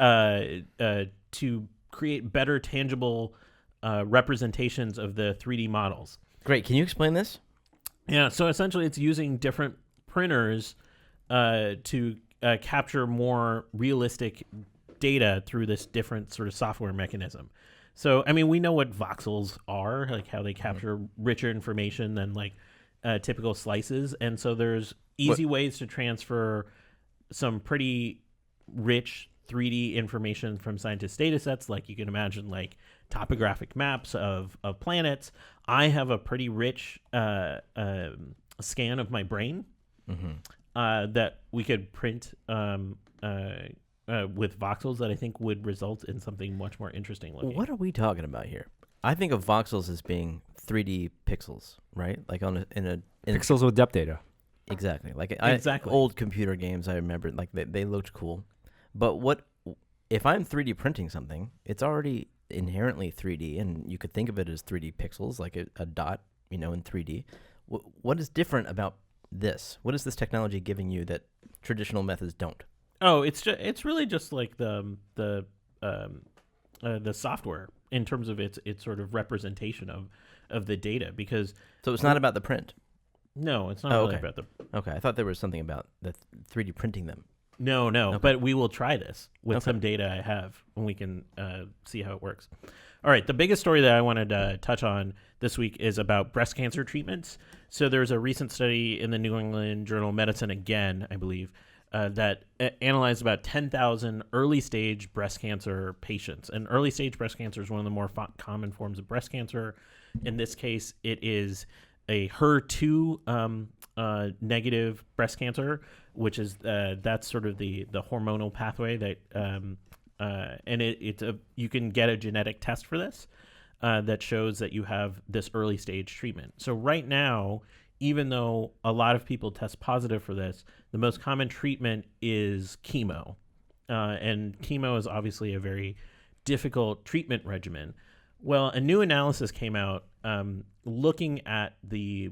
create better tangible representations of the 3D models. Great. Can you explain this? Yeah, so essentially it's using different printers to capture more realistic data through this different sort of software mechanism. So, I mean, we know what voxels are, like how they capture richer information than like typical slices. And so there's easy ways to transfer some pretty rich 3D information from scientist data sets. Like you can imagine like topographic maps of planets. I have a pretty rich scan of my brain that we could print with voxels that I think would result in something much more interesting looking. What are we talking about here? I think of voxels as being 3D pixels, right? Like in pixels with depth data. Exactly. Like old computer games, I remember like they looked cool. But what if I'm 3D printing something? It's already inherently 3D, and you could think of it as 3D pixels, like a dot, in 3D. What is different about this? What is this technology giving you that traditional methods don't? Oh, it's really just like the software in terms of its sort of representation of the data, because so it's not about the print. No, it's not really about the. Okay, I thought there was something about the 3D printing them. No, okay. But we will try this with some data I have, and we can see how it works. All right, the biggest story that I wanted to touch on this week is about breast cancer treatments. So there's a recent study in the New England Journal of Medicine, again, I believe, that analyzed about 10,000 early-stage breast cancer patients. And early-stage breast cancer is one of the more common forms of breast cancer. In this case, it is a HER2 negative breast cancer, which is that's sort of the hormonal pathway that and you can get a genetic test for this that shows that you have this early stage treatment. So right now, even though a lot of people test positive for this, the most common treatment is chemo, and chemo is obviously a very difficult treatment regimen. Well, a new analysis came out looking at the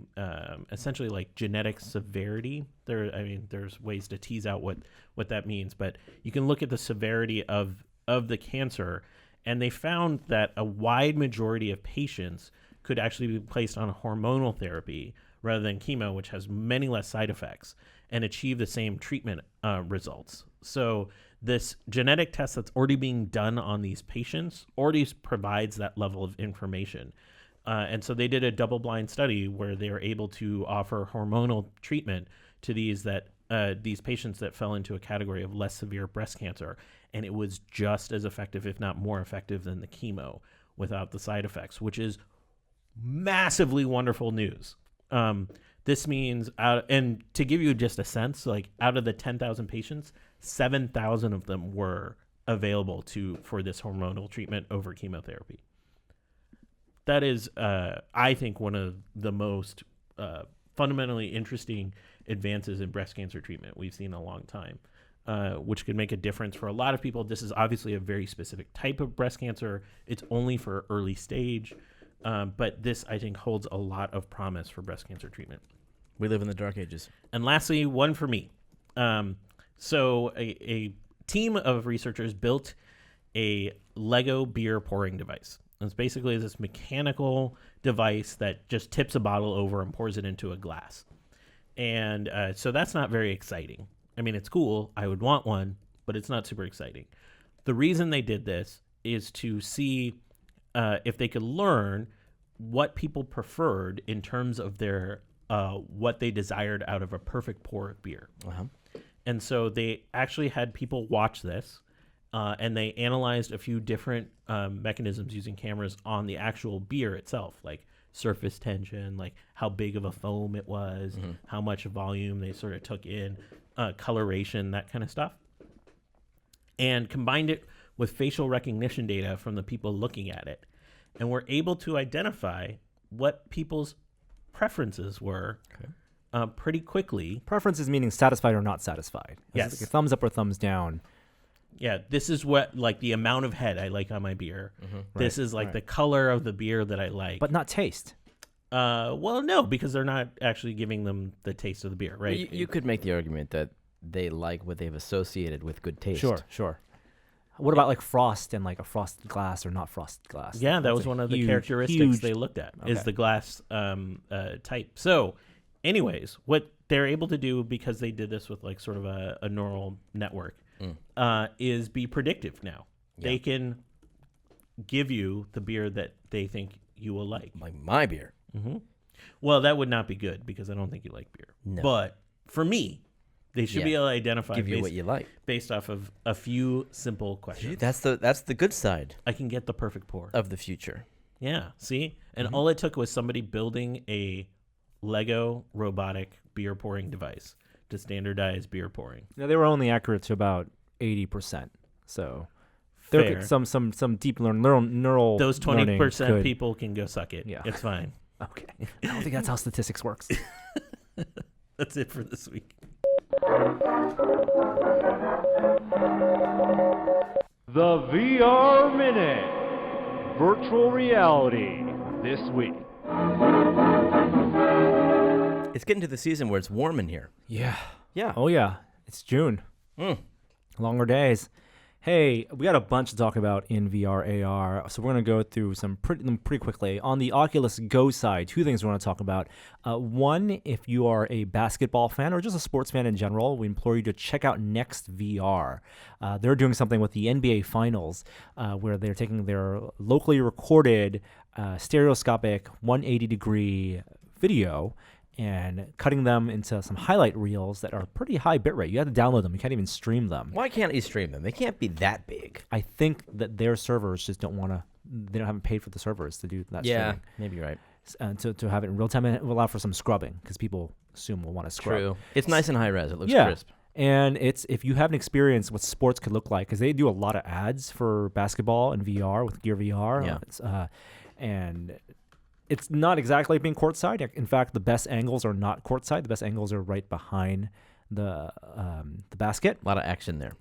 essentially like genetic severity. There's ways to tease out what that means, but you can look at the severity of the cancer, and they found that a wide majority of patients could actually be placed on hormonal therapy rather than chemo, which has many less side effects, and achieve the same treatment results. So this genetic test that's already being done on these patients already provides that level of information. And so they did a double-blind study where they were able to offer hormonal treatment to these patients that fell into a category of less severe breast cancer, and it was just as effective, if not more effective, than the chemo without the side effects, which is massively wonderful news. This means, and to give you just a sense, like out of the 10,000 patients, 7,000 of them were available for this hormonal treatment over chemotherapy. That is, I think, one of the most fundamentally interesting advances in breast cancer treatment we've seen in a long time, which could make a difference for a lot of people. This is obviously a very specific type of breast cancer. It's only for early stage. But this, I think, holds a lot of promise for breast cancer treatment. We live in the dark ages. And lastly, one for me. So a team of researchers built a Lego beer pouring device. It's basically this mechanical device that just tips a bottle over and pours it into a glass. And so that's not very exciting. I mean, it's cool. I would want one, but it's not super exciting. The reason they did this is to see if they could learn what people preferred in terms of their what they desired out of a perfect pour of beer. Uh-huh. And so they actually had people watch this, and they analyzed a few different mechanisms using cameras on the actual beer itself, like surface tension, like how big of a foam it was, how much volume they sort of took in, coloration, that kind of stuff, and combined it with facial recognition data from the people looking at it. And we're able to identify what people's preferences were pretty quickly. Preferences meaning satisfied or not satisfied. Yes. Like a thumbs up or thumbs down. Yeah, this is what, like, the amount of head I like on my beer. This is like the color of the beer that I like. But not taste. Well, no, because they're not actually giving them the taste of the beer, right? You could make the argument that they like what they've associated with good taste. Sure. What about like frost and like a frosted glass or not frosted glass? Yeah, that That's was a one of the huge, characteristics huge- they looked at, Okay. is the glass type. So anyways, what they're able to do, because they did this with like sort of a neural network, is be predictive now. Yeah. They can give you the beer that they think you will like. Like my beer. Well, that would not be good because I don't think you like beer. No. But for me, they should Yeah. be able to identify Give you what you like. based off of a few simple questions. That's the good side I can get the perfect pour. of the future. Yeah, see? And all it took was somebody building a Lego robotic beer pouring device to standardize beer pouring. No, they were only accurate to about 80%. So there Fair. could some deep neural Those 20% learning could- people can go suck it. Yeah. It's fine. Okay. I don't think that's how statistics works. That's it for this week. The VR Minute. Virtual reality this week. It's getting to the season where it's warm in here. Yeah. Yeah. Oh yeah. It's June. Longer days. Hey, we got a bunch to talk about in VR AR, so we're going to go through some pretty quickly. On the Oculus Go side, two things we want to talk about. One, if you are a basketball fan or just a sports fan in general, we implore you to check out Next VR. They're doing something with the NBA Finals where they're taking their locally recorded stereoscopic 180-degree video and cutting them into some highlight reels that are pretty high bitrate. You have to download them. You can't even stream them. Why can't you stream them? They can't be that big. I think that their servers just don't want to. They haven't paid for the servers to do that. Yeah, streaming. maybe you're right. And to have it in real time, and it will allow for some scrubbing because people assume we'll want to scrub. True. It's nice and high res. It looks Yeah. crisp. And it's if you haven't experienced what sports could look like, because they do a lot of ads for basketball and VR with Gear VR. Yeah. And it's not exactly being courtside. In fact, the best angles are not courtside. The best angles are right behind the basket. A lot of action there.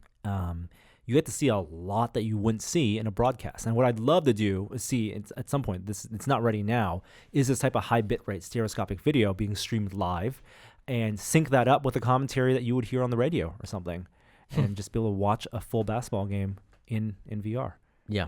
you get to see a lot that you wouldn't see in a broadcast. And what I'd love to do is see at some point, it's not ready now, is this type of high bitrate stereoscopic video being streamed live and sync that up with the commentary that you would hear on the radio or something, and just be able to watch a full basketball game in VR. Yeah.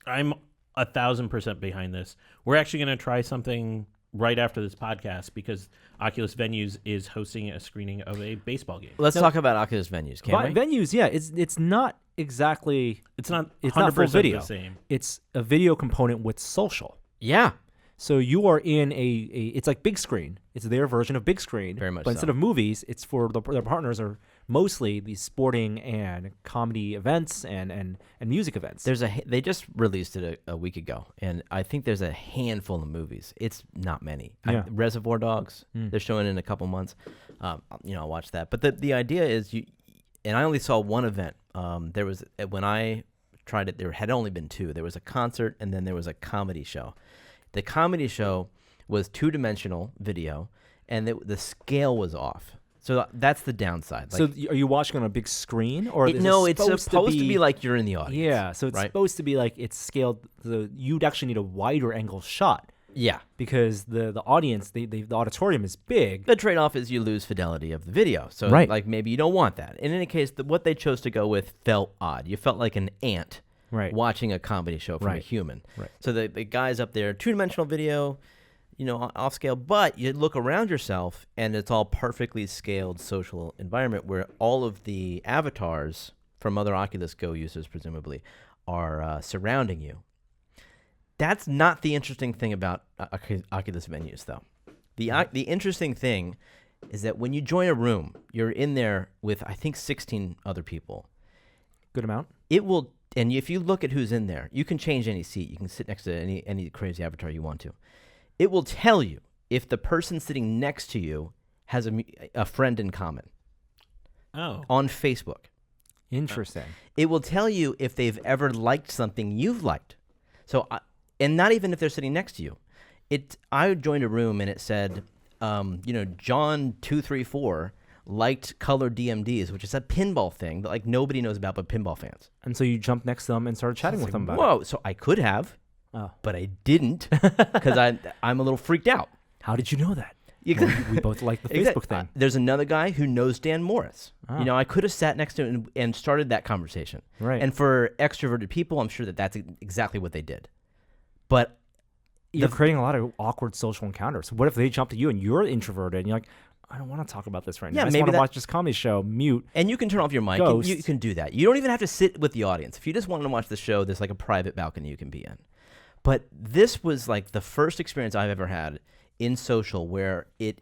I'm 1,000% behind this. We're actually going to try something right after this podcast because Oculus Venues is hosting a screening of a baseball game. Let's talk about Oculus Venues, can we? Venues, yeah, it's not exactly It's not it's not full 100% video. the same. It's a video component with social. Yeah. So you are in it's like big screen. It's their version of big screen. Very much But instead so. of movies, it's for their partners are mostly these sporting and comedy events and music events. They just released it a week ago, and I think there's a handful of movies. It's not many. Yeah. Reservoir Dogs, they're showing in a couple months. I'll watch that. But the idea is and I only saw one event. There was when I tried it, there had only been two. There was a concert, and then there was a comedy show. The comedy show was 2-dimensional video, and the scale was off. So that's the downside. So are you watching on a big screen, or is it's supposed to be like you're in the audience. Yeah, so it's right? supposed to be like it's scaled. You'd actually need a wider angle shot Yeah. because the audience, the auditorium is big. The trade-off is you lose fidelity of the video. So Right. like maybe you don't want that. In any case, what they chose to go with felt odd. You felt like an ant Right. watching a comedy show from a Right. human. Right. So the guy's up there, 2-dimensional video, off scale, but you look around yourself and it's all perfectly scaled social environment where all of the avatars from other Oculus Go users, presumably, are surrounding you. That's not the interesting thing about Oculus Venues, though. The interesting thing is that when you join a room, you're in there with, I think, 16 other people. Good amount. It will, and if you look at who's in there, you can change any seat. You can sit next to any crazy avatar you want to. It will tell you if the person sitting next to you has a friend in common Oh. on Facebook. Interesting. It will tell you if they've ever liked something you've liked. So, and not even if they're sitting next to you. I joined a room and it said, John234 liked color DMDs, which is a pinball thing that like nobody knows about but pinball fans. And so you jumped next to them and started chatting with them about Whoa! So I could have, Oh. but I didn't because I'm a little freaked out. it. How did you know that? You Well, we both like the Facebook thing. There's another guy who knows Dan Morris. Ah. I could have sat next to him and started that conversation. Right. And for extroverted people, I'm sure that's exactly what they did. But You're creating a lot of awkward social encounters. What if they jump to you and you're introverted and you're like, I don't want to talk about this right now. Yeah, I just maybe want to that- watch this comedy show, mute. And you can turn off your mic. And Ghosts. you can do that. You don't even have to sit with the audience. If you just want to watch the show, there's like a private balcony you can be in. But this was like the first experience I've ever had in social where it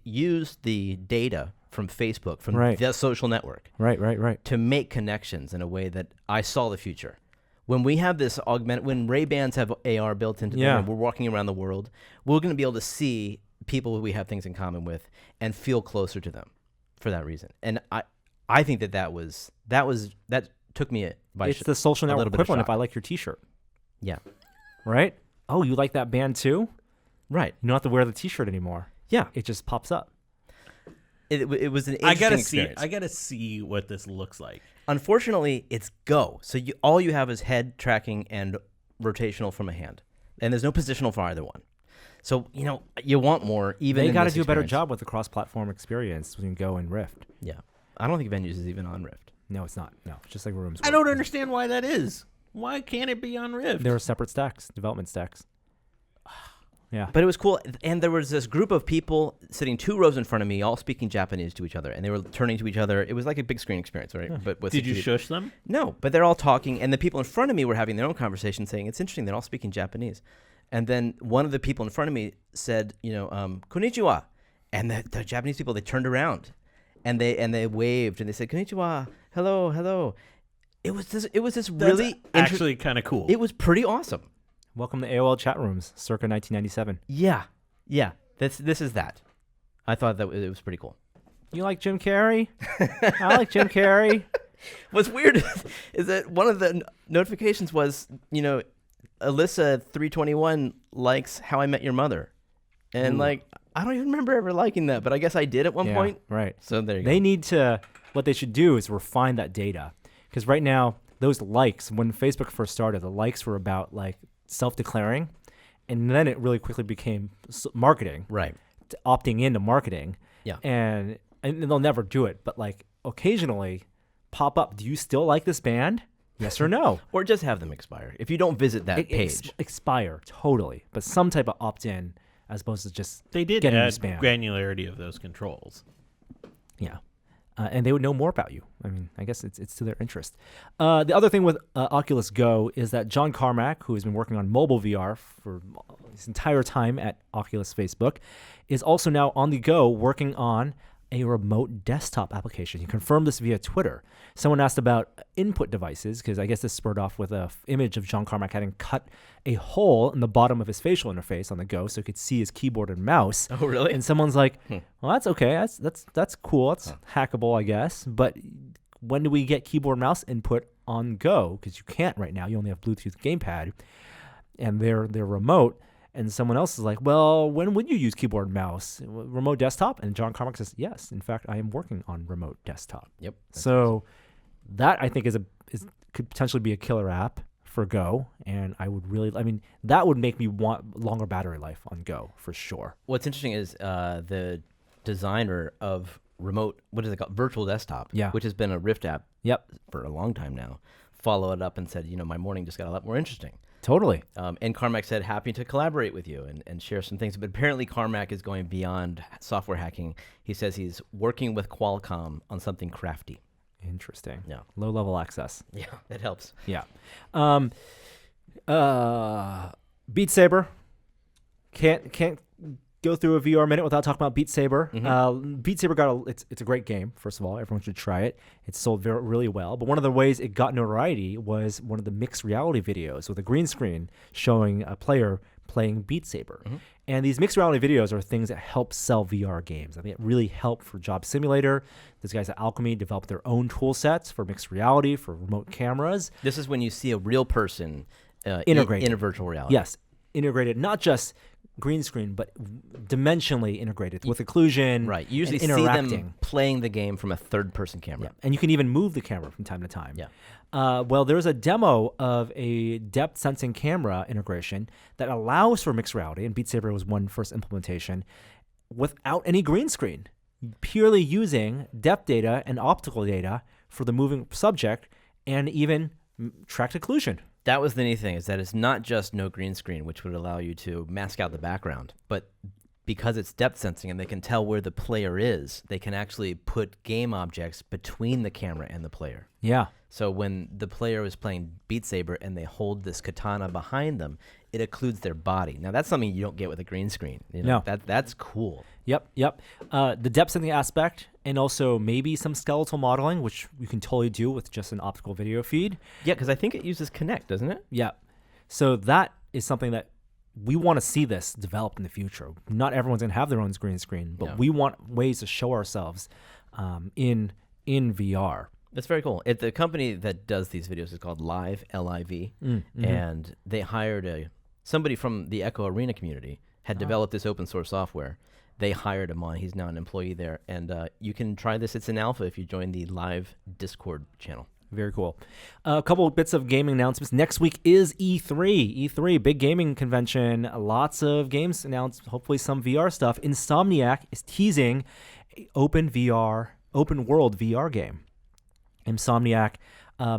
used the data from Facebook, from Right. the social network, Right. to make connections in a way that I saw the future. When we have this when Ray-Bans have AR built into them Yeah. and we're walking around the world, we're going to be able to see people we have things in common with and feel closer to them for that reason. And I think that took me by It's the social a network little bit of equivalent if shock. I like your t-shirt, Yeah. right? Oh, you like that band too? Right. You don't have to wear the t-shirt anymore. Yeah. It just pops up. It was an I interesting gotta experience. see. I gotta see what this looks like. Unfortunately, it's Go. So all you have is head tracking and rotational from a hand. And there's no positional for either one. So, you want more even They in got to this do a better experience. job with the cross-platform experience between Go and Rift. Yeah. I don't think Venues is even on Rift. No, it's not. No, just like Rooms. I don't understand why that is. Why can't it be on Rift? There are separate stacks, development stacks. Yeah. But it was cool. And there was this group of people sitting 2 rows in front of me, all speaking Japanese to each other. And they were turning to each other. It was like a big screen experience, right? But with Did you 60 shush them? No, but they're all talking. And the people in front of me were having their own conversation saying, it's interesting. They're all speaking Japanese. And then one of the people in front of me said, konnichiwa. And the Japanese people, they turned around and they waved and they said, konnichiwa, hello. It was this really actually kind of cool. It was pretty awesome. Welcome to AOL chat rooms, circa 1997. Yeah. This is that. I thought that it was pretty cool. You like Jim Carrey? I like Jim Carrey. What's weird is that one of the notifications was, Alyssa 321 likes How I Met Your Mother, and Ooh. I don't even remember ever liking that, but I guess I did at one point. Right. So there you go. They need to what they should do is refine that data, because right now those likes, when Facebook first started, the likes were about like self-declaring, and then it really quickly became marketing, Right. opting into marketing. Yeah. And they'll never do it, but like occasionally pop up, do you still like this band? Yes or no? Or just have them expire. If you don't visit that page. Expire, totally. But some type of opt-in as opposed to just They did getting add spam. granularity of those controls. Yeah. And they would know more about you. I mean, I guess it's to their interest. The other thing with Oculus Go is that John Carmack, who has been working on mobile VR for his entire time at Oculus Facebook, is also now on the go working on a remote desktop application. He confirmed this via Twitter. Someone asked about input devices, because I guess this spurred off with a image of John Carmack having cut a hole in the bottom of his facial interface on the Go so he could see his keyboard and mouse. Oh, really? And someone's like, well, that's okay. That's cool. That's hackable, I guess. But when do we get keyboard and mouse input on Go? Because you can't right now. You only have Bluetooth gamepad, and they're remote. And someone else is like, well, when would you use keyboard and mouse? Remote desktop? And John Carmack says, yes. In fact, I am working on remote desktop. Yep. So that I think could potentially be a killer app for Go. And that would make me want longer battery life on Go for sure. What's interesting is the designer of remote, what is it called? Virtual desktop. Yeah. Which has been a Rift app Yep. for a long time now. Followed up and said, my morning just got a lot more interesting. Totally. And Carmack said, happy to collaborate with you and share some things. But apparently Carmack is going beyond software hacking. He says he's working with Qualcomm on something crafty. Interesting. Yeah. Low level access. Yeah, that helps. Yeah. Beat Saber. Can't go through a VR minute without talking about Beat Saber. Beat Saber it's a great game. First of all, everyone should try it. It's sold really well. But one of the ways it got notoriety was one of the mixed reality videos with a green screen showing a player playing Beat Saber. And these mixed reality videos are things that help sell VR games. I think it really helped for Job Simulator. These guys at Alchemy developed their own tool sets for mixed reality, for remote cameras. This is when you see a real person Integrated. in a virtual reality. Yes, integrated, not just green screen, but dimensionally integrated with occlusion. Right. You usually and see interacting. them playing the game from a third-person camera. Yeah. And you can even move the camera from time to time. Yeah. Well, there's a demo of a depth sensing camera integration that allows for mixed reality, and Beat Saber was one first implementation, without any green screen, purely using depth data and optical data for the moving subject, and even tracked occlusion. That was the neat thing, is that it's not just no green screen, which would allow you to mask out the background, but because it's depth sensing and they can tell where the player is, they can actually put game objects between the camera and the player. Yeah. So when the player is playing Beat Saber and they hold this katana behind them, it occludes their body. Now, that's something you don't get with a green screen. No. That's cool. Yep. The depth sensing aspect, and also maybe some skeletal modeling, which you can totally do with just an optical video feed. Yeah, because I think it uses Kinect, doesn't it? Yeah. So that is something that we want to see this develop in the future. Not everyone's going to have their own green screen, but we want ways to show ourselves in VR. That's very cool. The company that does these videos is called Live, L-I-V, and they hired somebody from the Echo Arena community had developed this open source software. They hired him on. He's now an employee there, and you can try this. It's in alpha if you join the Live Discord channel. Very cool. A couple of bits of gaming announcements. Next week is E3. E3, big gaming convention. Lots of games announced, hopefully some VR stuff. Insomniac is teasing an open world VR game. Insomniac,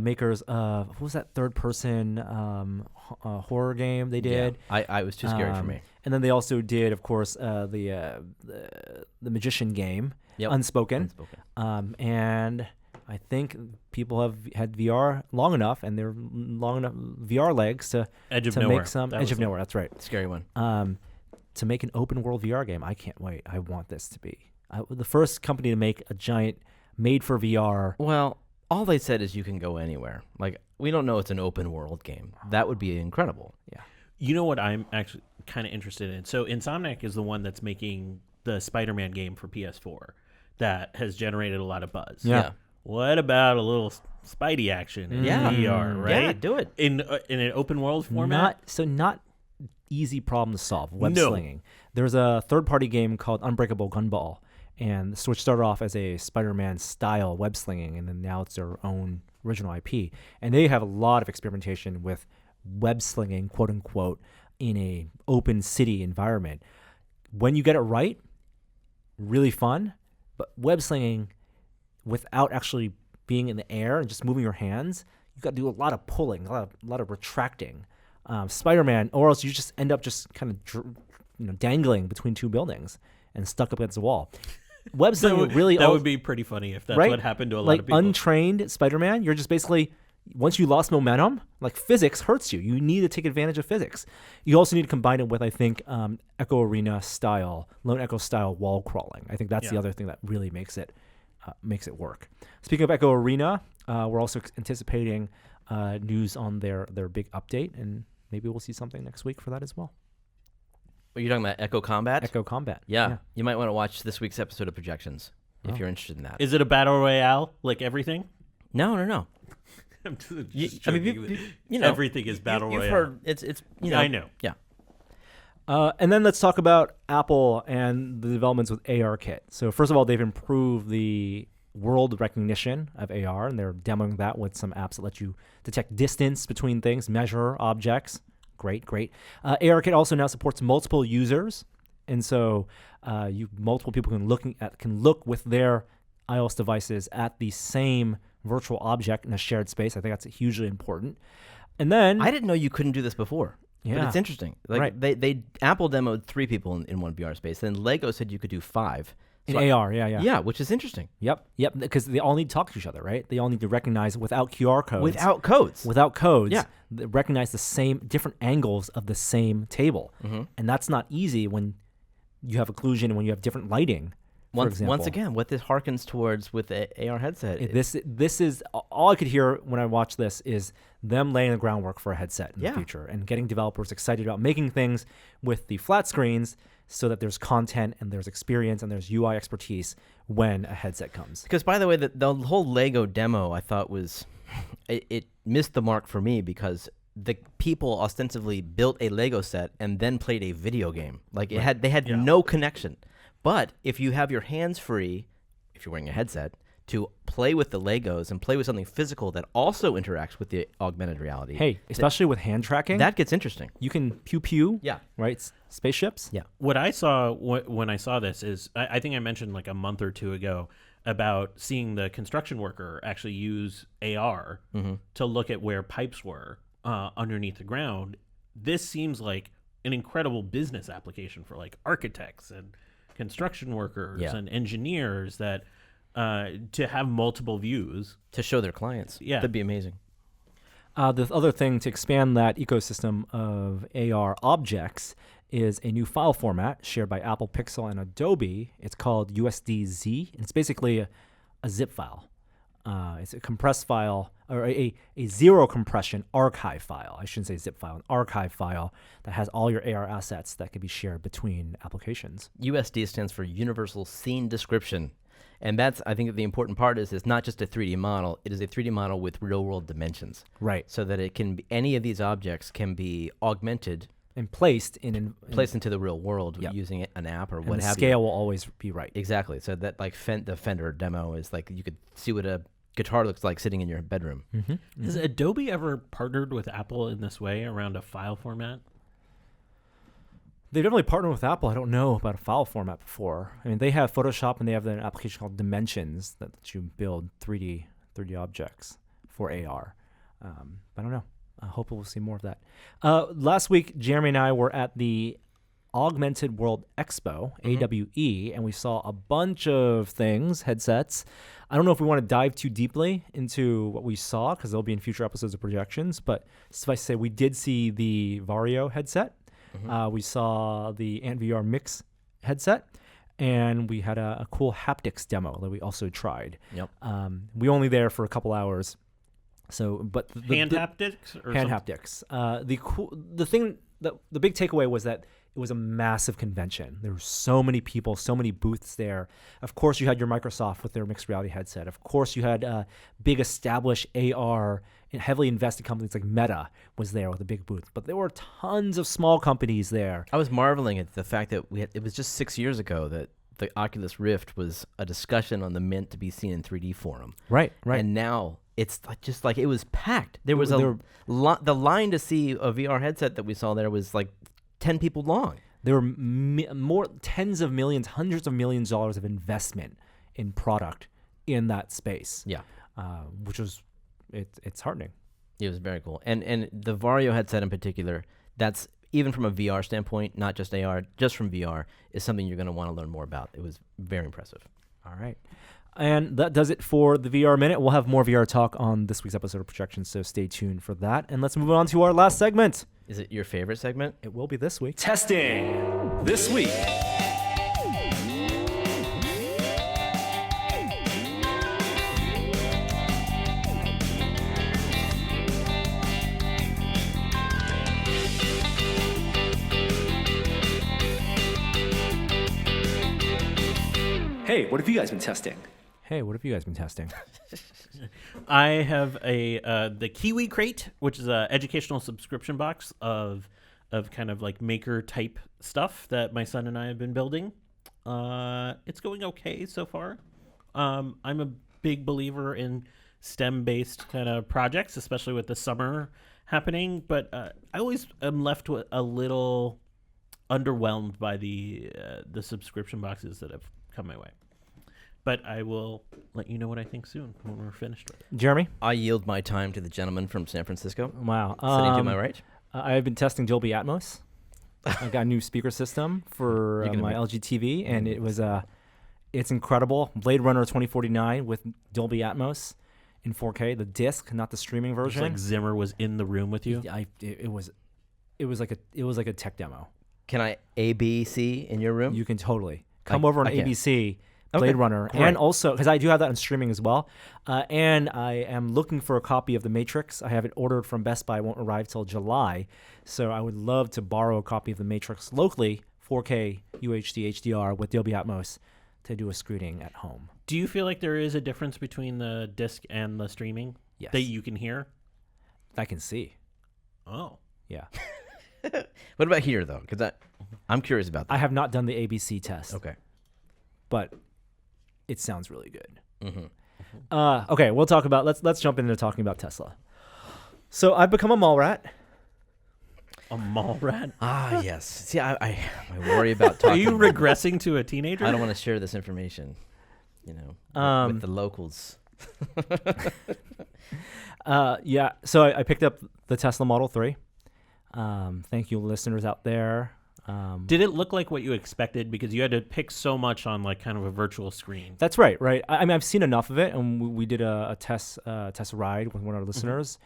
makers of, what was that third-person horror game they did? Yeah, I was too scary for me. And then they also did, of course, the Magician game, Unspoken. And I think people have had VR long enough, and they're long enough VR legs to Edge of Nowhere. make some That Edge was of Nowhere. That's right. Scary one. To make an open world VR game. I can't wait. I want this to be the first company to make a giant made for VR. Well, all they said is you can go anywhere. Like, we don't know it's an open world game. That would be incredible. Yeah. You know what I'm actually kind of interested in? So Insomniac is the one that's making the Spider-Man game for PS4 that has generated a lot of buzz. Yeah. What about a little Spidey action in VR, right? Yeah, do it. In an open world format? Not easy problem to solve. Web No. slinging. There's a third-party game called Unbreakable Gunball, And the Switch started off as a Spider-Man style web slinging, and then now it's their own original IP. And they have a lot of experimentation with web slinging, quote unquote, in a open city environment. When you get it right, really fun. But web slinging without actually being in the air and just moving your hands, you got to do a lot of pulling, a lot of retracting. Spider-Man, or else you just end up just kind of dangling between two buildings and stuck up against the wall. Web slinging that would be pretty funny if that's right? what happened to a lot of people. Like untrained Spider-Man, you're just basically, once you lost momentum, like physics hurts you. You need to take advantage of physics. You also need to combine it with, I think, Echo Arena style, Lone Echo style wall crawling. I think that's the other thing that really makes it work. Speaking of Echo Arena, we're also anticipating news on their big update, and maybe we'll see something next week for that as well. Are you talking about Echo Combat? Echo Combat. Yeah. You might want to watch this week's episode of Projections if you're interested in that. Is it a battle royale like everything? No. I'm just You know, everything is battle you've royale. heard it's I know. Yeah. And then let's talk about Apple and the developments with ARKit. So first of all, they've improved the world recognition of AR, and they're demoing that with some apps that let you detect distance between things, measure objects. Great. ARKit also now supports multiple users, and so multiple people can look with their iOS devices at the same virtual object in a shared space. I think that's hugely important. And then I didn't know you couldn't do this before. Yeah. But it's interesting. Like Right. they Apple demoed 3 people in one VR space. Then Lego said you could do 5. in So AR, yeah. Yeah, which is interesting. Yep, because they all need to talk to each other, right? They all need to recognize without QR codes. Without codes. Yeah. They recognize the same different angles of the same table. Mm-hmm. And that's not easy when you have occlusion and when you have different lighting. Once again, what this harkens towards with the AR headset. This is all I could hear when I watched this is them laying the groundwork for a headset in the future and getting developers excited about making things with the flat screens so that there's content and there's experience and there's UI expertise when a headset comes. Because, by the way, the whole Lego demo I thought was it missed the mark for me because the people ostensibly built a Lego set and then played a video game. Like they had no connection. But if you have your hands free, if you're wearing a headset, to play with the Legos and play with something physical that also interacts with the augmented reality. Hey, especially with hand tracking, that gets interesting. you can pew, Yeah. right? Spaceships. Yeah. What I saw when I saw this is I think I mentioned like a month or two ago about seeing the construction worker actually use AR to look at where pipes were underneath the ground. This seems like an incredible business application for like architects and construction workers and engineers that to have multiple views To show their clients. Yeah. That'd be amazing. The other thing to expand that ecosystem of AR objects is a new file format shared by Apple Pixel and Adobe. It's called USDZ. It's basically a zip file. It's a compressed file or a zero compression archive file. I shouldn't say zip file, an archive file that has all your AR assets that can be shared between applications. USD stands for Universal Scene Description. And that's, I think the important part is it's not just a 3D model. It is a 3D model with real world dimensions. Right. So that it can be, any of these objects can be augmented, And placed in placed into the real world Yep. using an app or and what the have scale you. will always be right. Exactly. So that like the Fender demo is like you could see what a guitar looks like sitting in your bedroom. Has Adobe ever partnered with Apple in this way around a file format? They've definitely partnered with Apple. I don't know about a file format before. I mean, they have Photoshop and they have an application called Dimensions that lets you build 3D objects for AR. I don't know. I hope we'll see more of that. Last week, Jeremy and I were at the Augmented World Expo, AWE, and we saw a bunch of things, headsets. I don't know if we want to dive too deeply into what we saw because they'll be in future episodes of Projections, but suffice to say, we did see the Vario headset. We saw the AntVR Mix headset, and we had a cool haptics demo that we also tried. Yep. We only there for a couple hours. So, but Hand haptics or hand something? haptics. The big takeaway was that it was a massive convention. There were so many people, so many booths there. Of course, you had your Microsoft with their mixed reality headset. Of course, you had big established AR and heavily invested companies like Meta was there with a big booth. But there were tons of small companies there. I was marveling at the fact that it was just 6 years ago that the Oculus Rift was a discussion on the meant to be seen in 3D forum. Right. And now it's just like it was packed. There was There- the line to see a VR headset that we saw there was like 10 people long. There were more tens of millions, hundreds of millions of dollars of investment in product in that space. Yeah. Which was it's heartening. It was very cool. And the Vario headset in particular, that's even from a VR standpoint, not just AR, just from VR, is something you're going to want to learn more about. It was very impressive. All right. And that does it for the VR Minute. We'll have more VR talk on this week's episode of Projections, so stay tuned for that. And let's move on to our last segment. Is it your favorite segment? It will be this week. Testing this week. Hey, what have you guys been testing? Hey, what have you guys been testing? I have the Kiwi Crate, which is an educational subscription box of kind of like maker type stuff that my son and I have been building. It's going okay so far. I'm a big believer in STEM-based kind of projects, especially with the summer happening. But I always am left with a little underwhelmed by the subscription boxes that have come my way. But I will let you know what I think soon when we're finished with it. Jeremy? I yield my time to the gentleman from San Francisco. Wow. Sitting to my right. I've been testing Dolby Atmos. I got a new speaker system for You're gonna my make- LG TV, and it's incredible. Blade Runner 2049 with Dolby Atmos in 4K, the disc, not the streaming It's version. like Zimmer was in the room with you. It was like a tech demo. Can I ABC in your room? You can totally come over on I can. ABC, Blade Runner, great. and also because I do have that on streaming as well. And I am looking for a copy of The Matrix. I have it ordered from Best Buy. It won't arrive till July, so I would love to borrow a copy of The Matrix locally, 4K UHD HDR with Dolby Atmos, to do a screening at home. Do you feel like there is a difference between the disc and the streaming? Yes. That you can hear? I can see. Oh. Yeah, What about here, though? Because I'm curious about that. I have not done the ABC test. Okay. But it sounds really good. Mm-hmm. Okay, we'll talk about let's jump into talking about Tesla. So I've become a mall rat. A mall rat? Ah, yes. See, I worry about Are talking. you regressing to a teenager? I don't want to share this information, with the locals. Yeah, so I picked up the Tesla Model 3. Thank you, listeners out there. Did it look like what you expected? Because you had to pick so much on like kind of a virtual screen. That's right. I mean, I've seen enough of it, and we did a test ride with one of our listeners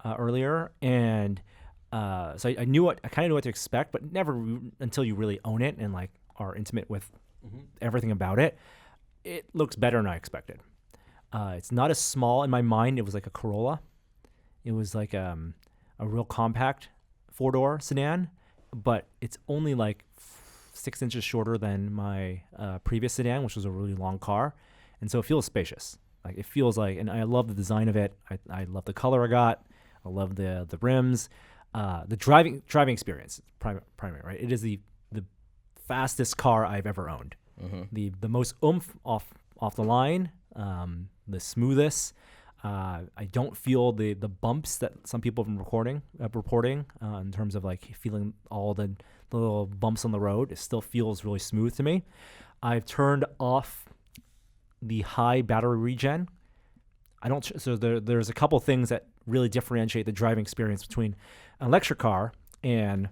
earlier, and so I kind of knew what to expect, but never until you really own it and like are intimate with everything about it. It looks better than I expected. It's not as small in my mind. It was like a Corolla. It was like a real compact 4-door sedan, but it's only like 6 inches shorter than my previous sedan, which was a really long car. And so it feels spacious. Like it feels like, and I love the design of it. I love the color I got. I love the rims. The driving experience, primary, right? It is the fastest car I've ever owned. The most oomph off the line, the smoothest. I don't feel the bumps that some people have been reporting in terms of like feeling all the little bumps on the road. It still feels really smooth to me. I've turned off the high battery regen. So there's a couple things that really differentiate the driving experience between an electric car and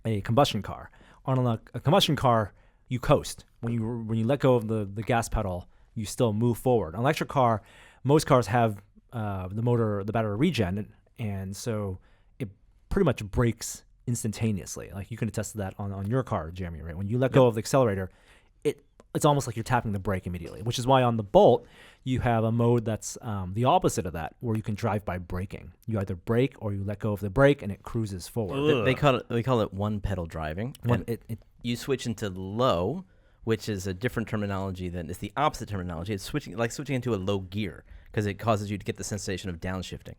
a combustion car. On a combustion car, you coast. When you let go of the gas pedal, you still move forward. An electric car, most cars have the battery regen, and so it pretty much brakes instantaneously. Like you can attest to that on your car, Jeremy, right? When you let go of the accelerator, it's almost like you're tapping the brake immediately, which is why on the Bolt, you have a mode that's the opposite of that, where you can drive by braking. You either brake or you let go of the brake and it cruises forward. They call it one pedal driving. You switch into low, which is a different terminology than it's the opposite terminology. It's switching into a low gear because it causes you to get the sensation of downshifting.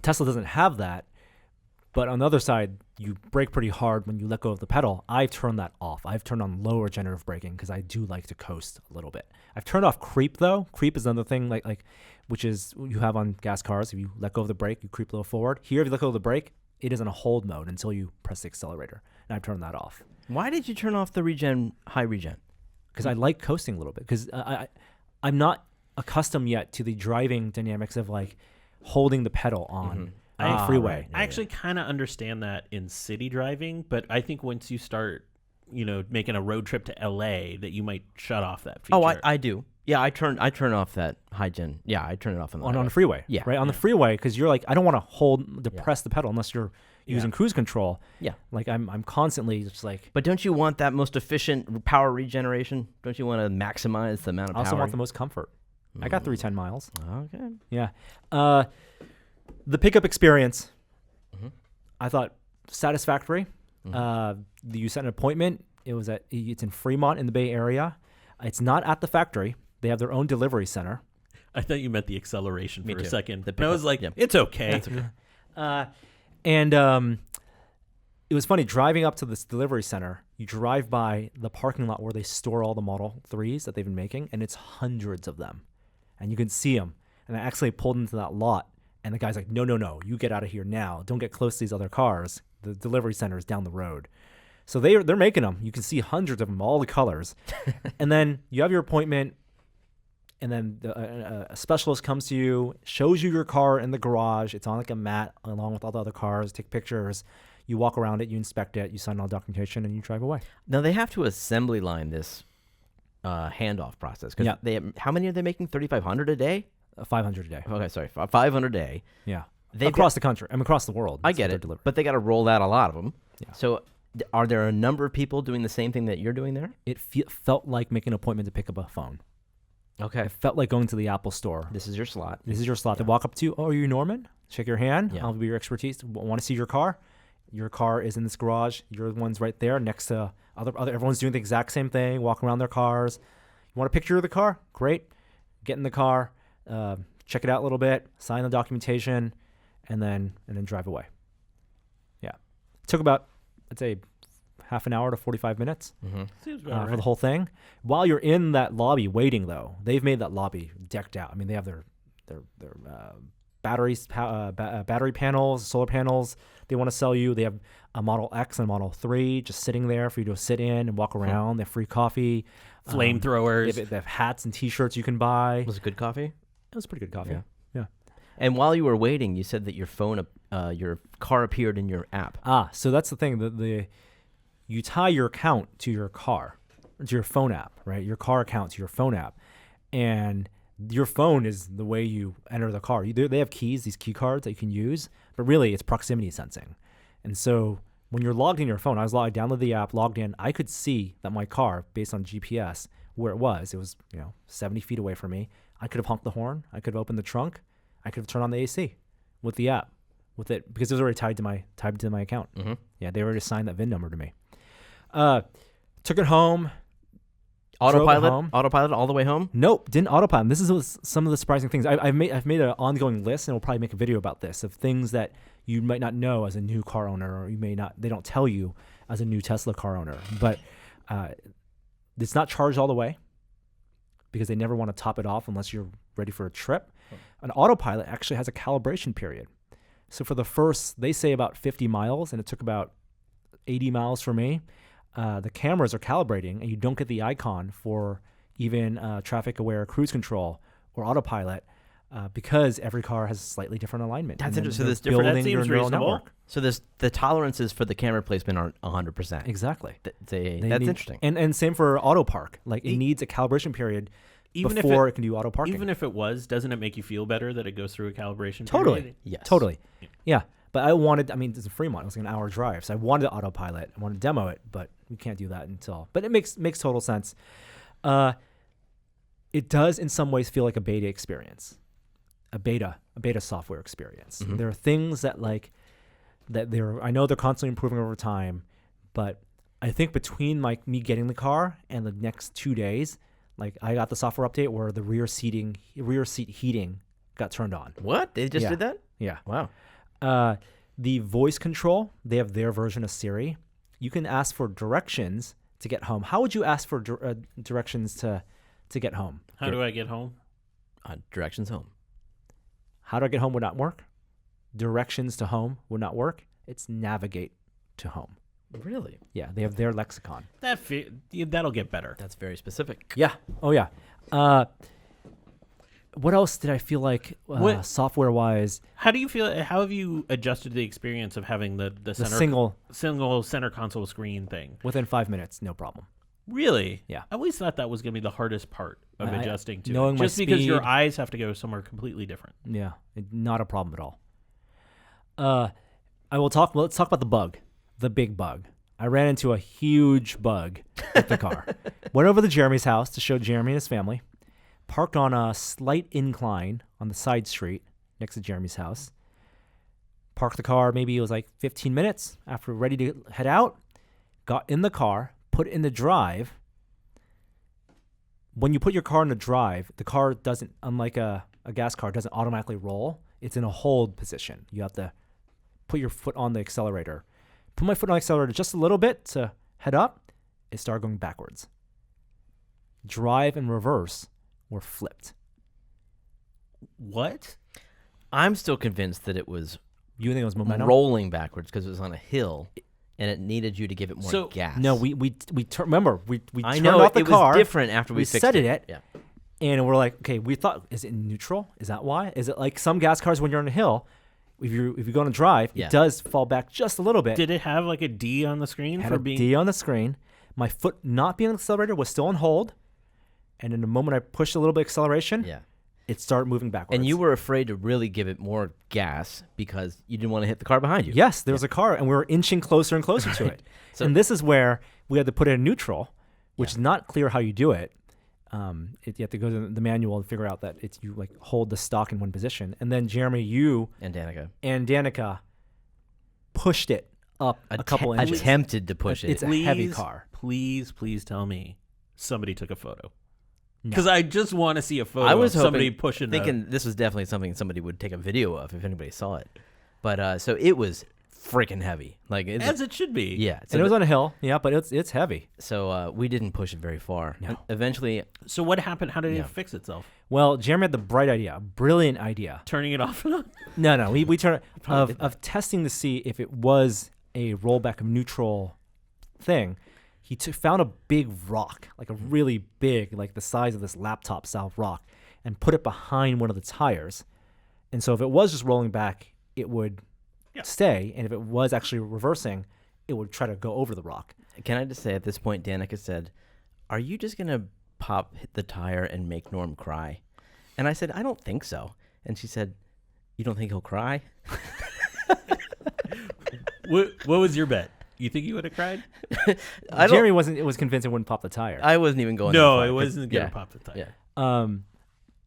Tesla doesn't have that, But on the other side, you brake pretty hard when you let go of the pedal. I've turned that off. I've turned on low regenerative braking because I do like to coast a little bit. I've turned off creep though. Creep is another thing like which is you have on gas cars. If you let go of the brake, you creep a little forward. Here, if you let go of the brake, it is in a hold mode until you press the accelerator. And I've turned that off. Why did you turn off the high regen? Because I like coasting a little bit. Because I'm not accustomed yet to the driving dynamics of like holding the pedal on a freeway. Right. I actually kind of understand that in city driving, but I think once you start, making a road trip to LA, that you might shut off that feature. Oh, I do. Yeah, I turn off that high gen. Yeah, I turn it off on the freeway. Yeah, right on the freeway because you're like I don't want to press the pedal unless you're using cruise control. Yeah, like I'm constantly just like. But don't you want that most efficient power regeneration? Don't you want to maximize the amount of power? I also want the most comfort. I got 310 miles. Okay. Yeah. The pickup experience, I thought satisfactory. You set an appointment. It's in Fremont in the Bay Area. It's not at the factory. They have their own delivery center. I thought you meant the acceleration for a second. And I was like, it's okay. And it was funny driving up to this delivery center. You drive by the parking lot where they store all the Model 3s that they've been making, and it's hundreds of them. And you can see them. And I actually pulled into that lot, and the guy's like, no, you get out of here now. Don't get close to these other cars. The delivery center is down the road. So they're making them. You can see hundreds of them, all the colors. And then you have your appointment, and then a specialist comes to you, shows you your car in the garage. It's on like a mat along with all the other cars, take pictures. You walk around it, you inspect it, you sign all the documentation, and you drive away. Now, they have to assembly line this handoff process. Cause how many are they making? 3,500 a day? 500 a day. Okay, sorry, 500 a day. Yeah. Across the country. Across the world. I get it, but they got to roll out a lot of them. Yeah. So are there a number of people doing the same thing that you're doing there? It felt like making an appointment to pick up a phone. Okay. It felt like going to the Apple store. This is your slot. They walk up to you. Oh, are you Norman? Shake your hand. Yeah. I'll be your expertise. Want to see your car? Your car is in this garage. Your one's right there next to other. Everyone's doing the exact same thing, walking around their cars. You want a picture of the car? Great. Get in the car, check it out a little bit, sign the documentation, and then drive away. Yeah. It took about, I'd say, half an hour to 45 minutes Seems about for the whole thing. While you're in that lobby waiting, though, they've made that lobby decked out. I mean, they have their batteries, battery panels, solar panels they want to sell you. They have a Model X and a Model 3 just sitting there for you to sit in and walk around. They have free coffee. Flamethrowers. They have hats and T-shirts you can buy. Was it good coffee? It was pretty good coffee. Yeah. And while you were waiting, you said that your car appeared in your app. So that's the thing. You tie your account to your car, to your phone app, right? Your car account to your phone app, and your phone is the way you enter the car. They have keys, these key cards that you can use, but really it's proximity sensing. And so when you're logged in your phone, I downloaded the app, logged in, I could see that my car, based on GPS, where it was 70 feet away from me. I could have honked the horn. I could have opened the trunk. I could have turned on the AC with the app, with it, because it was already tied to my account. Yeah, they already assigned that VIN number to me. Took it home. Autopilot all the way home? Nope, didn't autopilot. This is some of the surprising things. I've made an ongoing list, and we'll probably make a video about this, of things that you might not know as a new car owner, or they don't tell you as a new Tesla car owner. But it's not charged all the way because they never want to top it off unless you're ready for a trip. An autopilot actually has a calibration period. So for the first, they say about 50 miles, and it took about 80 miles for me. The cameras are calibrating, and you don't get the icon for even traffic-aware cruise control or autopilot because every car has a slightly different alignment. That's interesting. So there's different. That seems reasonable. So the tolerances for the camera placement aren't 100%. Exactly. That's need, interesting. And same for auto park. Like it needs a calibration period before it can do auto parking. Even if it doesn't it make you feel better that it goes through a calibration Totally. period? Yes. Totally. Yeah. But it's a Fremont. It was like an hour drive. So I wanted to autopilot. I wanted to demo it, but we can't do that but it makes total sense. It does in some ways feel like a beta experience, a beta software experience. There are things that I know they're constantly improving over time, but I think between me getting the car and the next 2 days, I got the software update where the rear seat heating got turned on. What? They just did that? Yeah. Wow. The voice control, they have their version of Siri. You can ask for directions to get home. How would you ask for directions to get home? How do I get home? Directions home. How do I get home would not work. Directions to home would not work. It's navigate to home. Really? Yeah, they have their lexicon. That'll get better. That's very specific. Yeah. Oh, yeah. What else did I feel like software-wise? How do you feel? How have you adjusted the experience of having the center single center console screen thing? Within 5 minutes, no problem. Really? Yeah. I always thought that was going to be the hardest part of adjusting to knowing it. my Just because your speed. eyes have to go somewhere completely different. Yeah, not a problem at all. Let's talk about the bug, the big bug. I ran into a huge bug with the car. Went over to Jeremy's house to show Jeremy and his family. Parked on a slight incline on the side street next to Jeremy's house. Parked the car, maybe it was like 15 minutes after ready to head out. Got in the car, put it in the drive. When you put your car in the drive, the car doesn't, unlike a gas car, doesn't automatically roll. It's in a hold position. You have to put your foot on the accelerator. Put my foot on the accelerator just a little bit to head up. It started going backwards. Drive and reverse were flipped. What? I'm still convinced that it was You think it was momentum? rolling backwards because it was on a hill, and it needed you to give it more gas. No, we remember we I turned know off the it car. was different after we fixed set it. it. Yeah. And we're like, okay, we thought, is it neutral? Is that why? Is it like some gas cars when you're on a hill, if you go on a drive, Yeah. it does fall back just a little bit. Did it have like a D on the screen Had for a being? D on the screen. My foot not being on the accelerator was still on hold. And in the moment I pushed a little bit of acceleration, Yeah. it started moving backwards. And you were afraid to really give it more gas because you didn't want to hit the car behind you. Yes, there was a car, and we were inching closer and closer to it. So- and this is where we had to put it in neutral, which is not clear how you do it. You have to go to the manual and figure out that you like hold the stock in one position. And then Jeremy, you And Danica and Danica pushed it up a couple inches. attempted to push it. It's a heavy car. Please tell me somebody took a photo. No. Because I just want to see a photo I was of somebody hoping, pushing thinking this was definitely something somebody would take a video of if anybody saw it. But so it was freaking heavy, like it's, as it should be. yeah. So And it was on a hill, yeah, but it's heavy. so we didn't push it very far. No. And eventually, So what happened? How did Yeah. it fix itself? Well, Jeremy had the brilliant idea. Turning it off and on? No, we turned Probably did of testing to see if it was a rollback of neutral thing. He found a big rock, like a really big, like the size of this laptop style rock, and put it behind one of the tires. And so if it was just rolling back, it would stay, and if it was actually reversing, it would try to go over the rock. can I just say at this point, Danica said, "Are you just gonna hit the tire and make Norm cry?" And I said, "I don't think so." And she said, "You don't think he'll cry?" What was your bet? You think you would have cried? Jeremy was convinced it wouldn't pop the tire. I wasn't even going. that No, far, it 'cause- wasn't going yeah, to pop the tire. Yeah.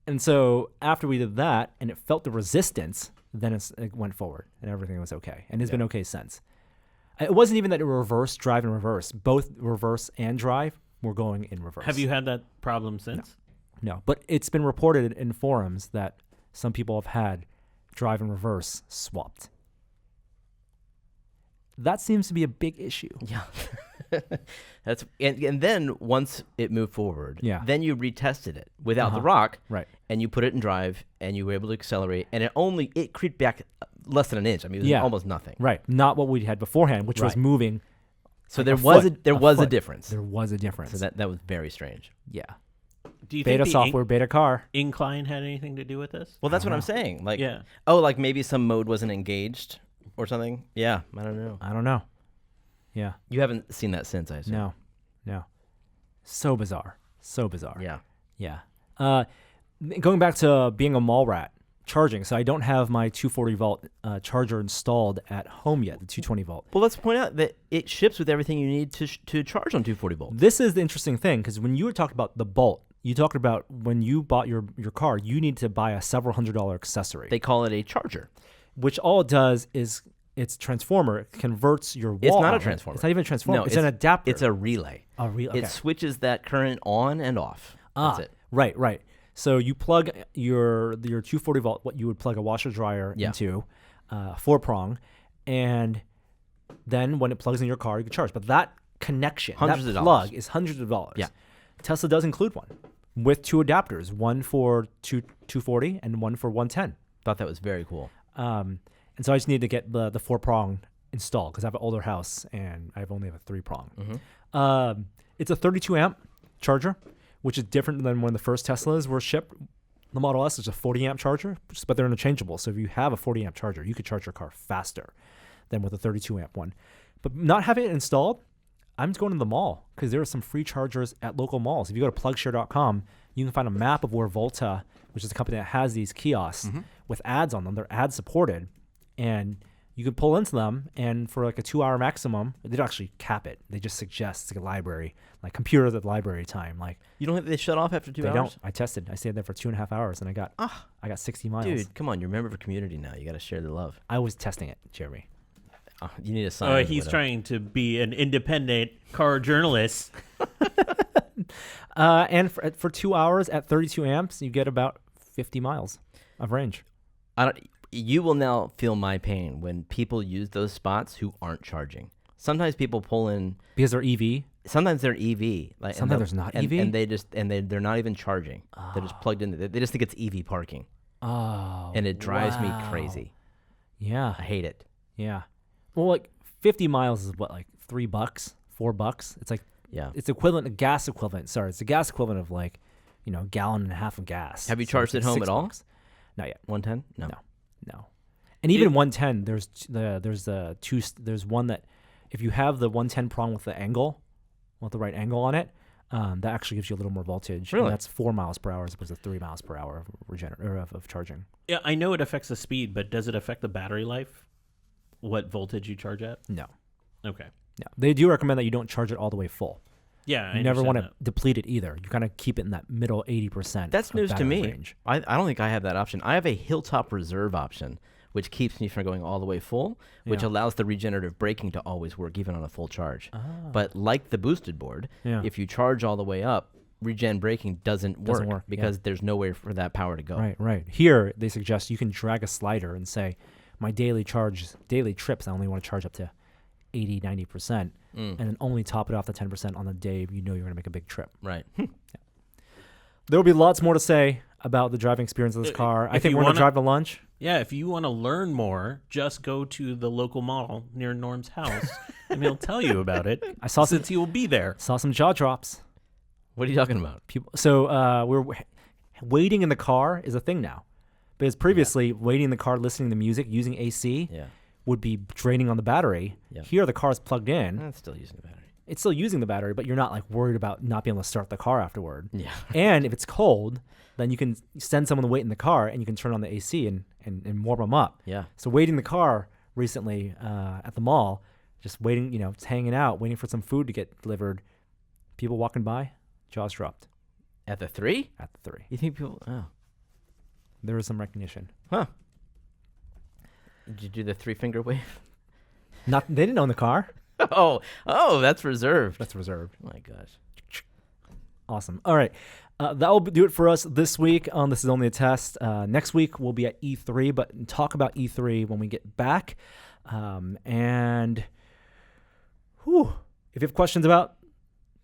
And so after we did that, and it felt the resistance, then it went forward, and everything was okay, and it's been okay since. It wasn't even that it reversed, drive and reverse. Both reverse and drive were going in reverse. Have you had that problem since? No, but it's been reported in forums that some people have had drive and reverse swapped. That seems to be a big issue. Yeah. That's and then once it moved forward, Yeah. then you retested it without the Uh-huh. rock, Right. and you put it in drive, and you were able to accelerate, and it creeped back less than an inch. I mean, it was Yeah. almost nothing. Right. Not what we had beforehand, which was Right. moving. So like there a was foot, there was a foot. difference. There was a difference. So that was very strange. Yeah. Do you Beta think the software, beta car. incline had anything to do with this? Well, that's what don't I'm saying. Like, Yeah. oh, like maybe some mode wasn't engaged or something. Yeah, I don't know. I don't know. Yeah. You haven't seen that since, I assume. No. So bizarre. So bizarre. Yeah. Yeah. Going back to being a mall rat, charging. So I don't have my 240 volt charger installed at home yet, the 220 volt. Well, let's point out that it ships with everything you need to charge on 240 volts. This is the interesting thing, because when you were talking about the Bolt, you talked about when you bought your car, you need to buy a several $100 accessory, They call it a charger. which all it does is it's transformer. It converts your wall. It's not a outlet. transformer. It's not even a transformer. No, it's an adapter. It's a relay. Okay. It switches that current on and off. That's it. Right. So you plug your 240 volt, what you would plug a washer dryer Yeah. into, 4-prong, and then when it plugs in your car, you can charge. But that connection, Hundreds that of plug dollars. is hundreds of dollars. Yeah. Tesla does include one with 2 adapters, one for 240 and one for 110. Thought that was very cool. And so I just need to get the 4-prong installed because I have an older house and I only have a 3-prong. It's a 32 amp charger, which is different than when the first Teslas were shipped. The Model S is a 40 amp charger, but they're interchangeable. So if you have a 40 amp charger, you could charge your car faster than with a 32 amp one. But not having it installed, I'm just going to the mall because there are some free chargers at local malls. If you go to plugshare.com, you can find a map of where Volta, which is a company that has these kiosks with ads on them, they're ad supported, and you can pull into them, and for like a 2-hour maximum, they don't actually cap it. They just suggest it's like a library, like computers at library time. Like You don't think they shut off after 2 they hours? don't. I tested. I stayed there for 2.5 hours, and I got 60 miles. Dude, come on. You're a member of a community now. You got to share the love. I was testing it, Jeremy. You need a sign. He's trying to be an independent car journalist. And for 2 hours at 32 amps, you get about 50 miles of range. You will now feel my pain when people use those spots who aren't charging. Sometimes people pull in Because they're EV. Sometimes they're EV. Like, Sometimes there's not EV? and they're not even charging. They're just plugged in. They just think it's EV parking, Oh, and it drives me wow. crazy. Yeah, I hate it. yeah. Well, like 50 miles is what, like $3, $4? It's like Yeah. it's equivalent to gas equivalent. Sorry, it's the gas equivalent of like, a gallon and a half of gas. Have you So charged it's at like home at all? $6. Not yet. 110? No. No. And even 110, there's one that if you have the 110 prong with the right angle on it, that actually gives you a little more voltage. Really? And that's 4 miles per hour as opposed to 3 miles per hour of charging. Yeah, I know it affects the speed, but does it affect the battery life? What voltage you charge at? No. Okay. No. They do recommend that you don't charge it all the way full. Yeah, I You never want understand to deplete it either. You kind of keep it in that middle 80%. That's of news to battery me. range. I don't think I have that option. I have a Hilltop Reserve option, which keeps me from going all the way full, which Yeah. allows the regenerative braking to always work even on a full charge. But like the boosted board, Yeah. if you charge all the way up, regen braking doesn't work, because there's nowhere for that power to go. Right. Here, they suggest you can drag a slider and say, my daily trips, I only want to charge up to 80, 90%, and then only top it off to 10% on the day you're going to make a big trip. Right. There will be lots more to say about the driving experience of this car. I if think you we're going wanna- to drive to lunch. Yeah, if you want to learn more, just go to the local mall near Norm's house, and he'll tell you about it. I saw since he will be there. Saw some jaw drops. What are you talking about? So waiting in the car is a thing now. Because previously, waiting in the car, listening to music, using AC Yeah. would be draining on the battery. Yeah. Here, the car's plugged in. That's still using the battery. It's still using the battery, but you're not like worried about not being able to start the car afterward. Yeah. And if it's cold, then you can send someone to wait in the car and you can turn on the AC and warm them up. Yeah. So waiting in the car recently at the mall, just waiting, just hanging out, waiting for some food to get delivered. People walking by, jaws dropped At the 3? at the 3. You think people... Oh. There was some recognition. Huh. Did you do the 3-finger wave? They didn't own the car. Oh, that's reserved. That's reserved. Oh my gosh. Awesome. All right. That will do it for us this week on This Is Only a Test. Next week, we'll be at E3, but talk about E3 when we get back. If you have questions about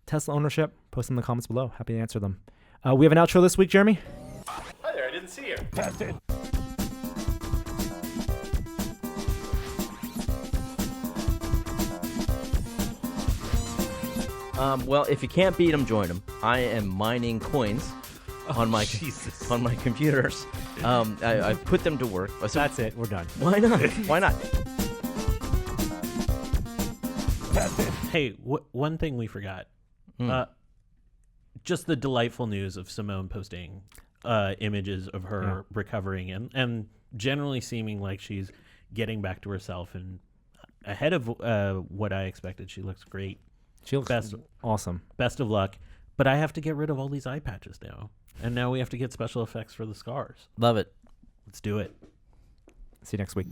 Tesla ownership, post them in the comments below. Happy to answer them. We have an outro this week, Jeremy. Hi there, I didn't see you. Well, if you can't beat them, join them. I am mining coins on my computers. I put them to work. So That's it. We're done. why not? Why not? Hey, one thing we forgot. Just the delightful news of Simone posting images of her recovering and generally seeming like she's getting back to herself and ahead of what I expected. She looks great. She looks awesome. Best of luck. But I have to get rid of all these eye patches now. And now we have to get special effects for the scars. Love it. Let's do it. See you next week.